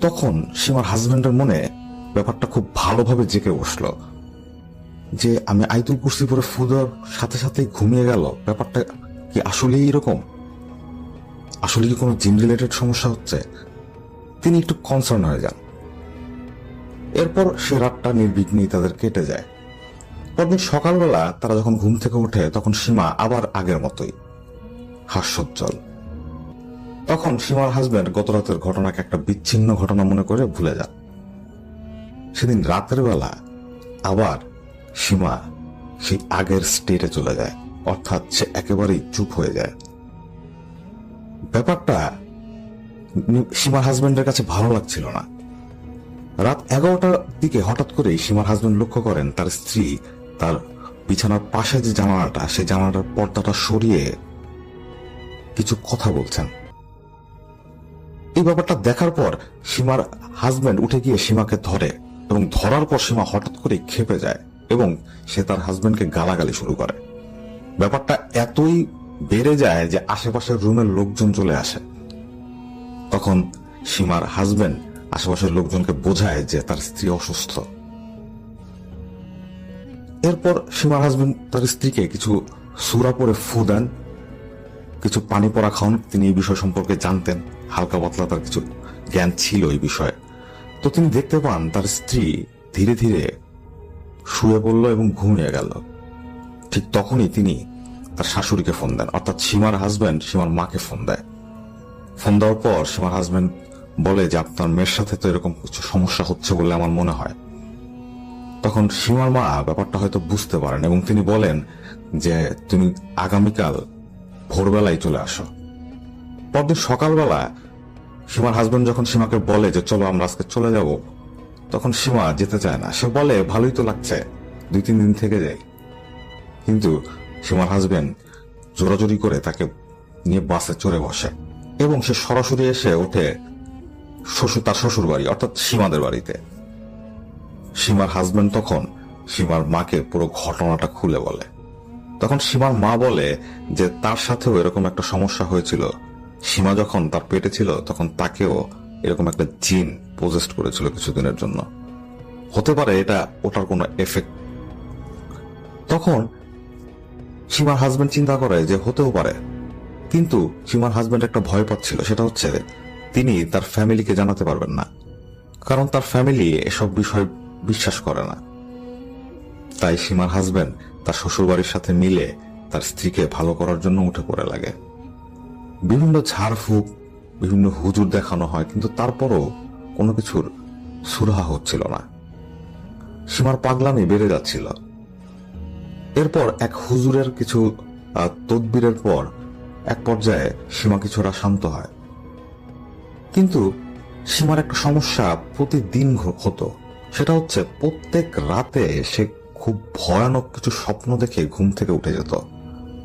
তখন সীমার হাজবেন্ডের মনে ব্যাপারটা খুব ভালোভাবে জেগে বসলো যে আমি আয়াতুল কুরসি পড়ে ফু দেওয়ার সাথে সাথেই ঘুমিয়ে গেল। ব্যাপারটা কি আসলেই এরকম? আসলে কি কোনো জিন রিলেটেড সমস্যা হচ্ছে? তিনি একটু কনসার্ন হয়ে যান। এরপর সে রাতটা নির্বিঘ্নেই তাদের কেটে যায়। পরদিন সকালবেলা তারা যখন ঘুম থেকে ওঠে তখন সীমা আবার আগের মতোই হাস্যোজ্জ্বল। তখন সীমার হাজবেন্ড গত রাতের ঘটনাকে একটা বিচ্ছিন্ন ঘটনা মনে করে ভুলে যান। সেদিন রাতের বেলা আবার সীমা সেই আগের স্টেটে চলে যায়, অর্থাৎ সে একেবারেই চুপ হয়ে যায়। ব্যাপারটা সীমার হাজবেন্ডের কাছে ভালো লাগছিল না। রাত 11টার দিকে হঠাৎ করেই সীমার হাজবেন্ড লক্ষ্য করেন তার স্ত্রী তার বিছানার পাশে যে জানালাটা, সেই জানালার পর্দাটা সরিয়ে কিছু কথা বলছেন। এই ব্যাপারটা দেখার পর সীমার হাজবেন্ড উঠে গিয়ে সীমাকে ধরে এবং ধরার পর সীমা হঠাৎ করে ক্ষেপে যায় এবং সে তার হাজবেন্ডকে গালাগালি শুরু করে। ব্যাপারটা এতই বেড়ে যায় যে আশেপাশের রুমের লোকজন চলে আসে। তখন সীমার হাজবেন্ড আশেপাশের লোকজনকে বোঝায় যে তার স্ত্রী অসুস্থ। এরপর সীমার হাজবেন্ড তার স্ত্রীকে কিছু সূরা পড়ে ফু দেন, কিছু পানি পড়া খাওয়ান। তিনি এই বিষয় সম্পর্কে জানতেন, হালকা পাতলা তার কিছু জ্ঞান ছিল এই বিষয়ে। তো তিনি দেখতে পান তার স্ত্রী ধীরে ধীরে শুয়ে পড়ল এবং ঘুমিয়ে গেল। ঠিক তখনই তিনি তার শাশুড়িকে ফোন দেন, অর্থাৎ সীমার হাজবেন্ড সীমার মাকে ফোন দেয়। ফোন দেওয়ার পর সীমার হাজবেন্ড বলে যে আপনার মেয়ের সাথে তো এরকম কিছু সমস্যা হচ্ছে বলে আমার মনে হয়। তখন সীমার মা ব্যাপারটা হয়তো বুঝতে পারেন এবং তিনি বলেন যে তুমি আগামীকাল ভোরবেলায় চলে আসো। পরদিন সকালবেলা সীমার হাজবেন্ড যখন সীমাকে বলে যে চলো আমরা আজকে চলে যাব, তখন সীমা যেতে চায় না। সে বলে ভালোই তো লাগছে, 2-3 দিন থেকে যাই। কিন্তু সীমার হাজবেন্ড জোরাজোরি করে তাকে নিয়ে বাসে চড়ে বসে এবং সে সরাসরি এসে ওঠে তার শ্বশুর বাড়ি, অর্থাৎ সীমাদের বাড়িতে। সীমার হাজবেন্ড তখন সীমার মাকে পুরো ঘটনাটা খুলে বলে। তখন সীমার মা বলে যে তার সাথেও এরকম একটা সমস্যা হয়েছিল। সীমা যখন তার পেটে ছিল তখন তাকেও এরকম একটা জিন পজেস্ট করেছিল কিছুদিনের জন্য। হতে পারে এটা ওটার কোনো এফেক্ট। তখন সীমার হাজবেন্ড চিন্তা করে যে হতেও পারে, কিন্তু সীমার হাজবেন্ড একটা ভয় পাচ্ছিল, সেটা হচ্ছে তিনি তার ফ্যামিলিকে জানাতে পারবেন না, কারণ তার ফ্যামিলি এসব বিষয় বিশ্বাস করে না। তাই সীমার হাজবেন্ড তার শ্বশুরবাড়ির সাথে মিলে তার স্ত্রীকে ভালো করার জন্য উঠে পড়ে লাগে। বিভিন্ন ঝাড়ফুঁক, বিভিন্ন হুজুর দেখানো হয়, কিন্তু তারপরও কোনো কিছুর সুরাহা হচ্ছিল না। সীমার পাগলামি বেড়ে যাচ্ছিল। এরপর এক হুজুরের কিছু তদবিরের পর এক পর্যায়ে সীমা কিছুটা শান্ত হয়। কিন্তু সীমার একটা সমস্যা প্রতিদিন হতো। সেটা হচ্ছে প্রত্যেক রাতে সে খুব ভয়ানক কিছু স্বপ্ন দেখে ঘুম থেকে উঠে যেত,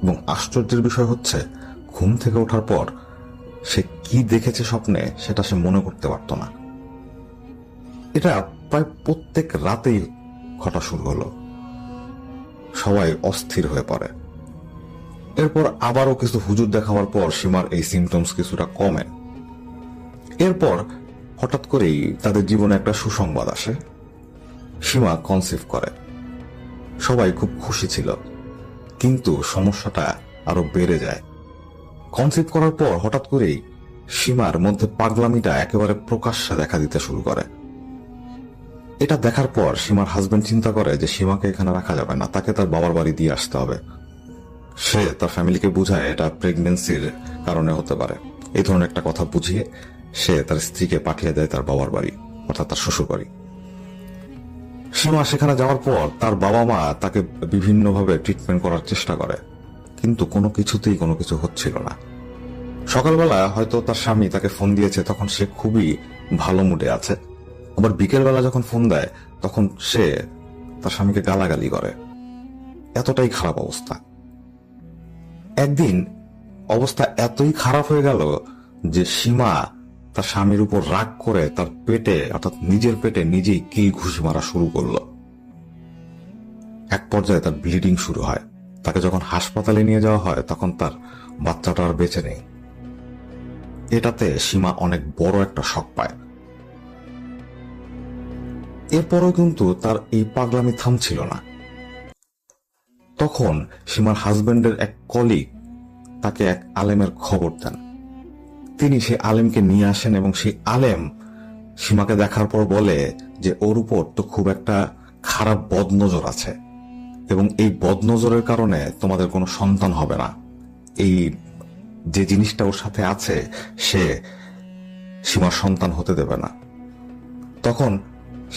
এবং আশ্চর্যের বিষয় হচ্ছে ঘুম থেকে ওঠার পর সে কি দেখেছে স্বপ্নে সেটা সে মনে করতে পারত না। এটা প্রায় প্রত্যেক রাতেই ঘটা শুরু হলো। সবাই অস্থির হয়ে পড়ে। এরপর আবারও কিছু হুজুর দেখাবার পর সীমার এই সিমটমস কিছুটা কমে। এরপর হঠাৎ করেই তাদের জীবনে একটা সুসংবাদ আসে। সীমা কনসিভ করে। সবাই খুব খুশি ছিল, কিন্তু সমস্যাটা আরো বেড়ে যায়। কনসিভ করার পর হঠাৎ করেই সীমার মধ্যে পাগলামিটা একেবারে প্রকাশ্যে দেখা দিতে শুরু করে। এটা দেখার পর সীমার হাজবেন্ড চিন্তা করে যে সীমাকে এখানে রাখা যাবে না, তাকে তার বাবার বাড়ি দিয়ে আসতে হবে। সে তার ফ্যামিলিকে বুঝায় এটা প্রেগনেন্সির কারণে হতে পারে। এই ধরনের একটা কথা বুঝিয়ে সে তার স্ত্রীকে পাঠিয়ে দেয় তার বাবার বাড়ি, অর্থাৎ তার শ্বশুর বাড়ি। সীমা সেখানে যাওয়ার পর তার বাবা মা তাকে বিভিন্নভাবে ট্রিটমেন্ট করার চেষ্টা করে, কিন্তু কোনো কিছুতেই কোনো কিছু হচ্ছিল না। সকালবেলা হয়তো তার স্বামী তাকে ফোন দিয়েছে, তখন সে খুবই ভালো মুডে আছে। আবার বিকেলবেলা যখন ফোন দেয় তখন সে তার স্বামীকে গালাগালি করে। এতটাই খারাপ অবস্থা। একদিন অবস্থা এতই খারাপ হয়ে গেল যে সীমা তার স্বামীর উপর রাগ করে তার পেটে, অর্থাৎ নিজের পেটে নিজেই কিল ঘুষি মারা শুরু করলো। এক পর্যায়ে তার ব্লিডিং শুরু হয়। তাকে যখন হাসপাতালে নিয়ে যাওয়া হয় তখন তার বাচ্চাটা আর বেঁচে নেই। এটাতে সীমা অনেক বড় একটা শক পায়। এরপরও কিন্তু তার এই পাগলামি থামছিল না। তখন সীমার হাজবেন্ডের এক কলিগ তাকে এক আলেমের খবর দেন। তিনি সেই আলেমকে নিয়ে আসেন এবং সেই আলেম সীমাকে দেখার পর বলে যে ওর উপর তো খুব একটা খারাপ বদনজর আছে, এবং এই বদনজরের কারণে তোমাদের কোনো সন্তান হবে না। এই যে জিনিসটা ওর সাথে আছে সে সীমার সন্তান হতে দেবে না। তখন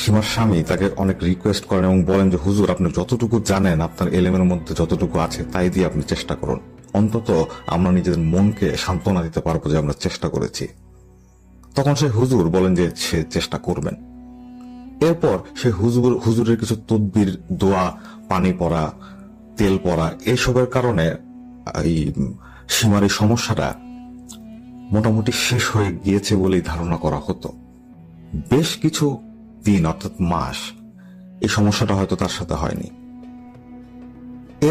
সীমার স্বামী তাকে অনেক রিকোয়েস্ট করেন এবং বলেন যে হুজুর, আপনি যতটুকু জানেন, আপনার এলেমের মধ্যে যতটুকু আছে তাই দিয়ে আপনি চেষ্টা করুন। অন্তত আমরা নিজেদের মনকে সান্ত্বনা দিতে পারবো যে আমরা চেষ্টা করেছি। তখন সে হুজুর বলেন যে সে চেষ্টা করবেন। এরপর সে হুজুরের কিছু তদবির, দোয়া, পানি পড়া, তেল পড়া, এসবের কারণে এই সীমার এই সমস্যাটা মোটামুটি শেষ হয়ে গিয়েছে বলেই ধারণা করা হতো। বেশ কিছু দিন, অর্থাৎ মাস, এই সমস্যাটা হয়তো তার সাথে হয়নি।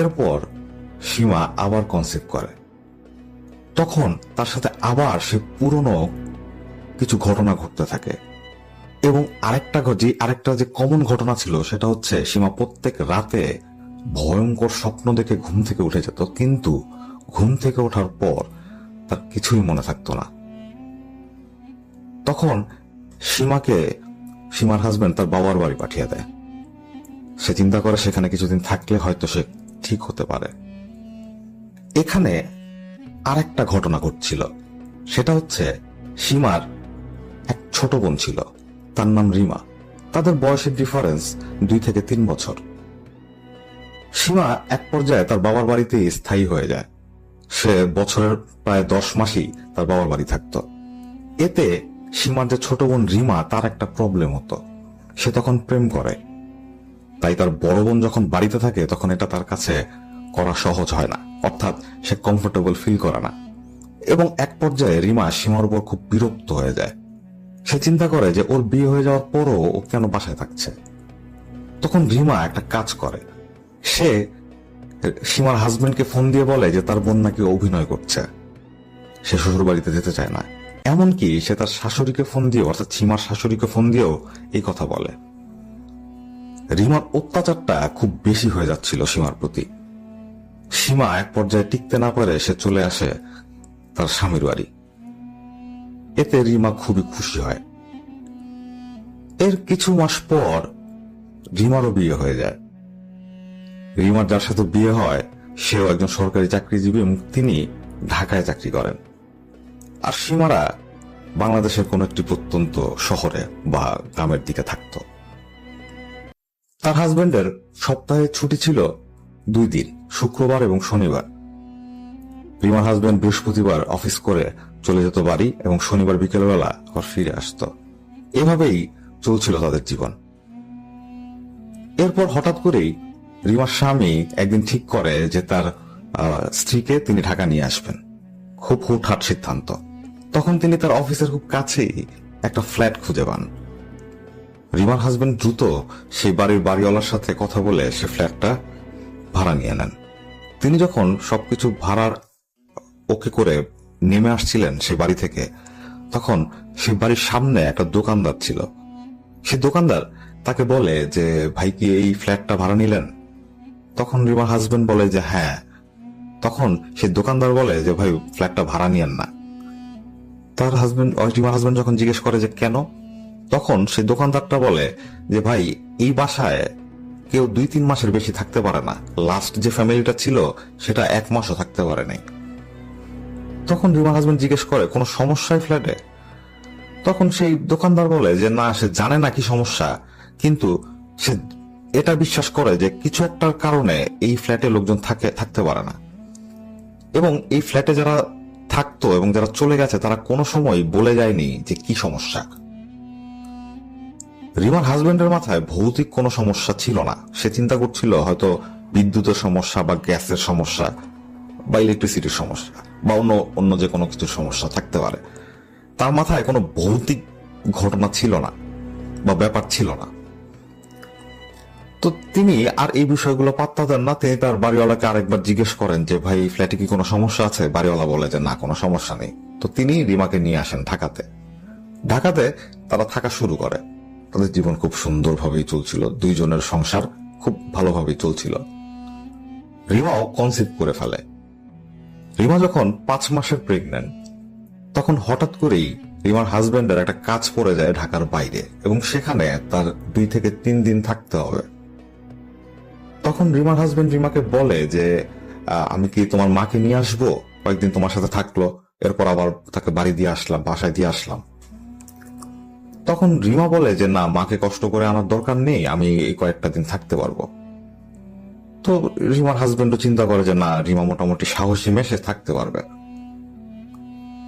এরপর সীমা আবার কনসিভ করে। তখন তার সাথে আবার সে পুরনো কিছু ঘটনা ঘটতে থাকে। এবং আরেকটা যে কমন ঘটনা ছিল সেটা হচ্ছে সীমা প্রত্যেক রাতে ভয়ঙ্কর স্বপ্ন দেখে ঘুম থেকে উঠে যেত, কিন্তু ঘুম থেকে ওঠার পর তার কিছুই মনে থাকতো না। তখন সীমার হাজবেন্ড তার বাবার বাড়ি পাঠিয়ে দেয়। সে চিন্তা করে সেখানে কিছুদিন থাকলে হয়তো সে ঠিক হতে পারে। এখানে আরেকটা ঘটনা ঘটছিল। সেটা হচ্ছে সীমার এক ছোট বোন ছিল, তার নাম রিমা। তাদের বয়সের ডিফারেন্স 2 থেকে 3 বছর। সীমা এক পর্যায়ে তার বাবার বাড়িতে স্থায়ী হয়ে যায়। সে বছরের প্রায় 10 মাসই তার বাবার বাড়ি থাকত। এতে সীমার যে ছোট বোন রিমা, তার একটা প্রবলেম হতো। সে তখন প্রেম করে। তাই তার বড় বোন যখন বাড়িতে থাকে তখন এটা তার কাছে করা সহজ হয় না, অর্থাৎ সে কমফোর্টেবল ফিল করে না। এবং এক পর্যায়ে রিমা সীমার উপর খুব বিরক্ত হয়ে যায়। সে চিন্তা করে যে ওর বিয়ে হয়ে যাওয়ার পরও ও কেন বাসায় থাকছে। তখন রিমা একটা কাজ করে। সে সীমার হাজবেন্ডকে ফোন দিয়ে বলে যে তার বোন নাকি অভিনয় করছে, সে শ্বশুর বাড়িতে যেতে চায় না। এমনকি সে তার শাশুড়িকে ফোন দিয়ে, অর্থাৎ সীমার শাশুড়িকে ফোন দিয়েও এই কথা বলে। রিমার অত্যাচারটা খুব বেশি হয়ে যাচ্ছিল সীমার প্রতি। সীমা এক পর্যায়ে টিকতে না পারে সে চলে আসে তার স্বামীর বাড়ি। এতে রিমা খুবই খুশি হয়। এর কিছু মাস পর রিমারও বিয়ে হয়ে যায়। রিমার যার সাথে বিয়ে হয় সেও একজন সরকারি চাকরিজীবী এবং তিনি ঢাকায় চাকরি করেন। আর সীমারা বাংলাদেশের কোন একটি প্রত্যন্ত শহরে বা গ্রামের দিকে থাকত। তার হাজবেন্ডের সপ্তাহে ছুটি ছিল 2 দিন, শুক্রবার এবং শনিবার। রিমার হাজবেন্ড বৃহস্পতিবার অফিস করে চলে যেত বাড়ি এবং শনিবার বিকেলবেলা আবার ফিরে আসতো। এভাবেই চলছিল তাদের জীবন। এরপর হঠাৎ করেই রিমার স্বামী একদিন ঠিক করে যে তার স্ত্রীকে তিনি ঢাকা নিয়ে আসবেন। খুব হুটহাট সিদ্ধান্ত। তখন তিনি তার অফিসের খুব কাছেই একটা ফ্ল্যাট খুঁজে পান। রিমার হাজবেন্ড দ্রুত সেই বাড়ির বাড়িওয়ালার সাথে কথা বলে সে ফ্ল্যাটটা ভাড়া নিয়ে নেন। তিনি যখন সবকিছু ভাড়ার ওকে করে নেমে আসছিলেন সেই বাড়ি থেকে, তখন সেই বাড়ির সামনে একটা দোকানদার ছিল। সে দোকানদার তাকে বলে যে, ভাই কি এই ফ্ল্যাটটা ভাড়া নিলেন? তখন রিমার হাজবেন্ড বলে যে হ্যাঁ। তখন সে দোকানদার বলে যে ভাই ফ্ল্যাটটা ভাড়া নিয়েন না। তার হাজবেন্ড, রিমার হাজবেন্ড যখন জিজ্ঞেস করে যে কেন, তখন সে দোকানদারটা বলে যে ভাই এই বাসায় কেউ 2-3 মাসের বেশি থাকতে পারে না। লাস্ট যে ফ্যামিলিটা ছিল সেটা 1 মাসও থাকতে পারে নাই। তখন রিমার হাজবেন্ড জিজ্ঞেস করে কোনো সমস্যায় ফ্ল্যাটে? তখন সেই দোকানদার বলে যে না, সে জানে না কি সমস্যা, কিন্তু সে এটা বিশ্বাস করে যে কিছু একটার কারণে এই ফ্ল্যাটে লোকজন থাকতে পারে না। এবং এই ফ্ল্যাটে যারা থাকতো এবং যারা চলে গেছে তারা কোনো সময় বলে যায়নি যে কি সমস্যা। রিমার হাজবেন্ডের মাথায় ভৌতিক কোনো সমস্যা ছিল না। সে চিন্তা করছিল হয়তো বিদ্যুতের সমস্যা বা গ্যাসের সমস্যা বা ইলেকট্রিসিটির সমস্যা বা অন্য যে কোনো কিছুর সমস্যা থাকতে পারে। তার মাথায় কোনো ভৌতিক ঘটনা ছিল না বা ব্যাপার ছিল না। তো তিনি আর এই বিষয়গুলো পাত্তা দেন না। তিনি তার বাড়িওয়ালাকে আরেকবার জিজ্ঞেস করেন যে ভাই ফ্ল্যাটে কি কোনো সমস্যা আছে? বাড়িওয়ালা বলে যে না, কোনো সমস্যা নেই। তো তিনি রিমাকে নিয়ে আসেন ঢাকাতে। ঢাকাতে তারা থাকা শুরু করে। তাদের জীবন খুব সুন্দরভাবেই চলছিল। 2 জনের সংসার খুব ভালোভাবেই চলছিল। রিমাও কনসিভ করে ফেলে। রিমা যখন 5 মাসের প্রেগন্যান্ট, তখন হঠাৎ করেই রিমার হাজবেন্ডের একটা কাজ পড়ে যায় ঢাকার বাইরে এবং সেখানে তার 2 থেকে 3 দিন থাকতে হবে। তখন রিমার হাজবেন্ড রিমাকে বলে যে আমি কি তোমার মাকে নিয়ে আসবো? কয়েকদিন তোমার সাথে থাকলো, এরপর আবার তাকে বাড়ি দিয়ে আসলাম, বাসায় দিয়ে আসলাম। তখন রিমা বলে যে না, মাকে কষ্ট করে আনার দরকার নেই, আমি এই কয়েকটা দিন থাকতে পারবো। তো রিমার হাজবেন্ডও চিন্তা করে যে না, রিমা মোটামুটি সাহসী মেয়ে, সে থাকতে পারবে।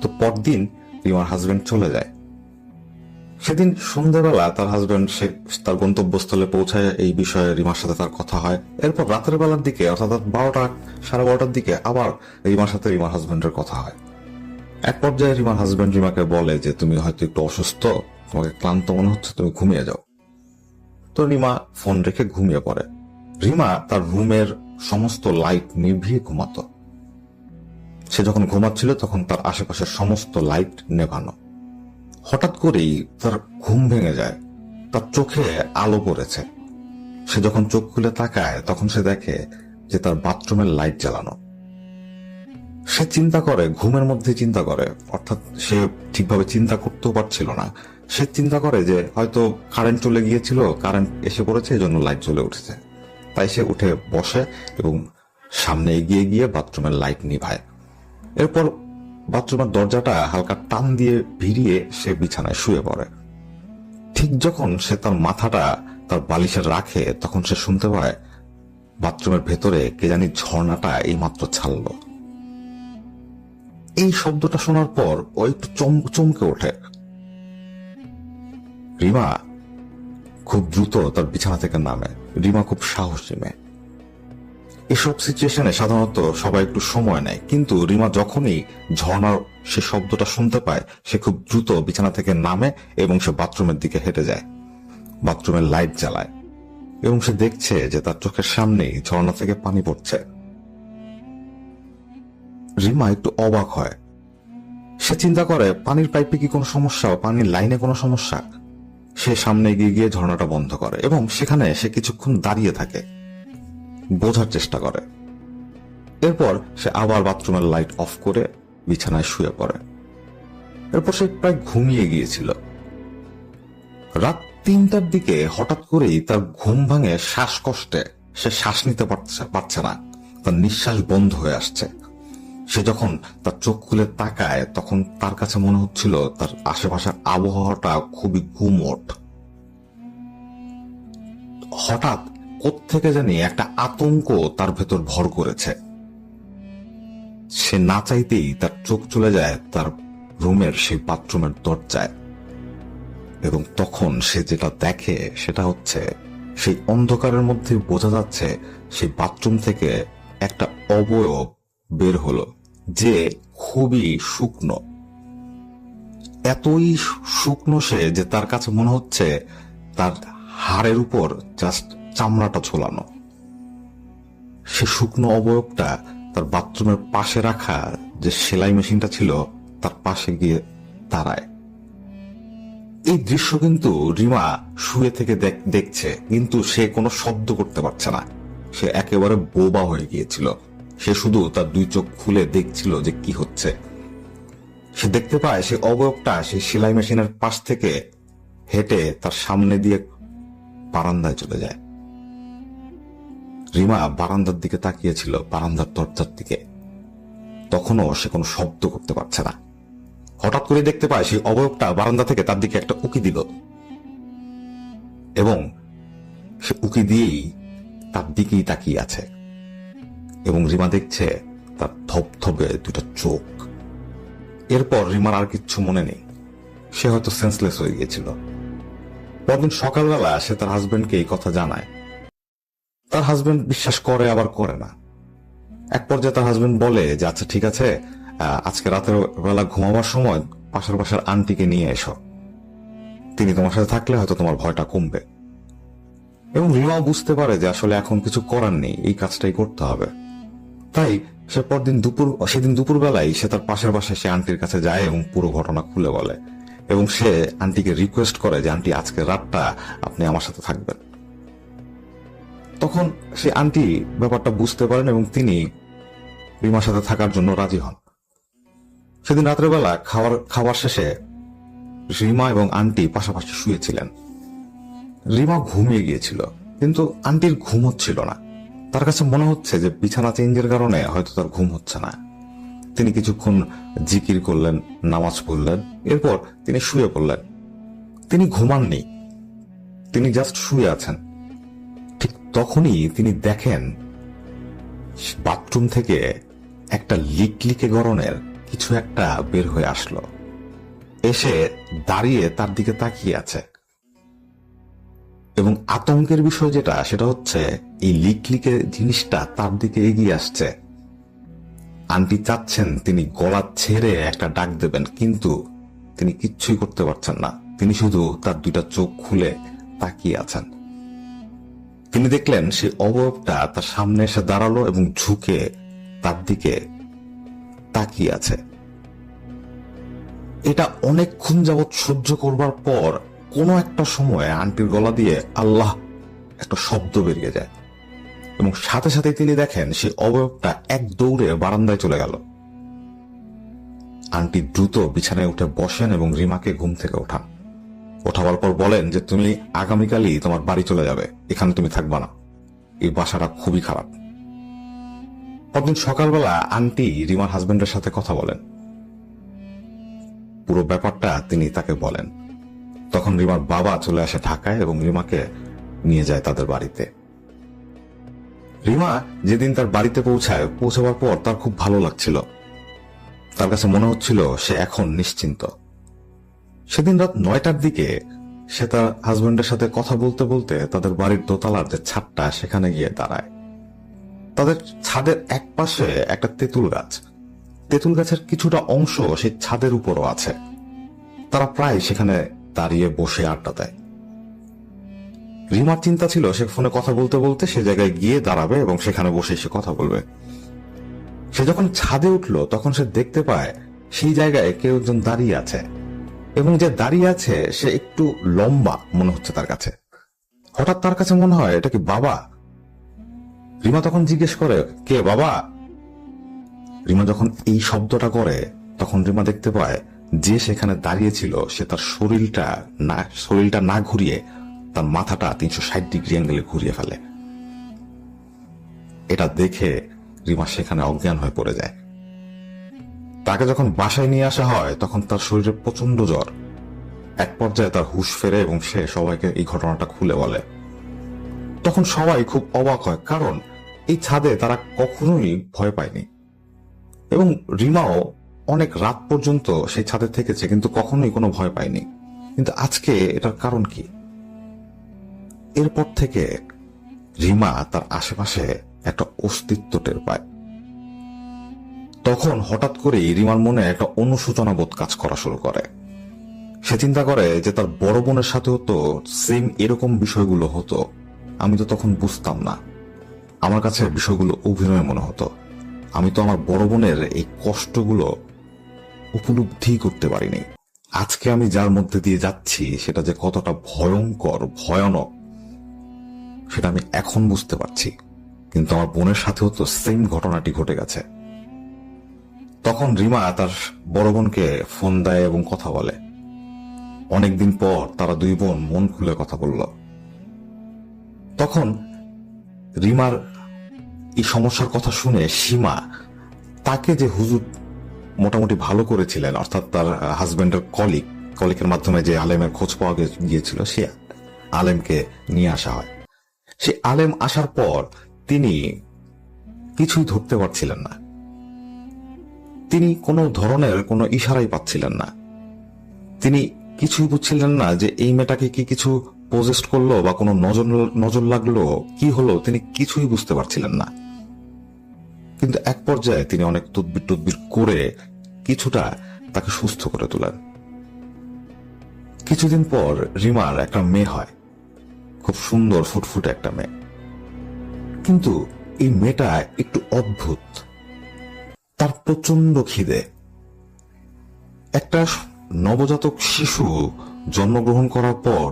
তো পরদিন রিমার হাজবেন্ড চলে যায়। সেদিন সন্ধ্যাবেলা তার হাজবেন্ড সে তার গন্তব্যস্থলে পৌঁছায়। এই বিষয়ে রিমার সাথে তার কথা হয়। এরপর রাতের বেলার দিকে, অর্থাৎ 12টা, 12:30 দিকে আবার রিমার সাথে রিমার হাজবেন্ডের কথা হয়। এক পর্যায়ে রিমার হাজবেন্ড রিমাকে বলে যে তুমি হয়তো একটু অসুস্থ, তোমাকে ক্লান্ত মনে হচ্ছে, তুমি ঘুমিয়ে যাও। তো রিমা ফোন রেখে ঘুমিয়ে পড়ে। রিমা তার রুমের সমস্ত লাইট নিভিয়ে ঘুমাতো। সে যখন ঘুমাচ্ছিল তখন তার আশেপাশের সমস্ত লাইট নেভানো। হঠাৎ করেই তার ঘুম ভেঙে যায়। তার চোখে আলো পড়েছে। সে যখন চোখ খুলে তাকায় তখন সে দেখে যে তার বাথরুমের লাইট জ্বালানো। সে চিন্তা করে, ঘুমের মধ্যে চিন্তা করে, অর্থাৎ সে ঠিকভাবে চিন্তা করতেও পারছিল না। সে চিন্তা করে যে হয়তো কারেন্ট চলে গিয়েছিল, কারেন্ট এসে পড়েছে, এই জন্য লাইট জ্বলে উঠেছে। তাই সে উঠে বসে এবং সামনে এগিয়ে গিয়ে বাথরুমের লাইট নিভায়। এরপর বাথরুমের দরজাটা হালকা টান দিয়ে ভিড়িয়ে সে বিছানায় শুয়ে পড়ে। ঠিক যখন সে তার মাথাটা তার বালিশে রাখে তখন সে শুনতে পায় বাথরুমের ভেতরে কে জানি ঝর্ণাটা এইমাত্র ছাড়ল। এই শব্দটা শোনার পর ও একটু চমকে ওঠে। রিমা খুব দ্রুত তার বিছানা থেকে নামে। রিমা খুব সাহসী মেয়ে। এসব সিচুয়েশনে সাধারণত সবাই একটু সময় নেয়, কিন্তু রিমা যখনই ঝর্ণার সে শব্দটা শুনতে পায় সে খুব দ্রুত বিছানা থেকে নামে এবং সে বাথরুমের দিকে হেঁটে যায়। বাথরুমের লাইট জ্বালায় এবং সে দেখছে যে তার চোখের সামনেই ঝর্ণা থেকে পানি পড়ছে। রিমা একটু অবাক হয়। সে চিন্তা করে পানির পাইপে কি কোনো সমস্যা, পানির লাইনে কোনো সমস্যা। সে সামনে এগিয়ে গিয়ে ঝর্ণাটা বন্ধ করে এবং সেখানে সে কিছুক্ষণ দাঁড়িয়ে থাকে, বোঝার চেষ্টা করে। এরপর সে আবার বাথরুমের লাইট অফ করে বিছানায় শুয়ে পড়ে। এরপর সে প্রায় ঘুমিয়ে গিয়েছিল। রাত 3টার দিকে হঠাৎ করেই তার ঘুম ভাঙে শ্বাসকষ্টে। সে শ্বাস নিতে পারছে না, তার নিঃশ্বাস বন্ধ হয়ে আসছে। সে যখন তার চোখ খুলে তাকায় তখন তার কাছে মনে হচ্ছিল তার আশেপাশের আবহাওয়াটা খুবই গুমোট। হঠাৎ কোত্থেকে জানি একটা আতঙ্ক তার ভেতর ভর করেছে। সে না চাইতেই তার চোখ চলে যায় তার রুমের সেই বাথরুমের দরজায়, এবং তখন সে যেটা দেখে সেটা হচ্ছে সেই অন্ধকারের মধ্যে বোঝা যাচ্ছে সেই বাথরুম থেকে একটা অবয়ব বের হলো, যে খুবই শুকনো। এতই শুকনো সে যে তার কাছে মনে হচ্ছে তার হাড়ের উপর জাস্ট চামড়াটা ঝোলানো। সে শুকনো অবয়বটা তার বাথরুমের পাশে রাখা যে সেলাই মেশিনটা ছিল তার পাশে গিয়ে দাঁড়ায়। এই দৃশ্য কিন্তু রিমা শুয়ে থেকে দেখছে, কিন্তু সে কোনো শব্দ করতে পারছে না। সে একেবারে বোবা হয়ে গিয়েছিল। সে শুধু তার 2 চোখ খুলে দেখছিল যে কি হচ্ছে। সে দেখতে পায় সে অবয়বটা সেই সেলাই মেশিনের পাশ থেকে হেঁটে তার সামনে দিয়ে বারান্দায় চলে যায়। রিমা বারান্দার দিকে তাকিয়েছিল, বারান্দার দরজার দিকে। তখনও সে কোনো শব্দ করতে পারছে না। হঠাৎ করে দেখতে পায় সেই অবয়বটা বারান্দা থেকে তার দিকে একটা উকি দিল, এবং সে উকি দিয়েই তার দিকেই তাকিয়ে আছে। এবং রিমা দেখছে তার ধবধবে 2টা চোখ। এরপর রিমার আর কিচ্ছু মনে নেই, সে হয়তো সেন্সলেস হয়ে গিয়েছিল। পরদিন সকালবেলা সে তার হাজবেন্ডকে এই কথা জানায়। তার হাজবেন্ড বিশ্বাস করে আবার করে না। এক পর্যায়ে তার হাজবেন্ড বলে যে আচ্ছা ঠিক আছে, আজকে রাতের বেলা ঘুমাবার সময় পাশের বাসার আন্টিকে নিয়ে এসো, তিনি তোমার সাথে থাকলে হয়তো তোমার ভয়টা কমবে। এবং রিমাও বুঝতে পারে যে আসলে এখন কিছু করার নেই, এই কাজটাই করতে হবে। তাই সেদিন দুপুর বেলায় সে তার পাশের বাসায় সে আন্টির কাছে যায় এবং পুরো ঘটনা খুলে বলে, এবং সে আন্টিকে রিকোয়েস্ট করে যে আন্টি আজকে রাতটা আপনি আমার সাথে থাকবেন। তখন সে আন্টি ব্যাপারটা বুঝতে পারেন এবং তিনি রিমার সাথে থাকার জন্য রাজি হন। সেদিন রাতের বেলা খাবার শেষে রিমা এবং আন্টি পাশাপাশি শুয়েছিলেন। রিমা ঘুমিয়ে গিয়েছিল, কিন্তু আন্টির ঘুম হচ্ছিল না। তার কাছে মনে হচ্ছে যে বিছানা চেঞ্জের কারণে হয়তো তার ঘুম হচ্ছে না। তিনি কিছুক্ষণ জিকির করলেন, নামাজ পড়লেন, এরপর তিনি শুয়ে পড়লেন। তিনি ঘুমাননি, তিনি জাস্ট শুয়ে আছেন। ঠিক তখনই তিনি দেখেন বাথরুম থেকে একটা লিকলিকে গড়নের কিছু একটা বের হয়ে আসলো, এসে দাঁড়িয়ে তার দিকে তাকিয়ে আছে। এবং আতঙ্কের বিষয় যেটা, সেটা হচ্ছে এই লিকলিকে জিনিসটা তার দিকে এগিয়ে আসছে। আন্টি চাচ্ছেন তিনি গলা ছেড়ে একটা ডাক দেবেন, কিন্তু তিনি কিচ্ছুই করতে পারছেন না। তিনি শুধু তার 2টা চোখ খুলে তাকিয়ে আছেন। তিনি দেখলেন সে অবয়বটা তার সামনে এসে দাঁড়ালো এবং ঝুঁকে তার দিকে তাকিয়ে আছে। এটা অনেকক্ষণ যাবৎ সহ্য করবার পর কোনো একটা সময়ে আন্টির গলা দিয়ে আল্লাহ একটা শব্দ বেরিয়ে যায়, এবং সাথে সাথে তিনি দেখেন সেই অবয়বটা এক দৌড়ে বারান্দায় চলে গেল। আন্টি দ্রুত বিছানায় উঠে বসেন এবং রিমাকে ঘুম থেকে ওঠান। ওঠাবার পর বলেন যে তুমি আগামীকালই তোমার বাড়ি চলে যাবে, এখানে তুমি থাকবা না, এই বাসাটা খুবই খারাপ। পরদিন সকালবেলা আন্টি রিমার হাজবেন্ডের সাথে কথা বলেন, পুরো ব্যাপারটা তিনি তাকে বলেন। তখন রিমার বাবা চলে আসে ঢাকায় এবং রিমাকে নিয়ে যায় তাদের বাড়িতে। রিমা যেদিন তার বাড়িতে পৌঁছাবার পর তার খুব ভালো লাগছিল। তার কাছে মনে হচ্ছিল সে এখন নিশ্চিন্ত। সেদিন রাত 9টার দিকে সে তার হাজবেন্ডের সাথে কথা বলতে বলতে তাদের বাড়ির দোতলার যে ছাদটা সেখানে গিয়ে দাঁড়ায়। তাদের ছাদের এক পাশে একটা তেঁতুল গাছ, তেঁতুল গাছের কিছুটা অংশ সেই ছাদের উপরও আছে। তারা প্রায় সেখানে দাঁড়িয়ে বসে আড্ডা দেয়। রিমার চিন্তা ছিল সে ফোনে কথা বলতে বলতে সে জায়গায় গিয়ে দাঁড়াবে এবং সেখানে বসে সে কথা বলবে। সে যখন ছাদে উঠল তখন সে দেখতে পায় সেই জায়গায় কেউ একজন দাঁড়িয়ে আছে, এবং যে দাঁড়িয়ে আছে সে একটু লম্বা মনে হচ্ছে তার কাছে। হঠাৎ তার কাছে মনে হয় এটা কি বাবা। রিমা তখন জিজ্ঞেস করে, কে বাবা? রিমা যখন এই শব্দটা করে তখন রিমা দেখতে পায় যে সেখানে দাঁড়িয়েছিল সে তার শরীরটা না ঘুরিয়ে তার মাথাটা 360 ডিগ্রি অ্যাঙ্গেলে ঘুরিয়ে ফেলে। এটা দেখে রিমা সেখানে অজ্ঞান হয়ে পড়ে যায়। তাকে যখন বাসায় নিয়ে আসা হয় তখন তার শরীরে প্রচন্ড জ্বর। এক পর্যায়ে তার হুঁশ ফেরে এবং সে সবাইকে এই ঘটনাটা খুলে বলে। তখন সবাই খুব অবাক হয়, কারণ এই ছাদে তারা কখনোই ভয় পায়নি এবং রিমাও অনেক রাত পর্যন্ত সেই ছাদে থেকেছে, কিন্তু কখনোই কোনো ভয় পায়নি। কিন্তু আজকে এটার কারণ কি? এরপর থেকে রিমা তার আশেপাশে একটা অস্তিত্ব টের পায়। তখন হঠাৎ করেই রিমার মনে একটা অনুশোচনা বোধ কাজ করা শুরু করে। সে চিন্তা করে যে তার বড় বোনের সাথেও তো সেম এরকম বিষয়গুলো হতো, আমি তো তখন বুঝতাম না, আমার কাছে বিষয়গুলো অভিনয় মনে হতো, আমি তো আমার বড় বোনের এই কষ্টগুলো উপলব্ধি করতে পারিনি। আজকে আমি যার মধ্যে দিয়ে যাচ্ছি সেটা যে কতটা ভয়ঙ্কর ভয়ানক সেটা আমি এখন বুঝতে পারছি, কিন্তু আমার বোনের সাথেও তো সেম ঘটনাটি ঘটে গেছে। তখন রিমা তার বড় বোনকে ফোন দেয় এবং কথা বলে। অনেকদিন পর তারা দুই বোন মন খুলে কথা বলল। তখন রিমার এই সমস্যার কথা শুনে সীমা তাকে যে হুজুর মোটামুটি ভালো করেছিলেন, অর্থাৎ তার হাজবেন্ডের কলিকের মাধ্যমে যে আলেমের খোঁজ পাওয়া গিয়েছিল, সে আলেমকে নিয়ে আসা হয়। সে আলেম আসার পর তিনি কিছুই ধরতে পারছিলেন না, তিনি কোনো ধরনের কোনো ইশারাই পাচ্ছিলেন না, তিনি কিছুই বুঝছিলেন না যে এই মেয়েটাকে কি কিছু পজেস্ট করলো বা কোনো নজর লাগলো, কি হলো, তিনি কিছুই বুঝতে পারছিলেন না। কিন্তু এক পর্যায়ে তিনি অনেক তদবির করে কিছুটা তাকে সুস্থ করে তোলেন। কিছুদিন পর রিমার একটা মেয়ে হয়, খুব সুন্দর ফুটফুটে একটা মেয়ে। কিন্তু এই মেয়েটা একটু অদ্ভুত, তার প্রচন্ড খিদে। একটা নবজাতক শিশু জন্মগ্রহণ করার পর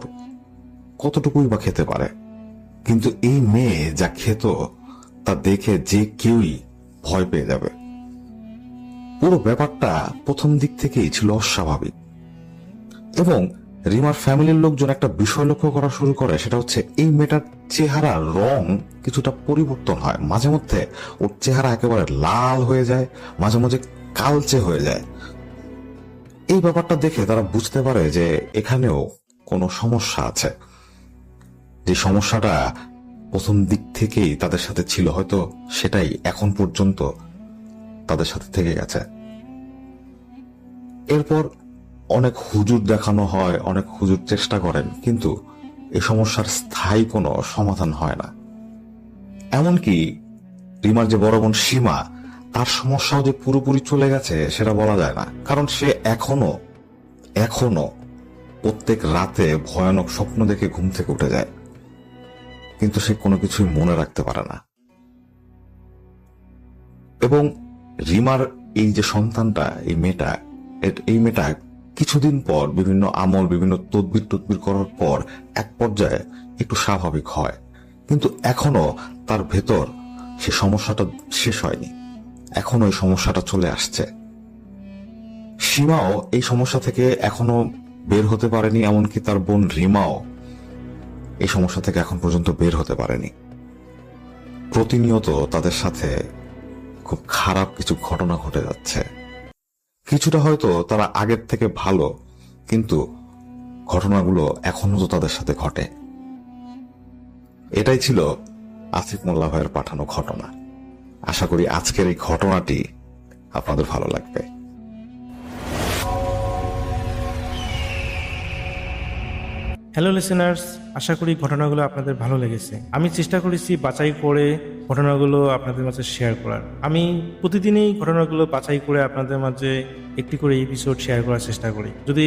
কতটুকুই বা খেতে পারে, কিন্তু এই মেয়ে যা খেত তা দেখে যে কেউই ভয় পেয়ে যাবে। পুরো ব্যাপারটা প্রথম দিক থেকেই ছিল অস্বাভাবিক। এবং রিমার ফ্যামিলির লোকজন একটা বিষয় লক্ষ্য করা শুরু করে, সেটা হচ্ছে এই মেয়েটার চেহারার রং কিছুটা পরিবর্তন হয়। মাঝে মধ্যে ওর চেহারা একেবারে লাল হয়ে যায়, মাঝে মাঝে কালচে হয়ে যায়। এই ব্যাপারটা দেখে তারা বুঝতে পারে যে এখানেও কোনো সমস্যা আছে। যে সমস্যাটা প্রথম দিক থেকেই তাদের সাথে ছিল, হয়তো সেটাই এখন পর্যন্ত তাদের সাথে থেকে গেছে। এরপর অনেক হুজুর দেখানো হয়, অনেক হুজুর চেষ্টা করেন, কিন্তু এই সমস্যার স্থায়ী কোনো সমাধান হয় না। এমনকি রিমার যে বড় বোন সীমা, তার সমস্যাও যে পুরোপুরি চলে গেছে সেটা বলা যায় না, কারণ সে এখনো প্রত্যেক রাতে ভয়ানক স্বপ্ন দেখে ঘুম থেকে উঠে যায়, কিন্তু সে কোনো কিছুই মনে রাখতে পারে না। এবং রিমার এই যে সন্তানটা, এই মেয়েটা কিছুদিন পর বিভিন্ন আমল, বিভিন্ন তদবির করার পর এক পর্যায়ে একটু স্বাভাবিক হয়, কিন্তু এখনো তার ভেতর সে সমস্যাটা শেষ হয়নি, এখনো এই সমস্যাটা চলে আসছে। সীমাও এই সমস্যা থেকে এখনো বের হতে পারেনি, এমনকি তার বোন রিমাও এই সমস্যা থেকে এখন পর্যন্ত বের হতে পারেনি। প্রতিনিয়ত তাদের সাথে খুব খারাপ কিছু ঘটনা ঘটে যাচ্ছে। কিছুটা হয়তো তারা আগের থেকে ভালো, কিন্তু ঘটনাগুলো এখনো তো তাদের সাথে ঘটে। এটাই ছিল আসিফ মোল্লা ভাইয়ের পাঠানো ঘটনা। আশা করি আজকের এই ঘটনাটি আপনাদের ভালো লাগবে। হ্যালো লিসেনার্স, আশা করি ঘটনাগুলো আপনাদের ভালো লেগেছে। আমি চেষ্টা করেছি বাছাই করে ঘটনাগুলো আপনাদের মাঝে শেয়ার করার। আমি প্রতিদিনই ঘটনাগুলো বাছাই করে আপনাদের মাঝে একটি করে এপিসোড শেয়ার করার চেষ্টা করি। যদি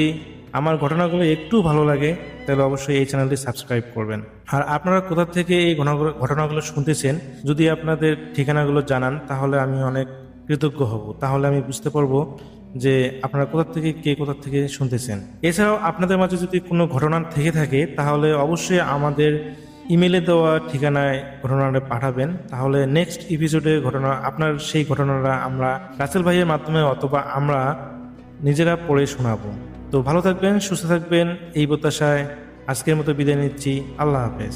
আমার ঘটনাগুলো একটু ভালো লাগে তাহলে অবশ্যই এই চ্যানেলটি সাবস্ক্রাইব করবেন। আর আপনারা কোথা থেকে এই ঘটনাগুলো শুনতেছেন যদি আপনাদের ঠিকানাগুলো জানান তাহলে আমি অনেক কৃতজ্ঞ হব। তাহলে আমি বুঝতে পারবো যে আপনারা কোথা থেকে শুনতেছেন। এছাড়াও আপনাদের মাঝে যদি কোনো ঘটনা থেকে থাকে তাহলে অবশ্যই আমাদের ইমেলে দেওয়া ঠিকানায় ঘটনাটা পাঠাবেন। তাহলে নেক্সট এপিসোডে আপনার সেই ঘটনাটা আমরা রাসেল ভাইয়ের মাধ্যমে অথবা আমরা নিজেরা পড়ে শোনাবো। তো ভালো থাকবেন, সুস্থ থাকবেন এই প্রত্যাশায় আজকের মতো বিদায় নিচ্ছি। আল্লাহ হাফেজ।